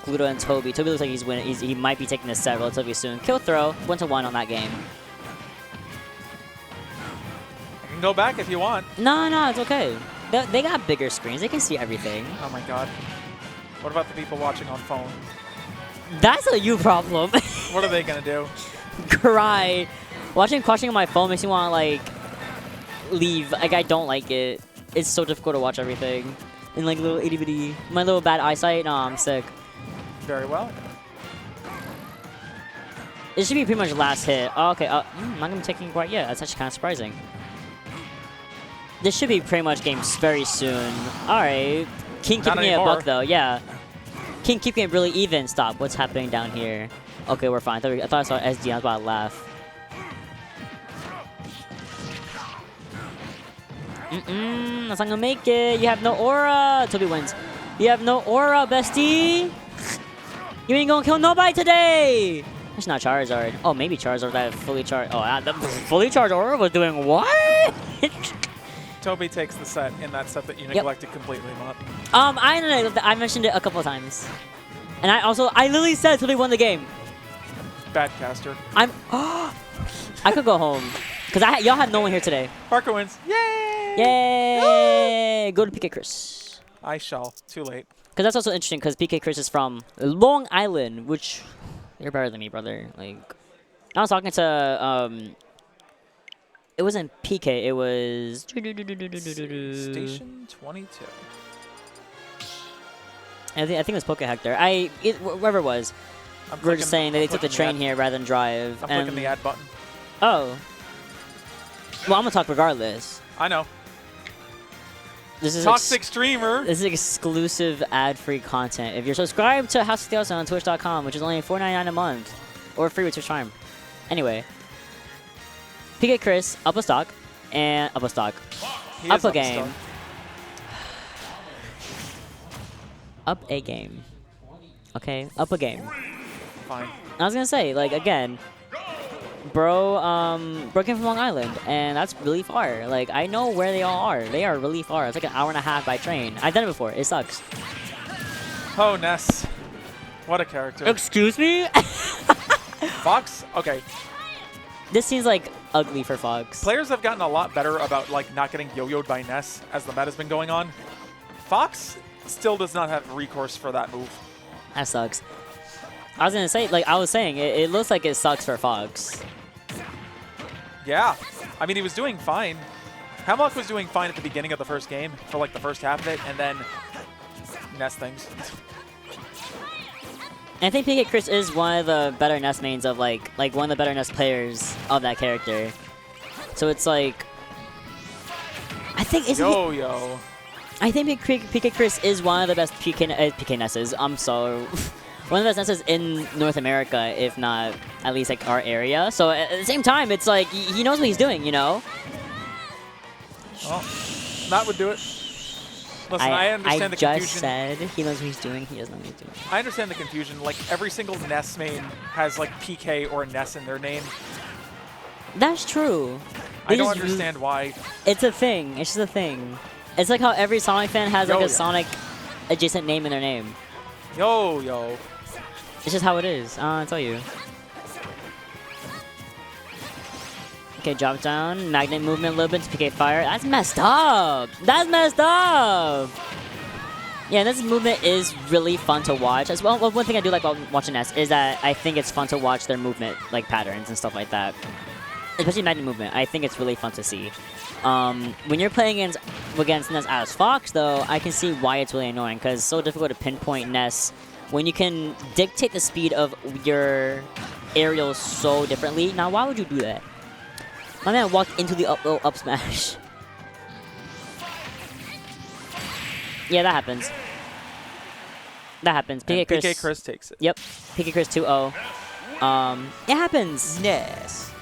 Gluto and Tobe. Tobe looks like he's winning. He might be taking this set relatively soon. Kill throw, 1-1 on that game. I can go back if you want. No, it's okay. They got bigger screens. They can see everything. Oh my god. What about the people watching on phone? That's a you problem. What are they gonna do? Cry. Watching Quadstream on my phone makes me want to like leave. Like I don't like it. It's so difficult to watch everything. And like little itty bitty, my little bad eyesight. No, I'm sick. Very well. It should be pretty much last hit. Oh, okay. I'm not gonna be taking quite yet. That's actually kind of surprising. This should be pretty much games very soon. All right. King keeping it a buck though. Yeah. King keeping it really even. Stop. What's happening down here? Okay, we're fine. I thought I saw SD. I was about to laugh. That's not gonna make it. You have no aura. Tobe wins. You have no aura, bestie. You ain't gonna kill nobody today. It's not Charizard. Oh, maybe Charizard that fully charged. Oh, the fully charged aura was doing what? Tobe takes the set in that set that you neglected completely, Mott. I mentioned it a couple of times, and I literally said Tobe won the game. Bad caster. I could go home because y'all have no one here today. parkr wins. Yay! Yay! Go to PkChris. I shall. Too late. Because that's also interesting because PkChris is from Long Island, which you're better than me, brother. Like, I was talking to it wasn't PK. It was Station 22. I think it was Pokehector. Whoever it was. We're just saying that they took the train here rather than drive. I'm clicking the add button. Oh. Well, I'm gonna talk regardless. I know. This is Toxic streamer. This is exclusive ad-free content. If you're subscribed to House of Theos on Twitch.com, which is only $4.99 a month, or free with Twitch Prime. Anyway, PkChris up a stock and up a stock. Up a game. Up a game. Okay, up a game. Fine. I was gonna say, like, again, bro came from Long Island, and that's really far. Like, I know where they all are. They are really far. It's like an hour and a half by train. I've done it before. It sucks. Oh, Ness. What a character. Excuse me? Fox? Okay. This seems like ugly for Fox. Players have gotten a lot better about like not getting yo-yoed by Ness as the meta's been going on. Fox still does not have recourse for that move. That sucks. I was gonna say, like I was saying, it looks like it sucks for Fox. Yeah. I mean, he was doing fine. Hemlock was doing fine at the beginning of the first game for like the first half of it, and then Ness things. And I think PkChris is one of the better Ness mains of like one of the better Ness players of that character. So it's like, I think I think PkChris is one of the best PK Nesses. I'm so one of the best Nesses in North America, if not at least like our area. So at the same time, it's like he knows what he's doing, you know. Well, that would do it. Listen, I understand the confusion. I just said he knows what he's doing. He doesn't know what he's doing. I understand the confusion. Like, every single Ness main has, like, PK or Ness in their name. That's true. I don't understand why. It's a thing. It's just a thing. It's like how every Sonic fan has, like, a Sonic adjacent name in their name. Yo. It's just how it is. I'll tell you. Okay, drop down. Magnet movement a little bit to PK fire. That's messed up. That's messed up. Yeah, this movement is really fun to watch. As well, one thing I do like about watching Ness is that I think it's fun to watch their movement, like patterns and stuff like that. Especially Magnet movement, I think it's really fun to see. When you're playing against Ness as Fox, though, I can see why it's really annoying, because it's so difficult to pinpoint Ness when you can dictate the speed of your aerials so differently. Now, why would you do that? My man walked into the up smash. Yeah, that happens. That happens. PkChris takes it. Yep. PkChris 2-0. It happens. Yes.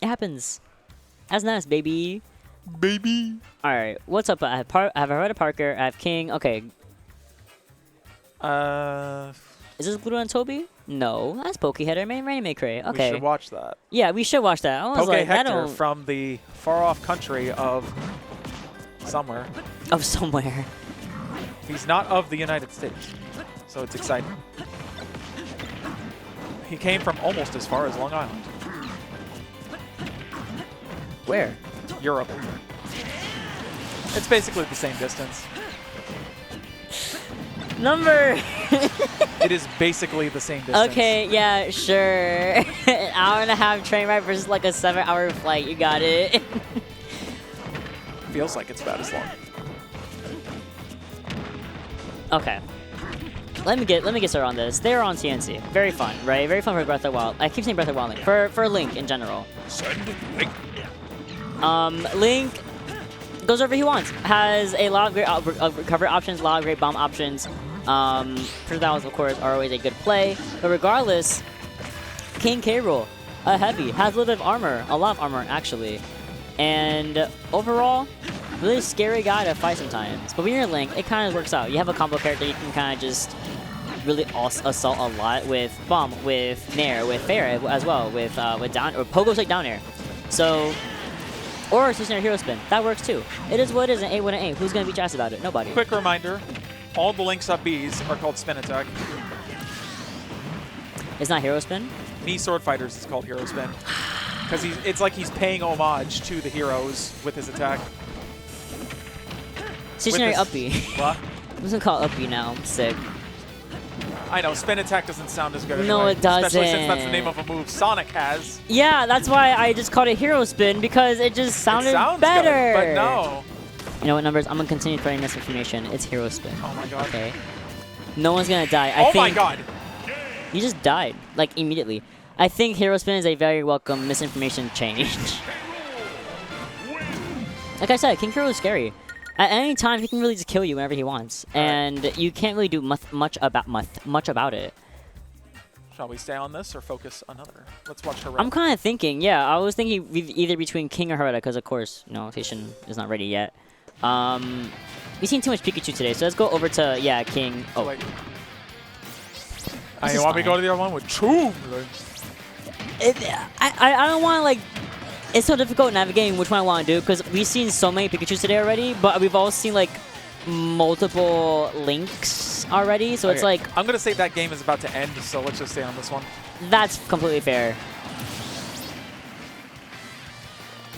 It happens. That's nice, baby. Baby. All right. What's up? I have Hareta parkr. I have King. Okay. Is this Gluto and Tobe? No, that's Pokehector. RandyMayCrazy. Okay. We should watch that. Yeah, we should watch that. I was like, that Pokehector don't... from the far-off country of somewhere. Of somewhere. He's not of the United States, so it's exciting. He came from almost as far as Long Island. Where? Europe. It's basically the same distance. Number. It is basically the same distance. Okay, yeah, sure. An hour and a half train ride versus like a 7-hour flight. You got it. Feels like it's about as long. Okay. Let me get started on this. They're on TNC. Very fun, right? Very fun for Breath of the Wild. I keep saying Breath of the Wild Link. For Link in general. Link goes wherever he wants. Has a lot of great recovery options, a lot of great bomb options. Projectiles, of course, are always a good play. But regardless, King K. Rool, a heavy, has a little bit of armor, a lot of armor actually. And overall, really scary guy to fight sometimes. But when you're Link, it kind of works out. You have a combo character, you can kind of just really assault a lot with bomb, with nair, with fair as well, with down or pogo's like down air. So. Or a stationary hero spin. That works too. It is what it is, an 8-1-8. Who's going to beat your ass about it? Nobody. Quick reminder, all the Links up Bs are called spin attack. It's not hero spin? Me Sword Fighters is called hero spin. Because it's like he's paying homage to the heroes with his attack. Stationary up B. What? I'm just going to call it up B now. Sick. I know, spin attack doesn't sound as good No, anyway, it doesn't. Especially since that's the name of a move Sonic has. Yeah, that's why I just called it hero spin, because it just sounded It sounds better. good, but no. You know what, Numbers? I'm going to continue spreading misinformation. It's hero spin. Oh my god. Okay. No one's going to die. Oh my god. You just died, like, immediately. I think hero spin is a very welcome misinformation change. Like I said, King Crooos is scary. At any time, he can really just kill you whenever he wants, and you can't really do much about it. Shall we stay on this or focus on another? Let's watch Hareta. I'm kind of thinking, yeah, I was thinking either between King or Hareta, because of course, you know, Station is not ready yet. We've seen too much Pikachu today, so let's go over to, yeah, King. Oh, wait. This You is want me to fine. go to the other one with Tobe? I don't want to, like, it's so difficult navigating which one I want to do, because we've seen so many Pikachus today already, but we've all seen, like, multiple Links already, so it's like... I'm going to say that game is about to end, so let's just stay on this one. That's completely fair.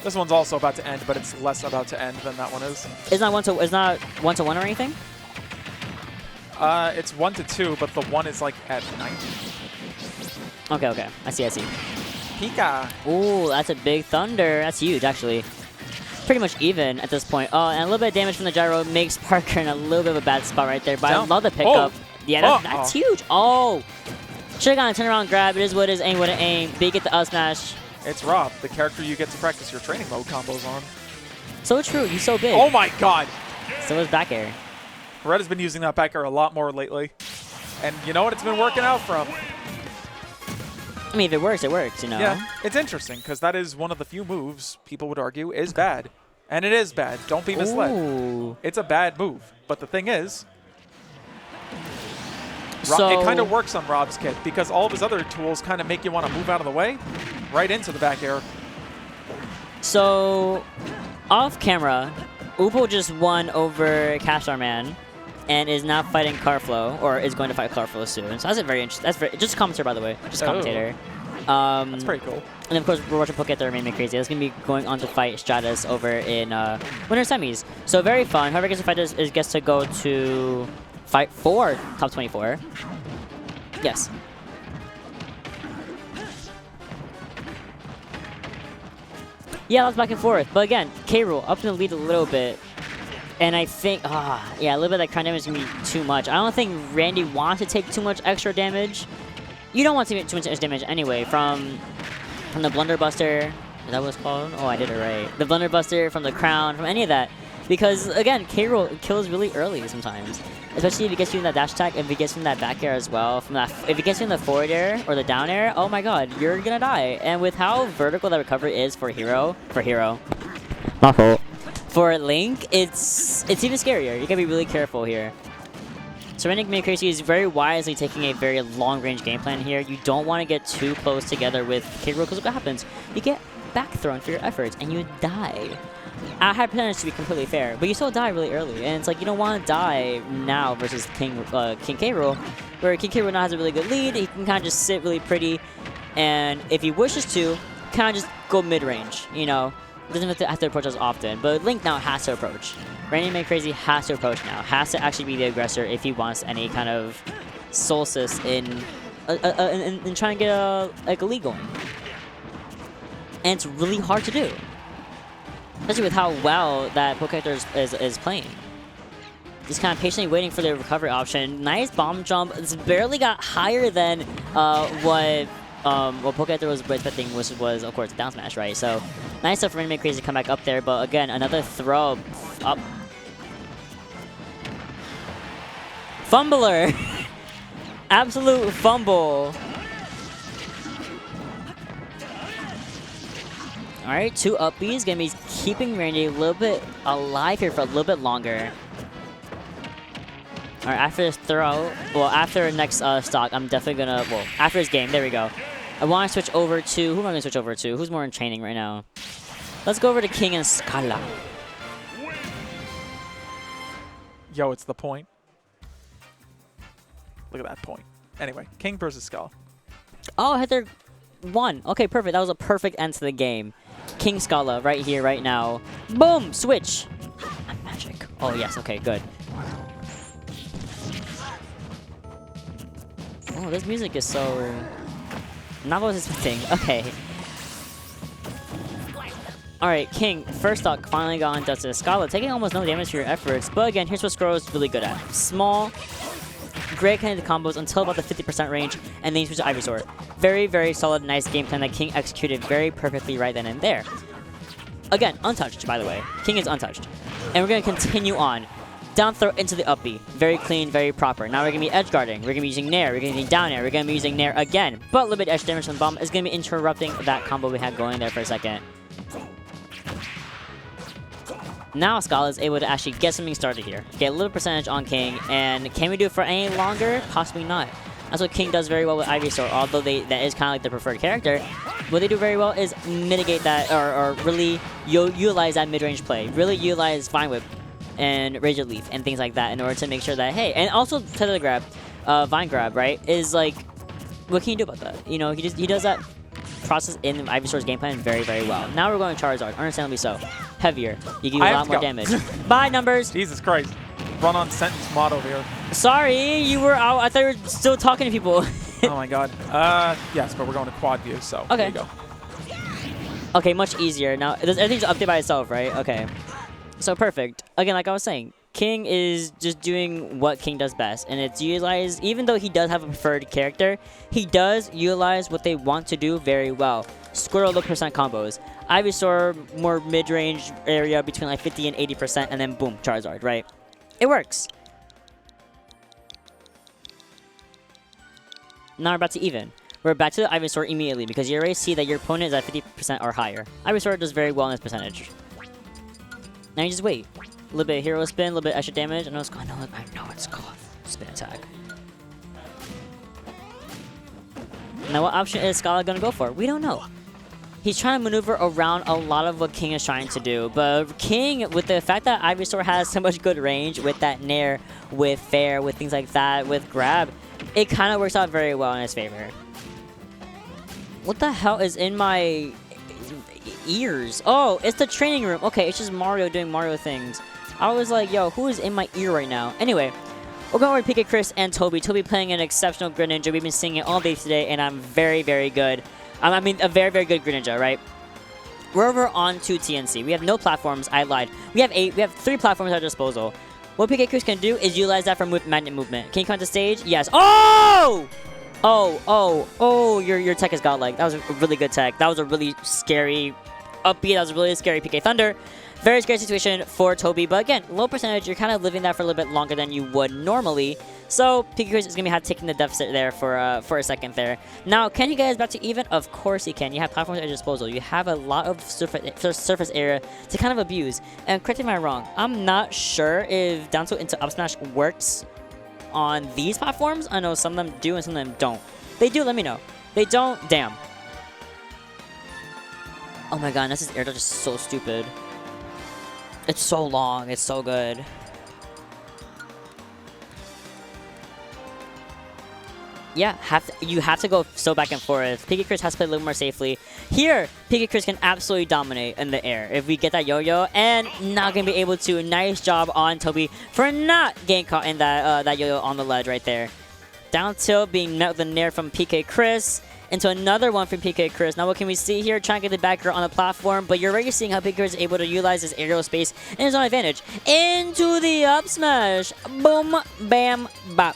This one's also about to end, but it's less about to end than that one is. It's not 1-to-1 or anything? It's 1-2, but the one is like at 90. Okay. I see. Pika. Ooh, that's a big thunder. That's huge, actually. Pretty much even at this point. Oh, and a little bit of damage from the gyro makes parkr in a little bit of a bad spot right there, but I love the pickup. Yeah, that's huge. Oh! Should've gotten a turnaround grab. It is what it is. Aim what it aim. Big get the up smash. It's Rob, the character you get to practice your training mode combos on. So true. He's so big. Oh my god! So is back air. Hareta's been using that back air a lot more lately. And you know what it's been working out from? I mean, if it works, it works, you know? Yeah, it's interesting, because that is one of the few moves people would argue is bad. And it is bad. Don't be misled. Ooh. It's a bad move. But the thing is, So it kind of works on Rob's kit, because all of his other tools kind of make you want to move out of the way, right into the back air. So, off camera, Upo just won over Cashstar Man and is now fighting Karflo, or is going to fight Karflo soon. So that's a very interesting. That's just a commentator, by the way. Just a commentator. That's pretty cool. And of course, we're watching Pokehector RandyMayCrazy. That's going to be going on to fight Stratas over in winter semis. So very fun. Whoever gets to fight this gets to go to fight for top 24. Yes. Yeah, that's back and forth. But again, K-Rool up in the lead a little bit. And I think, yeah, a little bit of that crown damage is going to be too much. I don't think Randy wants to take too much extra damage. You don't want to take too much extra damage anyway from the Blunderbuster. Is that what it's called? Oh, I did it right. The Blunderbuster, from the crown, from any of that. Because, again, K-Rool kills really early sometimes. Especially if he gets you in that dash attack, if he gets you in that back air as well. From that, if he gets you in the forward air or the down air, oh my god, you're going to die. And with how vertical that recovery is for Hero, my fault. For Link, it's even scarier. You gotta be really careful here. So RandyMayCrazy is very wisely taking a very long-range game plan here. You don't want to get too close together with K-Rool, because what happens? You get back thrown for your efforts, and you die. At high percentage to be completely fair, but you still die really early, and it's like you don't want to die now versus King K-Rool, where King K-Rool now has a really good lead. He can kind of just sit really pretty, and if he wishes to, kind of just go mid-range, you know. Doesn't have to approach as often, but Link now has to approach. RandyMayCrazy has to approach now. Has to actually be the aggressor if he wants any kind of solstice in trying to get a lead going. And it's really hard to do, especially with how well that Pokehector is playing. Just kind of patiently waiting for the recovery option. Nice bomb jump. It's barely got higher than what Pokehector was expecting, which was, of course, a down smash, right? So, nice stuff for RandyMayCrazy to come back up there, but again, another throw up. Fumbler! Absolute fumble. Alright, 2 up Bs, gonna be keeping Randy a little bit alive here for a little bit longer. Alright, after this throw, well, after next stock, I'm definitely gonna, well, after this game, there we go. I want to switch over to, who am I going to switch over to? Who's more in training right now? Let's go over to King and Skahla. Yo, it's the point. Look at that point. Anyway, King versus Skahla. Oh, Heather won. Okay, perfect. That was a perfect end to the game. King Skahla right here, right now. Boom! Switch! I'm magic. Oh, yes. Okay, good. Oh, this music is so... Not what I was expecting. Okay. Alright, King, first stock finally got does to Skahla, taking almost no damage for your efforts. But again, here's what Scroll is really good at. Small, great connected combos until about the 50% range, and then he switches to Ivysaur. Very, very solid, nice game plan that King executed very perfectly right then and there. Again, untouched, by the way. King is untouched. And we're going to continue on. Down throw into the up B. Very clean, very proper. Now we're going to be edge guarding. We're going to be using Nair. We're going to be down air. We're going to be using Nair again. But a little bit of edge damage from the bomb is going to be interrupting that combo we had going there for a second. Now Skahla is able to actually get something started here. Get a little percentage on King. And can we do it for any longer? Possibly not. That's what King does very well with Ivysaur. Although that is kind of like the preferred character. What they do very well is mitigate that or really utilize that mid-range play. Really utilize Vine Whip and Razor Leaf and things like that in order to make sure that, hey, and also Tether Grab, Vine Grab, right, is like, what can you do about that? You know, he does that process in Ivysaur's game plan very, very well. Now we're going to Charizard, understandably so. Heavier. You give you a lot more damage. Bye, numbers! Jesus Christ. Run-on sentence motto here. Sorry, you were out. I thought you were still talking to people. Oh my god. Yes, but we're going to quad view, so okay. There you go. Okay, much easier. Now, everything's updated by itself, right? Okay. So perfect. Again, like I was saying, King is just doing what King does best, and it's utilize. Even though he does have a preferred character, he does utilize what they want to do very well. Squirrel low percent combos. Ivysaur more mid-range area between like 50 and 80%, and then boom, Charizard, right? It works. Now we're about to even. We're back to the Ivysaur immediately because you already see that your opponent is at 50% or higher. Ivysaur does very well in this percentage. Now you just wait. A little bit of hero spin, a little bit extra damage. I know it's gone. I know it's gone. Spin attack. Now what option is Skahla gonna go for? We don't know. He's trying to maneuver around a lot of what King is trying to do. But King, with the fact that Ivysaur has so much good range with that Nair, with Fair, with things like that, with Grab, it kind of works out very well in his favor. What the hell is in my ears? Oh, it's the training room. Okay, it's just Mario doing Mario things. I was like, yo, who is in my ear right now? Anyway, we're going with PkChris and Tobe. Tobe playing an exceptional Greninja. We've been seeing it all day today, and I'm very, very good. I mean, a very, very good Greninja, right? We're over on to TNC. We have no platforms. I lied. We have 3 platforms at our disposal. What PkChris can do is utilize that for magnet movement. Can you come to the stage? Yes. Oh! Oh, your tech is godlike. That was a really good tech. That was a really scary upbeat. That was a really scary PK Thunder. Very scary situation for Tobe, but again, low percentage. You're kind of living that for a little bit longer than you would normally. So PkChris is going to be taking the deficit there for a second there. Now, can he get us back to even? Of course he can. You have platforms at your disposal. You have a lot of surface area to kind of abuse. And correct me if I'm wrong, I'm not sure if down tilt into up smash works on these platforms. I know some of them do and some of them don't. They do, let me know. They don't, damn. Oh my god, this air dodge is so stupid. It's so long, it's so good. Yeah, you have to go so back and forth. PkChris has to play a little more safely. Here, PkChris can absolutely dominate in the air if we get that yo-yo, and not going to be able to. Nice job on Tobe for not getting caught in that yo-yo on the ledge right there. Down tilt being met with a nair from PkChris. Into another one from PkChris. Now what can we see here? Trying to get the back air on the platform, but you're already seeing how PkChris is able to utilize his aerial space in his own advantage. Into the up smash. Boom, bam, bop.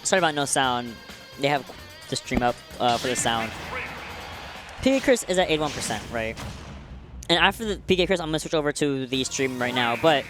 Sorry about no sound. They have the stream up for the sound. PkChris is at 81%, right? And after the PkChris, I'm going to switch over to the stream right now, but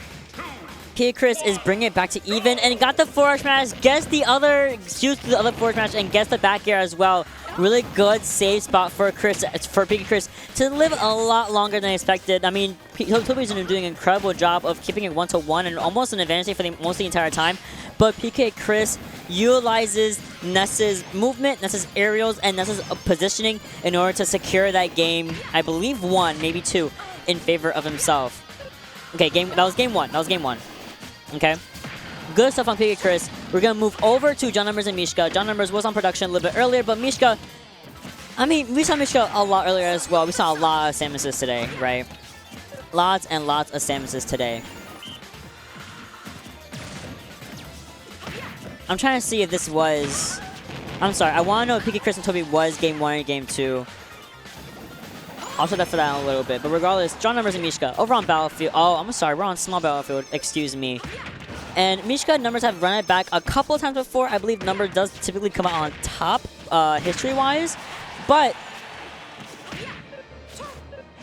PkChris is bringing it back to even and got the forward smash, gets the other, shoots the other forward smash, and gets the back air as well. Really good save spot for PkChris to live a lot longer than expected. I mean, Tobe's been doing an incredible job of keeping it 1-1 and almost an advantage for most of the entire time. But PkChris utilizes Ness's movement, Ness's aerials, and Ness's positioning in order to secure that game. I believe 1, maybe 2, in favor of himself. Okay, that was game 1. That was game 1. Okay. Good stuff on PkChris. We're going to move over to John Numbers and Mishka. John Numbers was on production a little bit earlier, but Mishka, I mean, we saw Mishka a lot earlier as well. We saw a lot of Samuses today, right? Lots and lots of Samuses today. I'm trying to see if this was... I'm sorry, I want to know if PkChris and Tobe was game 1 and game 2. I'll set that for that in a little bit. But regardless, John Numbers and Mishka over on Battlefield. Oh, I'm sorry, we're on Small Battlefield. Excuse me. And Mishka Numbers have run it back a couple of times before. I believe Numbers does typically come out on top history-wise. But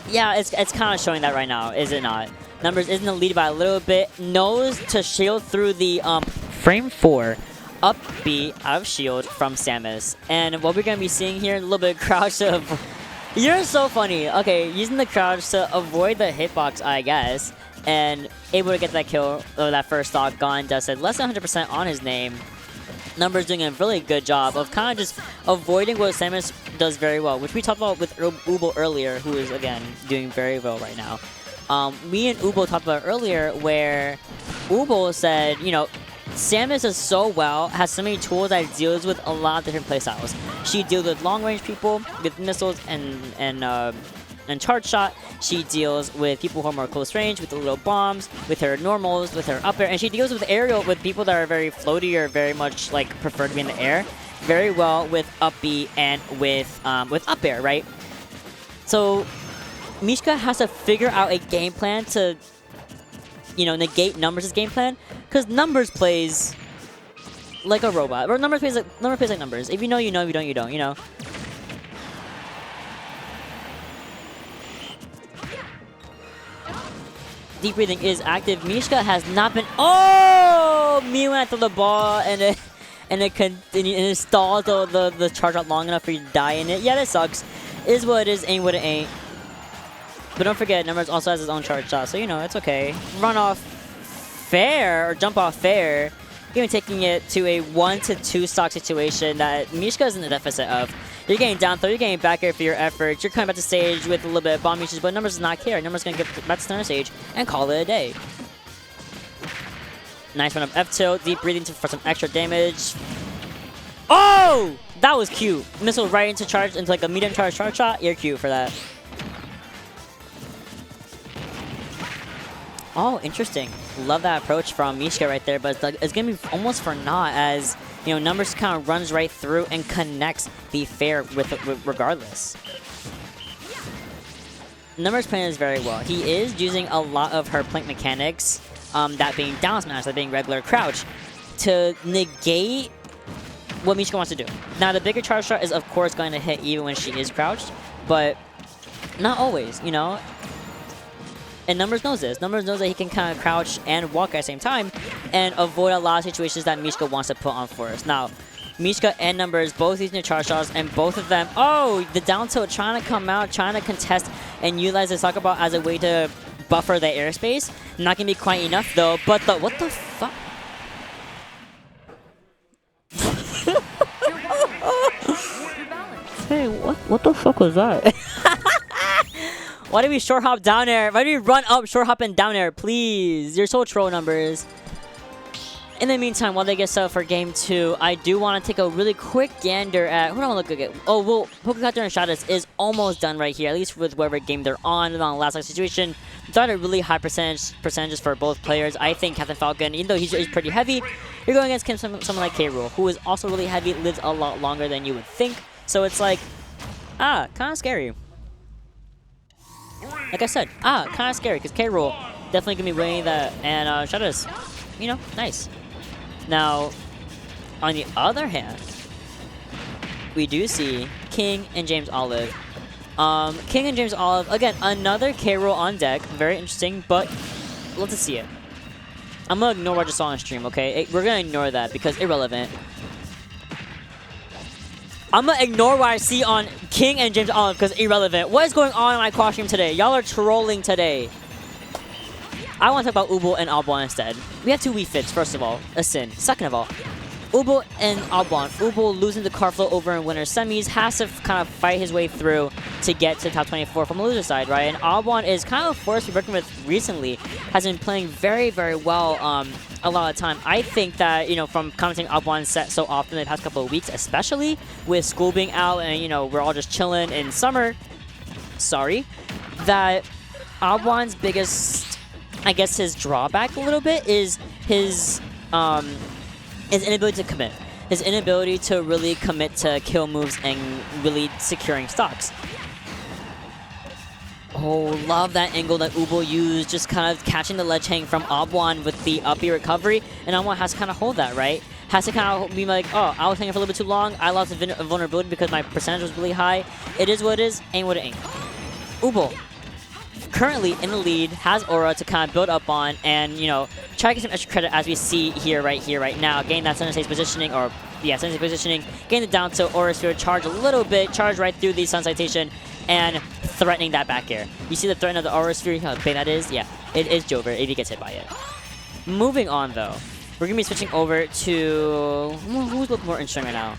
yeah, it's kind of showing that right now, is it not? Numbers is in the lead by a little bit. Knows to shield through the frame 4 up B out of shield from Samus. And what we're going to be seeing here, a little bit of crouch of... You're so funny. Okay, using the crouch to avoid the hitbox, I guess. And able to get that kill, or that first stock gone. Does it less than 100% on his name. Numbers doing a really good job of kind of just avoiding what Samus does very well, which we talked about with Ubo earlier, who is, again, doing very well right now. Me and Ubo talked about earlier where Ubo said, you know, Samus does so well, has so many tools that deals with a lot of different playstyles. She deals with long-range people, with missiles and charge shot. She deals with people who are more close range, with the little bombs, with her normals, with her up air, and she deals with aerial, with people that are very floaty or very much like prefer to be in the air, very well with up B and with up air, right? So Mishka has to figure out a game plan to, you know, negate Numbers' game plan, because Numbers plays like a robot, or Numbers plays like Numbers. If you know, you know. If you don't, you don't. You know. Deep breathing is active. Mishka has not been. Oh, Mew went through the ball and it stalled the charge out long enough for you to die in it. Yeah, that sucks. Is what it is, ain't what it ain't. But don't forget, Numbers also has his own charge shot, so you know, it's okay. Run off fair, or jump off fair, even taking it to a 1-2 stock situation that Mishka is in the deficit of. You're getting down throw, you're getting back air for your efforts, you're coming back to stage with a little bit of bomb usage, but Numbers does not care. Numbers going to get back to center stage and call it a day. Nice run up F tilt, deep breathing for some extra damage. Oh! That was cute. Missile right into charge, into like a medium charge shot. You're cute for that. Oh, interesting. Love that approach from Mishka right there, but it's going to be almost for naught as, you know, Numbers kind of runs right through and connects the fair with regardless. Numbers playing this very well. He is using a lot of her plank mechanics, that being down smash, that being regular crouch, to negate what Mishka wants to do. Now, the bigger charge shot is, of course, going to hit even when she is crouched, but not always, you know? And Numbers knows this. Numbers knows that he can kind of crouch and walk at the same time and avoid a lot of situations that Mishka wants to put on force. Now, Mishka and Numbers both using their charge shots, and both of them, oh, the down tilt trying to come out, trying to contest and utilize the soccer ball as a way to buffer the airspace. Not going to be quite enough, though, but what the fuck? Hey, what the fuck was that? Why did we short hop down air? Why did we run up, short hop and down air? Please. You're so troll, Numbers. In the meantime, while they get set up for game 2, I do want to take a really quick gander at... Who do I want to look at? Oh, well, Pokecector and Stratas is almost done right here, at least with whatever game they're on. And on the last situation, thought a really high percentages for both players. I think Captain Falcon, even though he's pretty heavy, you're going against someone like K-Rool, who is also really heavy, lives a lot longer than you would think. So it's like, kind of scary. Like I said, kind of scary, because K-Rool definitely going to be winning that, and Stratas, you know, nice. Now, on the other hand, we do see King and Jamezolive. King and Jamezolive, again, another K-Rool on deck, very interesting, but let's see it. I'm going to ignore what I just saw on stream, okay? We're going to ignore that, because irrelevant. I'm going to ignore what I see on King and Jamezolive because irrelevant. What is going on in my Quadstream today? Y'all are trolling today. I want to talk about Obwan and Obwan instead. We have two Wii Fits, first of all. A sin. Second of all, Obwan and Obwan. Obwan losing to Karflo over in winter semis, has to kind of fight his way through to get to top 24 from the loser side, right? And Obwan is kind of a force we're working with recently. Has been playing very, very well a lot of time. I think that, you know, from commenting Obwan's set so often the past couple of weeks, especially with school being out and, you know, we're all just chilling in summer, that Obwan's biggest, I guess, his drawback a little bit is his inability to commit. His inability to really commit to kill moves and really securing stocks. Oh, love that angle that Obwan used, just kind of catching the ledge hang from Obwan with the up B recovery, and Obwan has to kind of hold that, right? Has to kind of be like, oh, I was hanging for a little bit too long, I lost a vulnerability because my percentage was really high. It is what it is, ain't what it ain't. Obwan, currently in the lead, has aura to kind of build up on and, you know, try to get some extra credit as we see here, right now. Gain that center stage positioning, or, yeah, center stage positioning. Gain the down tilt, aura sphere, charge a little bit, charge right through the sun citation, and threatening that back air. You see the threat of the aura sphere, how big that is? Yeah, it is Jover if he gets hit by it. Moving on, though, we're going to be switching over to... Who's looking more interesting right now?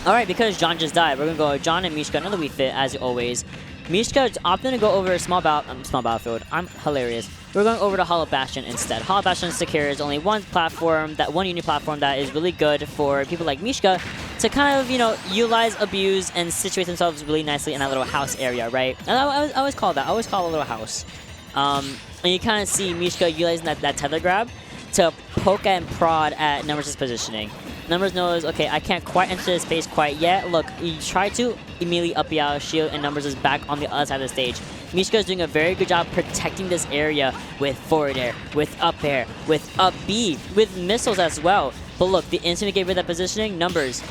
Alright, because John just died, we're going to go John and Mishka, another Wii Fit, as always. Mishka opting to go over a small battlefield. I'm hilarious. We're going over to Hollow Bastion instead. Hollow Bastion secure is only one platform, one unique platform that is really good for people like Mishka to kind of, you know, utilize, abuse, and situate themselves really nicely in that little house area, right? And I always call that. I always call it a little house. And you kind of see Mishka utilizing that tether grab to poke and prod at Numbers' positioning. Numbers knows, okay, I can't quite enter the space quite yet. Look, he tried to immediately up the out shield, and Numbers is back on the other side of the stage. Mishka is doing a very good job protecting this area with forward air, with up air, with up B, with missiles as well. But look, the instant he gave her that positioning, Numbers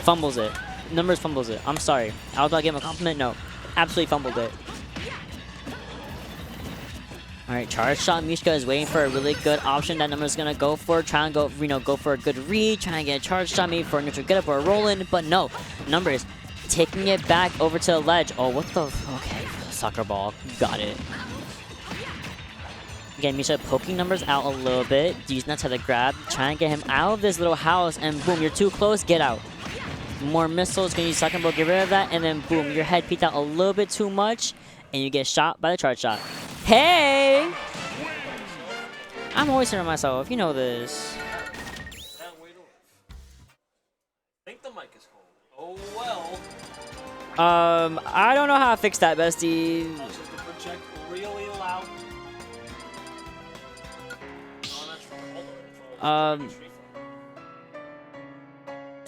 fumbles it. Numbers fumbles it. I'm sorry. I was about to give him a compliment. No, absolutely fumbled it. Alright, charge shot. Mishka is waiting for a really good option that Numbers is gonna go for. Trying to go, you know, go for a good read, trying to get a charge shot, maybe for a neutral get up or a roll in, but no. Numbers taking it back over to the ledge. Oh, what the? Okay, soccer ball. Got it. Again, Mishka poking Numbers out a little bit, using that to the grab, trying to get him out of this little house, and boom, you're too close, get out. More missiles, gonna use second ball, get rid of that, and then boom, your head peeked out a little bit too much, and you get shot by the charge shot. Hey! I'm always here myself. You know this. I think the mic is cold. Oh well. I don't know how to fix that, bestie. Just to project really loud. I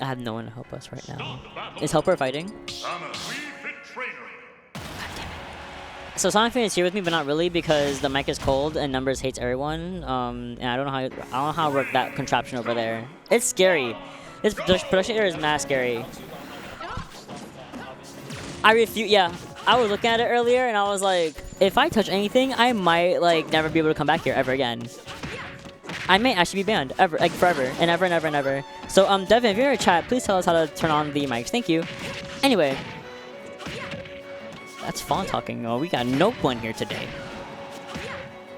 have no one to help us right now. Is HelpR fighting? So Sonicfiend is here with me, but not really because the mic is cold and Numbers hates everyone. And I don't know how to work that contraption over there. It's scary. This production area is mad scary. I refuse. Yeah, I was looking at it earlier and I was like, if I touch anything, I might like never be able to come back here ever again. I may actually be banned ever, like forever and ever and ever and ever. So Devin, if you're in chat, please tell us how to turn on the mics. Thank you. Anyway. That's Fawn talking. Oh, we got no one here today.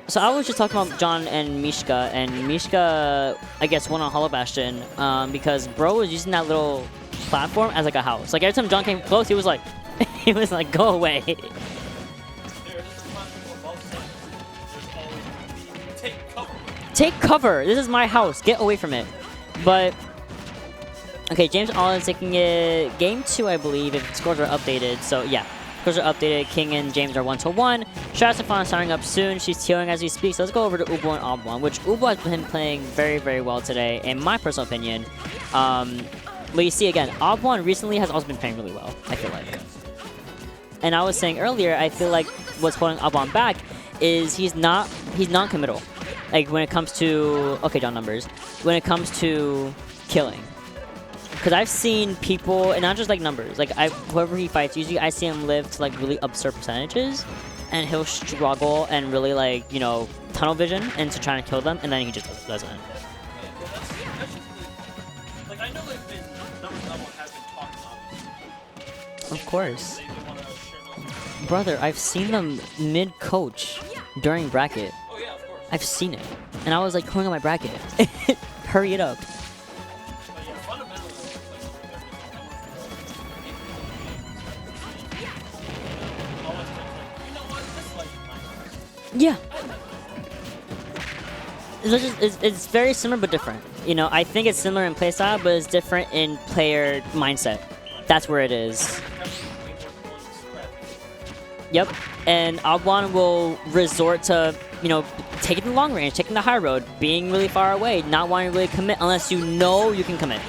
So I was just talking about John and Mishka, and Mishka, I guess, won on Hollow Bastion because bro was using that little platform as like a house. Like every time John came close, he was like, go away. Take cover. This is my house. Get away from it. But okay, James Allen's taking it game 2, I believe, if scores are updated. So yeah. Scores are updated. King and James are 1-1. Stratas and Fawn starting up soon. She's healing as we speak. So let's go over to Obwan and Obwan, which Obwan has been playing very, very well today, in my personal opinion. But you see, again, Obwan recently has also been playing really well, I feel like. And I was saying earlier, I feel like what's holding Obwan back is he's non-committal. Like when it comes to, okay, John Numbers, when it comes to killing. Because I've seen people, and not just like Numbers, like whoever he fights, usually I see him live to like really absurd percentages, and he'll struggle and really like, you know, tunnel vision into trying to kill them, and then he just doesn't. Like I know they've been Numbers level has been talking. Of course. Brother, I've seen them mid-coach during bracket. Oh yeah, of course. I've seen it. And I was like, calling on my bracket. Hurry it up. Yeah. It's very similar but different. You know, I think it's similar in playstyle, but it's different in player mindset. That's where it is. Yep. And Obwan will resort to, you know, taking the long range, taking the high road, being really far away, not wanting to really commit unless you know you can commit.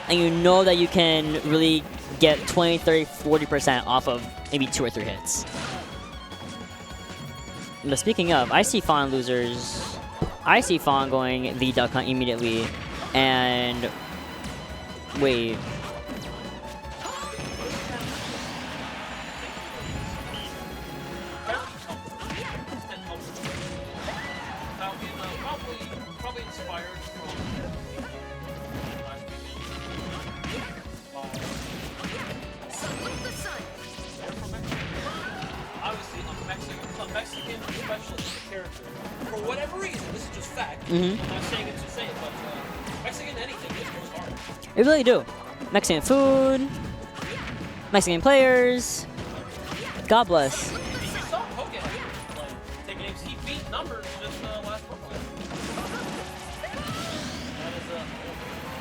And you know that you can really get 20, 30, 40% off of maybe 2 or 3 hits. But speaking of, I see Fawn losers. I see Fawn going the duck hunt immediately. And wait. Probably inspired obviously a Mexican specialist character. For whatever reason, this is just fact. I'm not saying it to say it, but Mexican anything just goes hard. They really do. Mexican food, Mexican players. God bless. You saw Pokehector, like, taking names. He beat Numbers just last Brooklyn.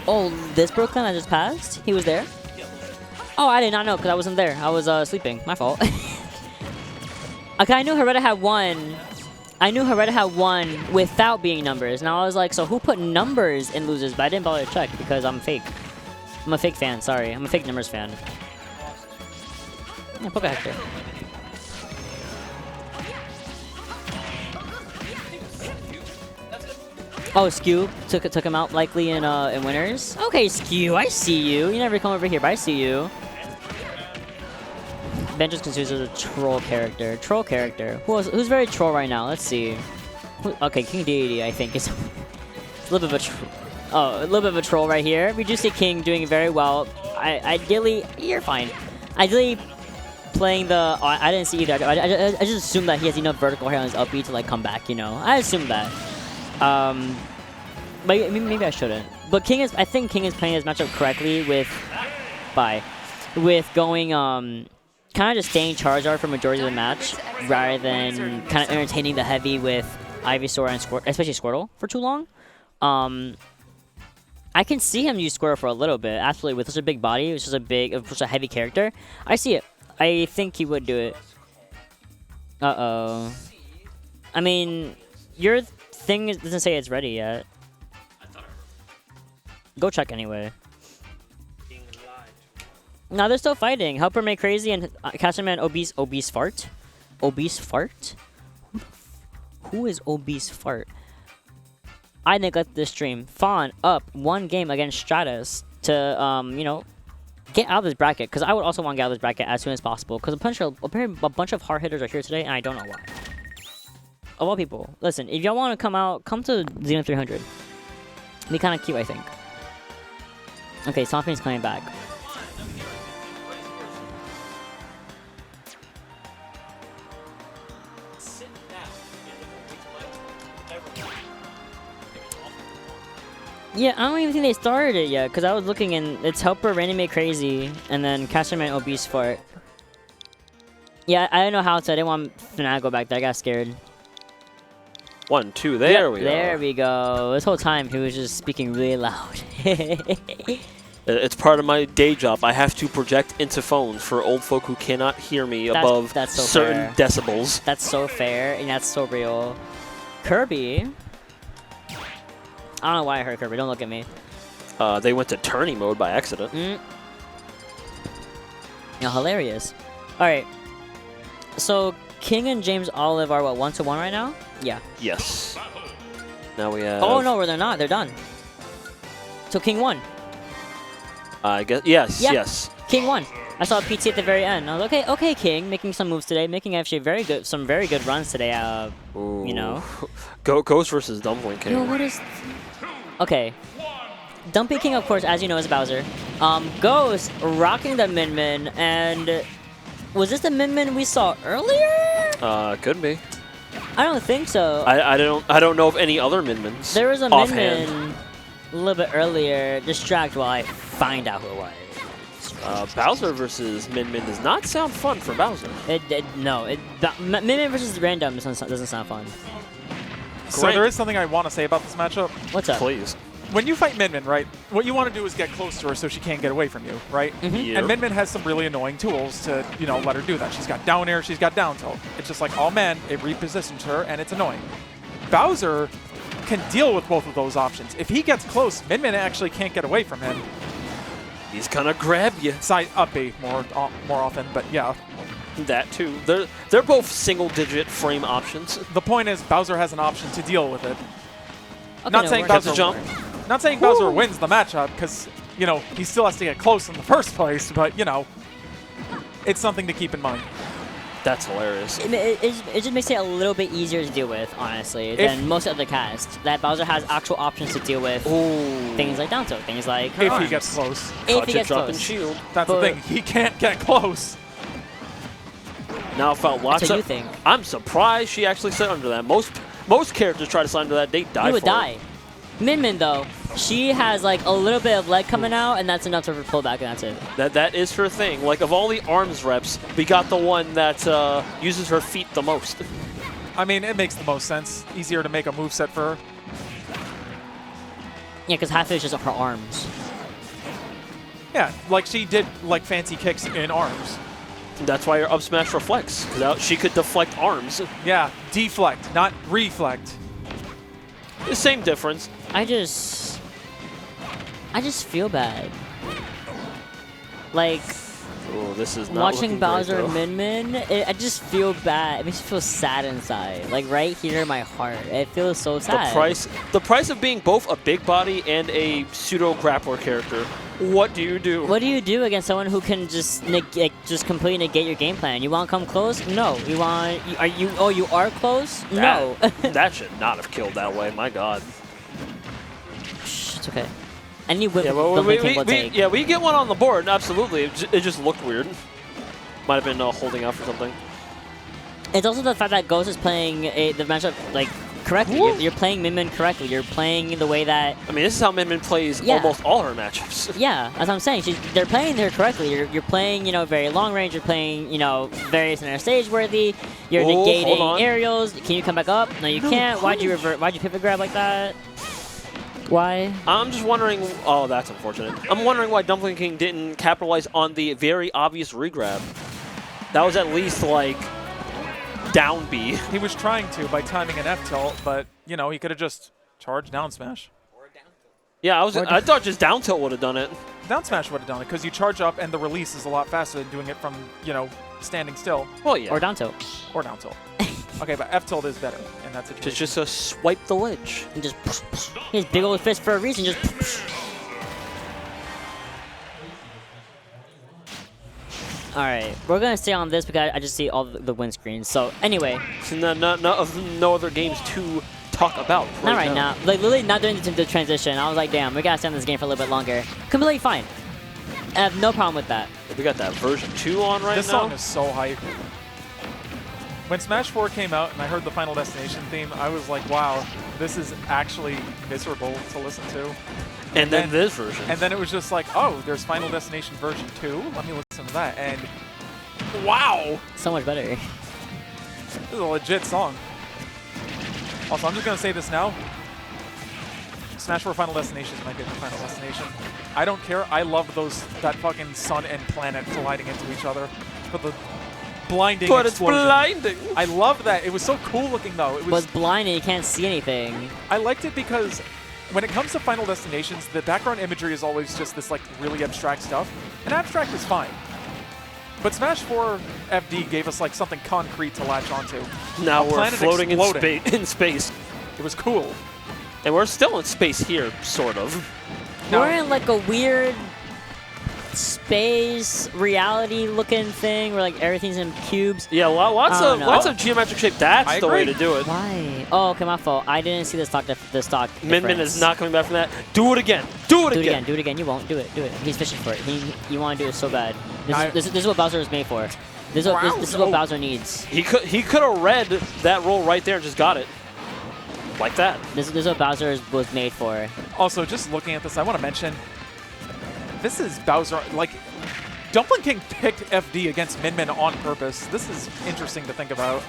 Oh, this Brooklyn I just passed? He was there? Oh, I did not know because I wasn't there. I was sleeping. My fault. Okay, I knew Hareta had won. I knew Hareta had won without being Numbers. Now I was like, so who put Numbers in losers? But I didn't bother to check because I'm fake. I'm a fake fan, sorry. I'm a fake Numbers fan. Yeah, Pokehector. Oh, Skew took him out likely in winners. Okay, Skew, I see you. You never come over here, but I see you. Ben just considers a troll character. Troll character. Who's very troll right now? Let's see. Okay, King Deity, I think is a little bit of a troll right here. We do see King doing very well. Ideally, you're fine. Ideally, playing the. Oh, I didn't see either. I just assumed that he has enough vertical hair on his up B to like come back. You know, I assumed that. But maybe I shouldn't. But King is. I think King is playing his matchup correctly with going kind of just staying Charizard for majority of the match rather than kind of entertaining the heavy with Ivysaur and especially Squirtle for too long. I can see him use Squirtle for a little bit. Absolutely, with such a big body, with such a heavy character, I see it. I think he would do it. Uh-oh. I mean, your thing doesn't say it's ready yet. Go check anyway. No, they're still fighting. HelpR and Casterman Obese Fart. Obese Fart? Who is Obese Fart? I neglected this stream. Fawn up 1 game against Stratas to, you know, get out of this bracket. Because I would also want to get out of this bracket as soon as possible. Because a bunch of hard hitters are here today, and I don't know why. Of all people, listen, if y'all want to come out, come to Xeno300. Be kind of cute, I think. Okay, Sonicfiend's coming back. Yeah, I don't even think they started it yet, because I was looking and it's HelpR, RandyMayCrazy, and then Casterman Obese Fart. Yeah, I didn't know how to, I didn't want Fnatic to go back there, I got scared. 1, 2, there we go. There we go. This whole time he was just speaking really loud. It's part of my day job. I have to project into phones for old folk who cannot hear me above so certain fair. decibels. That's so fair, and that's so real. Kirby. I don't know why I heard Kirby. Don't look at me. They went to tourney mode by accident. Yeah, hilarious. All right. So King and Jamezolive are what, 1-1 right now? Yeah. Yes. Now we have. Oh no, they're not. They're done. So King won. I guess yes. Yeah. Yes. King won. I saw a PT at the very end. I was like, okay, King, making some moves today, making actually some very good runs today. You know. Ghost versus DumplingKing. Yo, what is? Okay. DumplingKing, of course, as you know, is Bowser. Ghost rocking the Min, and was this the Min we saw earlier? Could be. I don't think so. I don't know of any other Min-Mins. There was a offhand. Min a little bit earlier. Distract while I find out who it was. Bowser versus Min does not sound fun for Bowser. No. Min versus Random doesn't sound fun. So there is something I want to say about this matchup. What's up? Please. When you fight Min, right, what you want to do is get close to her so she can't get away from you, right? Yep. And Min has some really annoying tools to, you know, let her do that. She's got down air, she's got down tilt. It's just like all men, it repositions her, and it's annoying. Bowser can deal with both of those options. If he gets close, Min actually can't get away from him. He's gonna grab you. Side up B more often, but yeah. That too. They're both single-digit frame options. The point is Bowser has an option to deal with it. Okay, Not no, saying we're Bowser jump. Not saying Bowser wins the matchup, because, you know, he still has to get close in the first place, but, you know, it's something to keep in mind. That's hilarious. It just makes it a little bit easier to deal with, honestly, than most other casts. That Bowser has actual options to deal with things like down tilt, things like her If he arms. gets close. If he gets drop and close. shield. That's the thing. He can't get close. Now I found lots That's what of. you think. I'm surprised she actually slid under that. Most characters try to slide under that. They die. You would for it. die. Min though, she has like a little bit of leg coming out, and that's enough to pull back, and that's it. That is her thing. Like, of all the arms reps, we got the one that uses her feet the most. I mean, it makes the most sense. Easier to make a moveset for her. Yeah, because half of it's just her arms. Yeah, like she did like fancy kicks in arms. That's why her up smash reflects. 'Cause she could deflect arms. Yeah, deflect, not reflect. The same difference. I just feel bad. Like, Oh, this is not watching looking Bowser great, though. and Min, I just feel bad. It makes me feel sad inside. Like, right here in my heart. It feels so sad. The price of being both a big body and a pseudo grappler character. What do you do? What do you do against someone who can just completely negate your game plan? You want to come close? No. You want? You are close? No. That should not have killed that way. My God. Shh, it's okay. Any whip Yeah, well, DumplingKing will take. we get one on the board. Absolutely. It just looked weird. Might have been holding out for something. It's also the fact that Ghost is playing the matchup like correctly. You're playing Min Min correctly. You're playing the way that... I mean, this is how Min Min plays Yeah. almost all her matchups. Yeah, that's what I'm saying. They're playing there correctly. You're playing, very long range. You're playing, very center stage worthy. You're hold negating on. aerials. Can you come back up? No, you can't. Why'd you revert? Why'd you pivot grab like that? Why? I'm just wondering. Oh, that's unfortunate. I'm wondering why DumplingKing didn't capitalize on the very obvious regrab. That was at least like down B. He was trying to by timing an F tilt, but he could have just charged down smash. Yeah, I thought just down tilt would have done it. Down smash would have done it because you charge up and the release is a lot faster than doing it from standing still Well, yeah. Or down tilt. or down tilt. Okay, but F tilt is better in that situation. Just to swipe the ledge. And just his big old fist for a reason. Just. All right, we're gonna stay on this because I just see all the win screens. So anyway, No other games to talk about. not right now. Like literally not doing the transition. I was like, damn, we gotta stay on this game for a little bit longer. Completely fine. I have no problem with that. We got that version 2 on right This now. song is so hype. When Smash 4 came out and I heard the Final Destination theme, I was like, wow, this is actually miserable to listen to. and then this version. And then it was just like, oh, there's Final Destination version 2? Let me listen to that. And wow, So much better. this is a legit song. Also, I'm just going to say this now. Smash 4 Final Destination is my favorite Final Destination. I don't care. I loved that fucking sun and planet colliding into each other. For the blinding But it's explosion. blinding. I love that. It was so cool looking though. It Was blind and you can't see anything. I liked it because when it comes to Final Destinations, the background imagery is always just this like really abstract stuff. And abstract is fine. But Smash 4 FD gave us like something concrete to latch onto. Now A we're planet floating exploding. in space. It was cool. And we're still in space here, sort of. Now- We're in like a weird space reality looking thing where like everything's in cubes. Yeah, lots I of don't lots know. of geometric shape. That's I the way to agree. do it. Why? Oh, okay, my fault. I didn't see the stock. The stock. Min Min difference. is not coming back from that. Do it again. Do it Do it again. again. Do it again. You won't. Do it. Do it. He's fishing for it. You want to do it so bad. I- This is what Bowser is made for. This is what Bowser needs. He could have read that roll right there and just got it. Like that. This is what Bowser was made for. Also, just looking at this, I want to mention, this is Bowser, like, DumplingKing picked FD against Min Min on purpose. This is interesting to think about.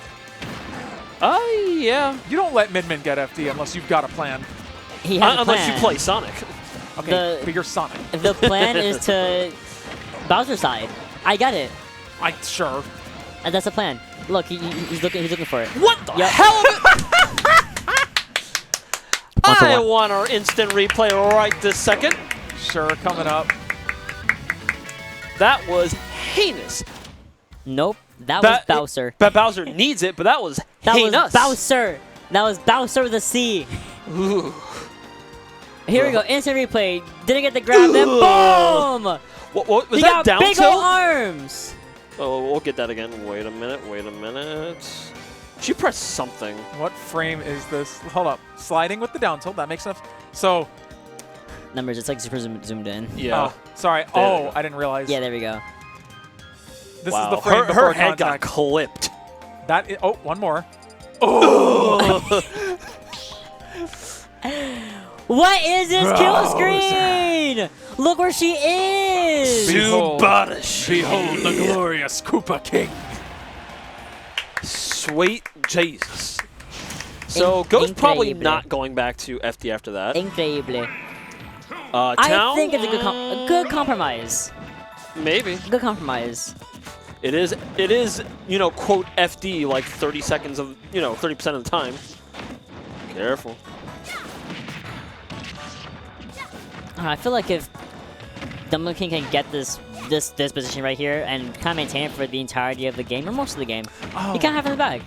Yeah. You don't let Min Min get FD unless you've got a plan. He has a Unless plan. you play Sonic. Okay, but you're Sonic. The plan is to Bowser side. I got it. Sure. And that's the plan. Look, he's looking for it. What the Yep. hell? for I one. want our instant replay right this second. Sure, coming up. That was heinous. Nope. That was Bowser. But Bowser needs it, but that was That heinous. was Bowser. That was Bowser with a C. Ooh. Here we go. Instant replay. Didn't get the grab. Then boom. What was He that got down big tilt? ol' arms. Oh, we'll get that again. Wait a minute. She pressed something. What frame is this? Hold up. Sliding with the down tilt. That makes enough. So, Numbers. It's like super zoomed in. Yeah. oh, sorry. There we Oh, go. I didn't realize. Yeah, there we go. This Wow. is the frame her before head got contact. clipped. Oh, one more. What is this kill screen? Look where she is. Behold. Subarish. Behold the glorious Koopa King. Sweet Jesus. So Ghost probably Increíble. not going back to FD after that. Increíble. Town? I think it's a good compromise. Maybe. Good compromise. It is, quote, FD like 30 seconds of, 30% of the time. Careful. I feel like if DumplingKing can get this position right here and kind of maintain it for the entirety of the game, or most of the game, he can't have it in the bag.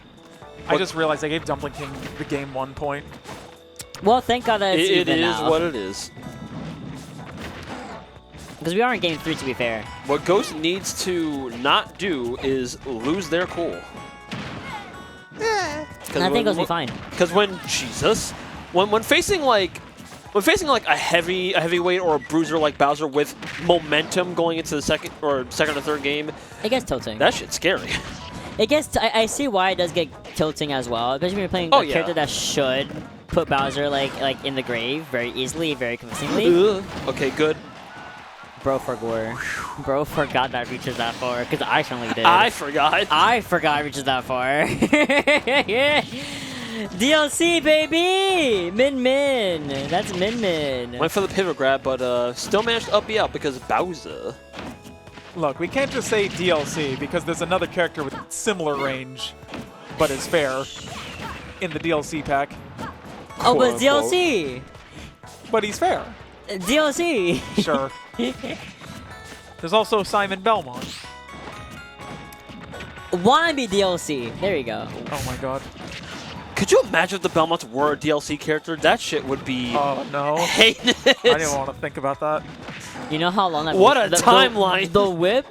I just realized I gave DumplingKing the game 1 point. Well, thank God that it's It even is now. what it is. Because we are in game 3, to be fair. What Ghost needs to not do is lose their cool. And I think Ghost will be fine. Because when facing like a heavyweight or a bruiser like Bowser with momentum going into the second or third game, It gets tilting. that shit's scary. It gets. I see why it does get tilting as well, especially when you're playing Oh, a yeah. character that should put Bowser like in the grave very easily, very convincingly. Okay, good. Bro forgot. Bro forgot that reaches that far, because I certainly did. I forgot. I forgot it reaches that far. DLC, baby! Min. That's Min. Went for the pivot grab, but still managed to up B out because of Bowser. Look, we can't just say DLC because there's another character with similar range, but is fair in the DLC pack. Oh, but it's Quote, unquote. DLC! But he's fair. DLC! Sure. There's also Simon Belmont. Wanna be DLC. There you go. Oh my god. Could you imagine if the Belmonts were a DLC character? That shit would be Oh no. heinous. I didn't want to think about that. You know how long that What a the timeline. The whip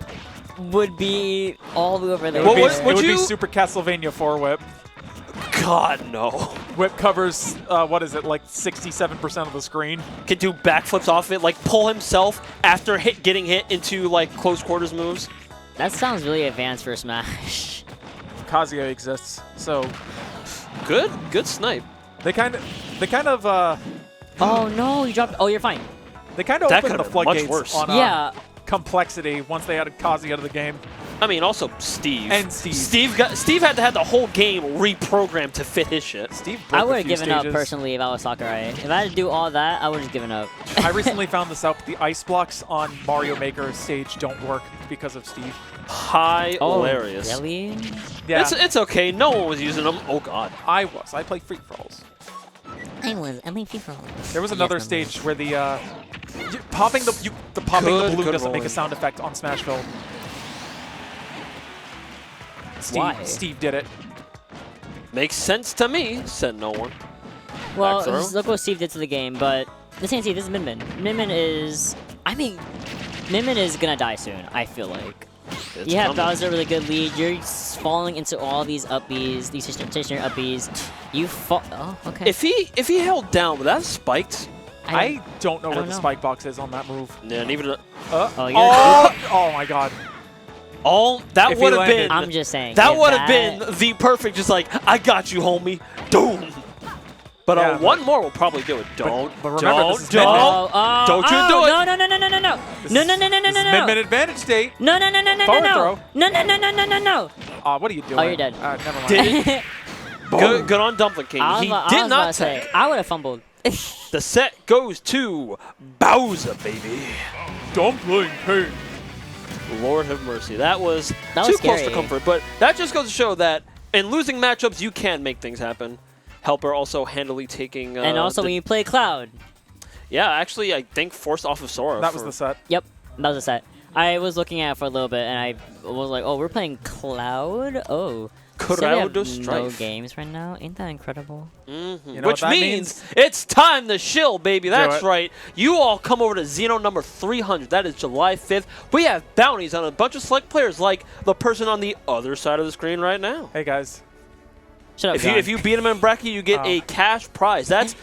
would be all over there. It would, What be, would it would you- be Super Castlevania 4 Whip. God, no. Whip covers, what is it, like 67% of the screen. Can do backflips off it, like pull himself after getting hit into like close quarters moves. That sounds really advanced for Smash. Kazuya exists, so Good snipe. they kind of Oh no, you dropped. Oh, you're fine. they kind of That opened the could've been much floodgates worse. on Yeah. complexity once they added Kazuya to the game. I mean, also Steve. And Steve. Steve had to have the whole game reprogrammed to fit his shit. Steve broke I a would have few given up stages. personally if I was Sakurai. If I had to do all that, I would have given up. I recently found this out. The ice blocks on Mario Maker stage don't work because of Steve. Hilarious. Really? Yeah, It's okay. No one was using them. Oh god. I play free for alls. I was only people. There was another stage where the popping the Good balloon doesn't make rolling. a sound effect on Smashville. Why? Steve did it. Makes sense to me, said no one. Well, Back throw. look what Steve did to the game, but this ain't Steve, this is Min. Min is... I mean, Min is gonna die soon, I feel like. It's You have coming. Bowser really good lead, you're falling into all these up-Bs, these stationary up-Bs. You fall... Oh, okay. If he held down, would that have spiked? I don't know where don't the know. spike box is on that move. Yeah, and even Oh, you're... Oh my god. all that If he would have landed- been. I'm just saying. That if would have been the perfect. Just like I got you, homie. Doom. But Yeah, one more will probably do it. Don't. but remember, this is don't. Min-Min. Don't you do it. No, no, no, no, no, no, no. This No, is- no, no, no, no, this no, is no. Min-Min advantage state. No, no, no, no, no, Forward no, throw. no. No, no, no, no, no, no, no. What are you doing? Oh, you're dead. Never mind. Did it. Good on DumplingKing. He did not take. I would have fumbled. The set goes to Bowser, baby. DumplingKing. Lord have mercy. That was That too was close to scary. comfort. But that just goes to show that in losing matchups, you can make things happen. HelpR also handily taking. And also when you play Cloud. Yeah, actually, I think forced off of Sora. That was the set. Yep, that was a set. I was looking at it for a little bit, and I was like, "Oh, we're playing Cloud. Oh, so we have Crowd no Strife. games right now. Ain't that incredible?" Mhm. You know Which what that means it's time to shill, baby. That's it. right. You all come over to Xeno number 300. That is July 5th. We have bounties on a bunch of select players, like the person on the other side of the screen right now. Hey guys. Shut up, If you beat him in bracket, you get Oh. a cash prize. That's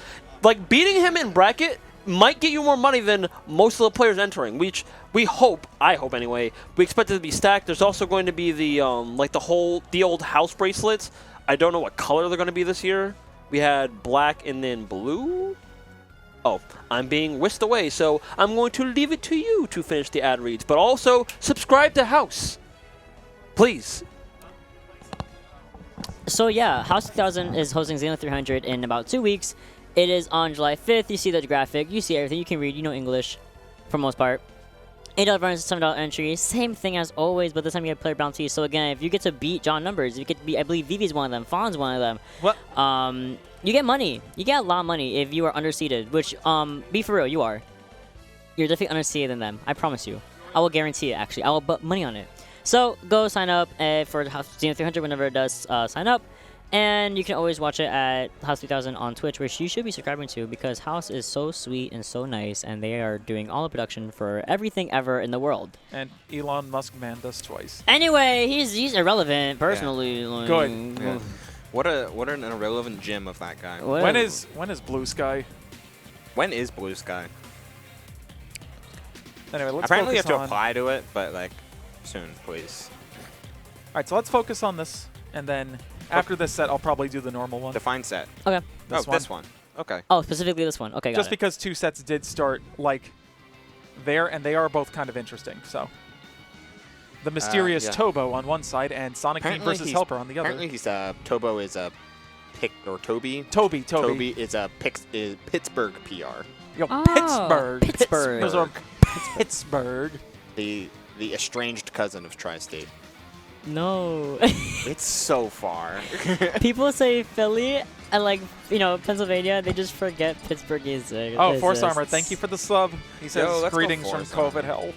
like beating him in bracket might get you more money than most of the players entering, which we hope, I hope anyway. We expect it to be stacked. There's also going to be the like the old house bracelets. I don't know what color they're going to be this year. We had black and then blue. Oh, I'm being whisked away, so I'm going to leave it to you to finish the ad reads. But also subscribe to House, please. So yeah, House 2000 is hosting Xeno 300 in about 2 weeks. It is on July 5th. You see the graphic, you see everything, you can read, you know English, for most part. $8 runs, $7 entry, same thing as always, but this time you get player bounties. So again, if you get to beat John numbers, you get to beat, I believe Vivi's one of them, Fawn's one of them. What? You get money. You get a lot of money if you are underseeded, which, be for real, you are. You're definitely underseeded than them, I promise you. I will guarantee it, actually. I will put money on it. So go sign up for House Xeno 300 whenever it does sign up. And you can always watch it at House 3000 on Twitch, which you should be subscribing to because House is so sweet and so nice, and they are doing all the production for everything ever in the world. And Elon Musk manned us twice. Anyway, he's irrelevant personally. Like, Good. Yeah. What an irrelevant gem of that guy. what- When is Blue Sky? When is Blue Sky? Anyway, let's Apparently you focus have to on- apply to it, but like soon, please. right, so let's focus on this, and then after this set, I'll probably do the normal one. Define set. Okay. This one. Okay. Oh, specifically this one. Okay, got Just it. because 2 sets did start like there, and they are both kind of interesting. So the mysterious yeah. Tobe on one side, and Sonicfiend versus HelpR on the other. Apparently, he's Tobo is a Tobe. Tobe. Tobe is a Pittsburgh PR. Yo, Oh, Pittsburgh. Pittsburgh. Those are Pittsburgh. The estranged cousin of Tri-State. No. It's so far. People say Philly and like, Pennsylvania, they just forget Pittsburgh is Oh, Force Armor, thank you for the sub. He says, Yo, let's go greetings from Force COVID hell.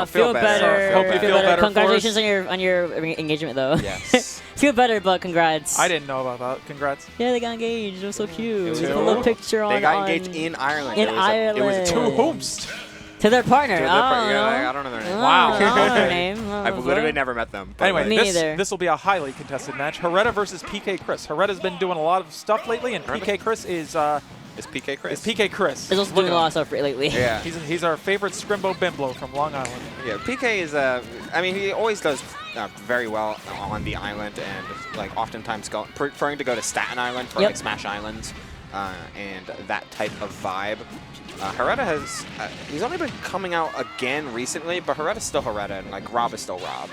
Feel better. Hope you feel better, Congratulations on your engagement though. Yes. Feel better, but congrats. I didn't know about that. Congrats. Yeah, they got engaged. It was so cute. It was There's a cool. little picture on. They got engaged in Ireland. In It was Ireland. a To whomst? To their partner. I don't know their name. Wow. I don't know their name. I've literally never met them. but, Anyway, like, Me neither. this will be a highly contested match. Hareta versus PkChris. Hareta's been doing a lot of stuff lately, and PkChris is Is PkChris? PkChris. He's also doing a lot of stuff lately. Yeah. He's our favorite Scrimbo Bimblo from Long Island. Yeah, PK is I mean, he always does very well on the island, and like oftentimes preferring to go to Staten Island for like Smash Islands and that type of vibe. Hareta has he's only been coming out again recently, but Hareta's still Hareta, and like Rob is still Rob.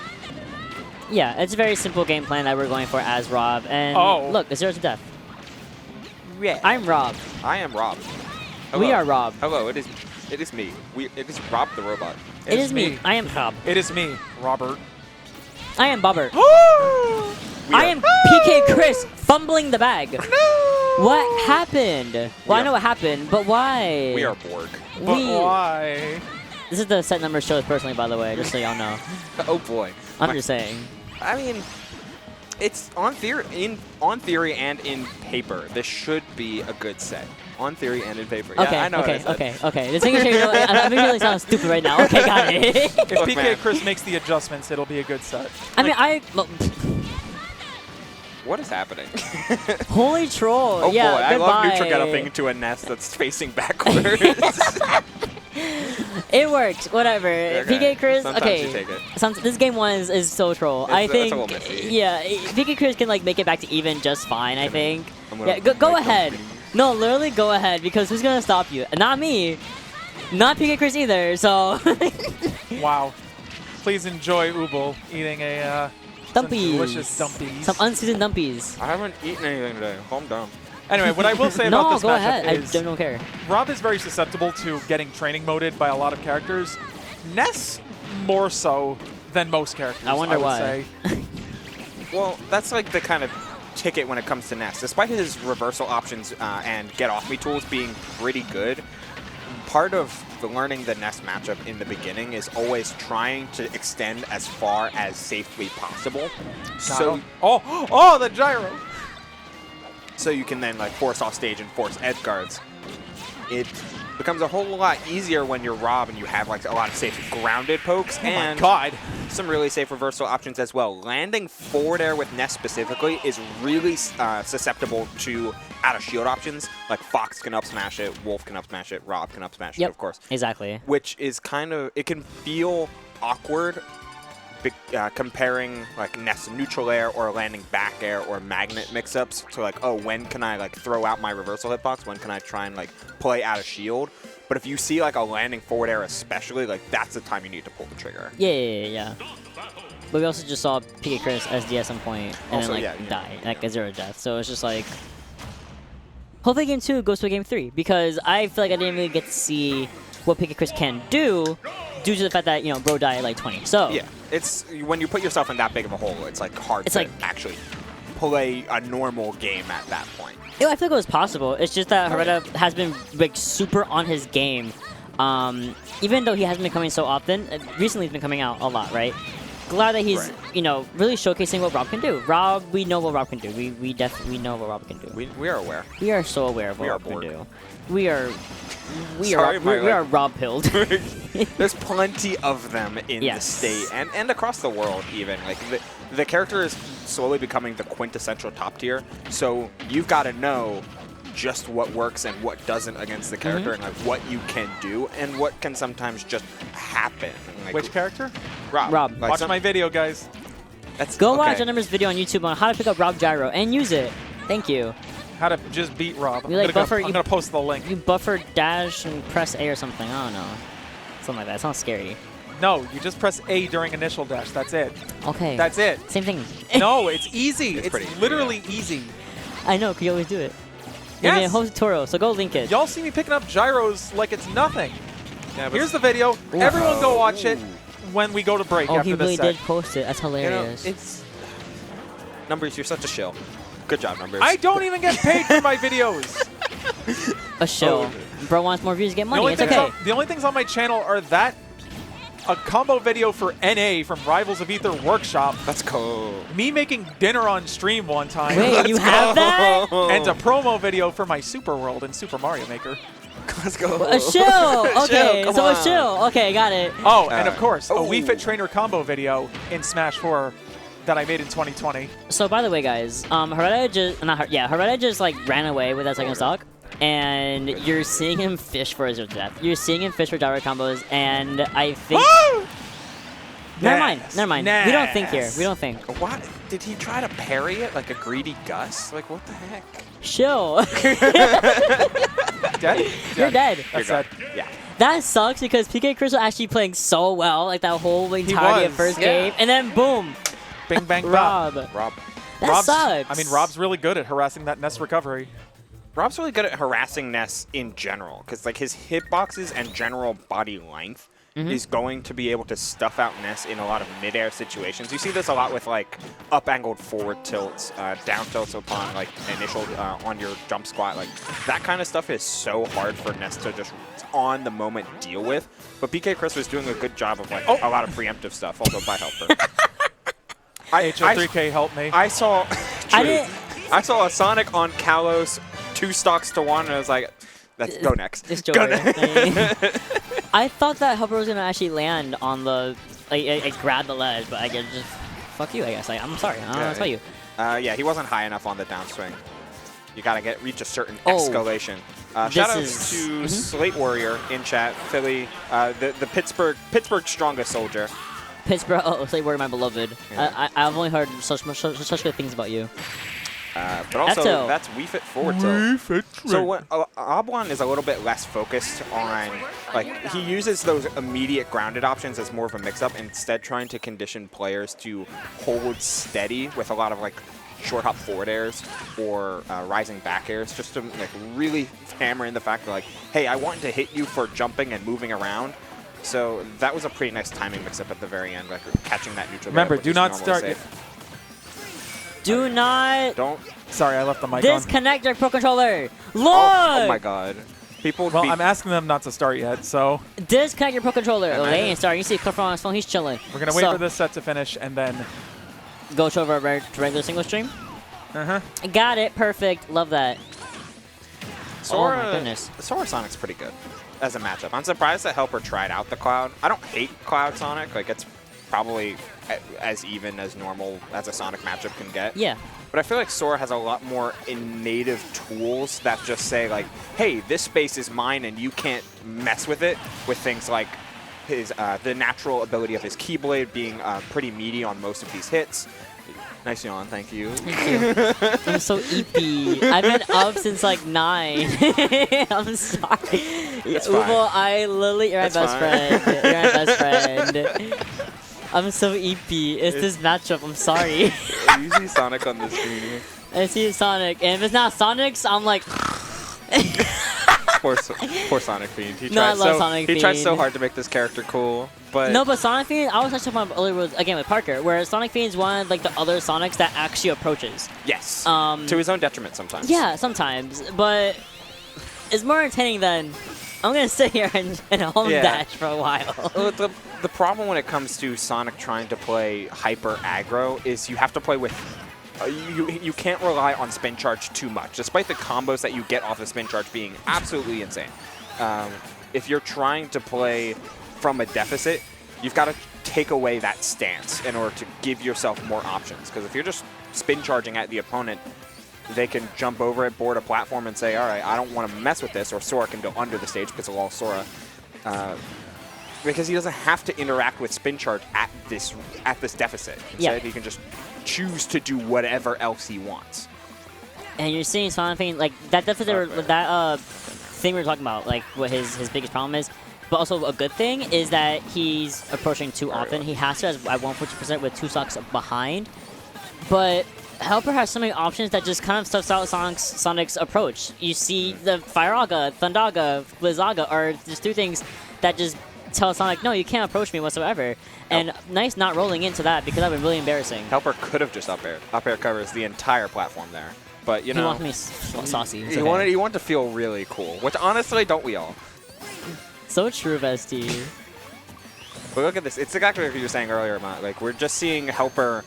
Yeah, it's a very simple game plan that we're going for as Rob. And look, it's 0 to death. Yeah. I'm Rob. I am Rob. We are Rob. Hello, it is me. It is Rob the robot. It is me. I am Rob. It is me, Robert. I am Bobbert. I am PkChris fumbling the bag. What happened? Well, I know what happened, but why? We are Borg. But why? This is the set number shows personally, by the way, just so y'all know. Oh boy. I'm just saying. I mean, it's on theory and in paper. This should be a good set. On theory and in paper. Okay, yeah, I know. okay. This thing is I'm really sounding stupid right now. Okay, got it. If Look, PkChris makes the adjustments, it'll be a good set. I mean, What is happening? holy troll. Oh yeah, boy, I goodbye. love neutral getting into a nest that's facing backwards. It works. Whatever. Okay. PkChris. Sometimes okay. you take it. This game one is so troll. I It's think. a little messy. Yeah, PkChris can like make it back to even just fine. I think. I'm gonna Yeah, go make ahead. them- No, literally go ahead because who's gonna stop you? Not me. Not PkChris either. So. Wow. Please enjoy Ubel eating some Dumpies. delicious dumpies. Some unseasoned dumpies. I haven't eaten anything today. Calm down. Anyway, what I will say about No, this go matchup ahead. is I don't care. Rob is very susceptible to getting training moded by a lot of characters. Ness more so than most characters. I wonder would why. say. Well, that's like the kind of ticket when it comes to Ness. Despite his reversal options and get off me tools being pretty good, part of the learning the Ness matchup in the beginning is always trying to extend as far as safely possible. So the gyro. so you can then like force off stage and force edge guards. It becomes a whole lot easier when you're Rob and you have like a lot of safe grounded pokes and some really safe reversal options as well. Landing forward air with Ness specifically is really susceptible to out of shield options. Like Fox can up smash it, Wolf can up smash it, Rob can up smash it, of course. Exactly. Which is kind of, it can feel awkward comparing like Ness neutral air or landing back air or magnet mix-ups to like, oh, when can I like throw out my reversal hitbox? When can I try and like play out of shield? But if you see like a landing forward air especially, like that's the time you need to pull the trigger. Yeah. But we also just saw PkChris SD at some point and Also, then yeah. die, like a 0 death. So it's just like, hopefully game 2 goes to a game 3 because I feel like I didn't really get to see what PkChris can do due to the fact that, bro died at like 20. So Yeah, it's when you put yourself in that big of a hole, it's like hard to actually play a normal game at that point. I feel like it was possible. It's just that Hareta has been like super on his game. Even though he hasn't been coming so often, recently he's been coming out a lot, right? Glad that he's, really showcasing what Rob can do. Rob, we know what Rob can do. We definitely know what Rob can do. We are aware. We are so aware of what We are Rob can bored. do. We are Sorry, Rob pilled. There's plenty of them in the Yes. state and across the world even. Like the character is slowly becoming the quintessential top tier. So you've got to know just what works and what doesn't against the character and like what you can do and what can sometimes just happen. Like, Which character? Rob. Rob. Like Watch my video, guys. Go watch Jennifer's video on YouTube on how to pick up Rob Gyro and use it. Thank you. How to just beat Rob. You, like, I'm gonna post the link. You buffer dash and press A or something. I don't know. Something like that. It sounds scary. No, you just press A during initial dash. That's it. Okay. That's it. Same thing. No, it's easy. It's pretty easy, literally easy. I know, because you always do it. Yes. Yeah, host Toro, so go link it. Y'all see me picking up gyros like it's nothing. Yeah, but Here's the video. Ooh. Everyone go watch it when we go to break Oh, after he really this set. did post it. That's you know, hilarious. it's Numbers. You're such a shill. Good job, Numbers. I don't even get paid for my videos. A show. Bro wants more views to get The money. only, It's things okay. on, the only things on my channel are that a combo video for NA from Rivals of Ether Workshop, Let's go. me making dinner on stream one time, Wait, you have that? and a promo video for my Super World in Super Mario Maker. Let's go. A shill. Okay, Come so a on. shill. Okay, got it. Oh, and of course, a oh. Wii Fit Trainer combo video in Smash 4 that I made in 2020. So by the way, guys, Hareta just like ran away with that second stock, and you're seeing him fish for his death. You're seeing him fish for gyro combos, and I think. Never mind. Never mind. We don't think here. We don't think. What? Did he try to parry it like a greedy Gus? Like, what the heck? Shill. Dead? You're dead. That's sad. Yeah. That sucks because PkChris was actually playing so well, like that whole entirety of was, first yeah. game, and then boom, Bing, bang, Rob. bop. Rob. That sucks. I mean, Rob's really good at harassing that Nest recovery. Rob's really good at harassing Ness in general, because like his hitboxes and general body length is going to be able to stuff out Ness in a lot of mid-air situations. You see this a lot with like up-angled forward tilts, down tilts upon like initial on your jump squat. Like that kind of stuff is so hard for Ness to just on the moment deal with. But PkChris was doing a good job of like a lot of preemptive stuff, although by HelpR. HO3K help me. I saw didn't- I saw a Sonic on Kalos 2 stocks to 1, and I was like, let's go next. It's Go Joker. next. I thought that HelpR was gonna actually land on the, like grab the ledge, but I guess just fuck you. I guess. I'm sorry. I don't know what to tell you. Yeah, he wasn't high enough on the downswing. You gotta reach a certain Oh. escalation. Shoutouts to Slate Warrior in chat, Philly, the Pittsburgh strongest soldier. Pittsburgh. Oh, say word, my beloved. Yeah. I've only heard such good things about you. But also, that's Wii Fit forward tilt. So what, Obwan is a little bit less focused on, like, he uses those immediate grounded options as more of a mix-up, instead trying to condition players to hold steady with a lot of, like, short hop forward airs or rising back airs, just to, like, really hammer in the fact that, like, hey, I want to hit you for jumping and moving around. So that was a pretty nice timing mix-up at the very end, like catching that neutral. Remember, do not start. Do not. Don't. Sorry, I left the mic on. Disconnect your Pro Controller. Look! Oh my god. People would Well, be I'm asking them not to start yet, so Disconnect your Pro Controller. Am Oh, I they the- ain't starting. You see Karflo on his phone, he's chilling. we're going to wait for this set to finish and then... Go to over a regular single stream. Uh-huh. Got it. Perfect. Love that. Sora, oh my goodness. Sora Sonic's pretty good as a matchup. I'm surprised that HelpR tried out the Cloud. I don't hate Cloud Sonic. Like, it's probably as even as normal as a Sonic matchup can get. Yeah. But I feel like Sora has a lot more native tools that just say, like, hey, this space is mine and you can't mess with it, with things like his the natural ability of his Keyblade being pretty meaty on most of these hits. Nice yawn, thank you. Thank you. I'm so eepy. I've been up since like 9. I'm sorry. It's fine. Ubo, I literally, you're my It's best fine. friend. You're my best friend. I'm so eepy. It's this matchup. I'm sorry. You see Sonic on the screen. I see Sonic, and if it's not Sonic's, I'm like. Poor Sonicfiend. He No, I tried love He tried so Sonicfiend. hard to make this character cool, but No, but Sonicfiend, I was actually talking about earlier again with parkr, where Sonicfiend's one of like the other Sonics that actually approaches. yes, To to his own detriment sometimes. Yeah, sometimes, but it's more entertaining than I'm gonna sit here and home dash for a while. Well, the problem when it comes to Sonic trying to play hyper aggro is you have to play with. You can't rely on spin charge too much, despite the combos that you get off of spin charge being absolutely insane. If you're trying to play from a deficit, you've got to take away that stance in order to give yourself more options. Because if you're just spin charging at the opponent, they can jump over it, board a platform, and say, all right, I don't want to mess with this, or Sora can go under the stage because of all Sora. because he doesn't have to interact with spin charge at this deficit. Instead, he can just choose to do whatever else he wants. And you're seeing Sonicfiend, like, that deficit, that thing we were talking about, like, what his biggest problem is. But also a good thing is that he's approaching too often. He has to at 140% with 2 stocks behind. But HelpR has so many options that just kind of stuffs out Sonic's approach. You see the Fireaga, Thundaga, Blizzaga are just 2 things that just tell Sonic, no, you can't approach me whatsoever. And nice not rolling into that because that would be really embarrassing. HelpR could have just up air. Up air covers the entire platform there. But, you know. He wanted me saucy. He wanted to feel really cool, which honestly, don't we all? So true, Bestie. But look at this. It's exactly what you were saying earlier, Matt. Like, we're just seeing HelpR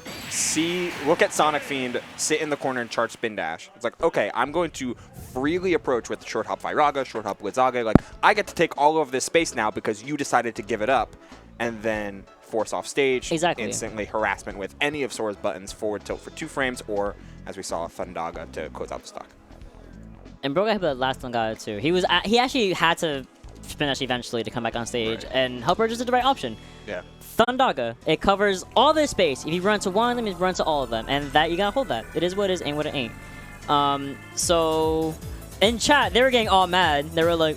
look at Sonicfiend, sit in the corner and charge spin dash. It's like, okay, I'm going to freely approach with short hop Firaga, short hop Blizzaga. Like, I get to take all of this space now because you decided to give it up. And then force off stage. Exactly. Instantly harassment with any of Sora's buttons, forward tilt for 2 frames, or, as we saw, Thundaga to close out the stock. And Bro got hit by the last Thundaga too. He actually had to spin dash eventually to come back on stage, and HelpR just did the right option. Yeah. Thundaga, it covers all this space. If you run to one of them, you run to all of them, and that you gotta hold that. It is what it is, ain't what it ain't. So in chat, they were getting all mad. They were like,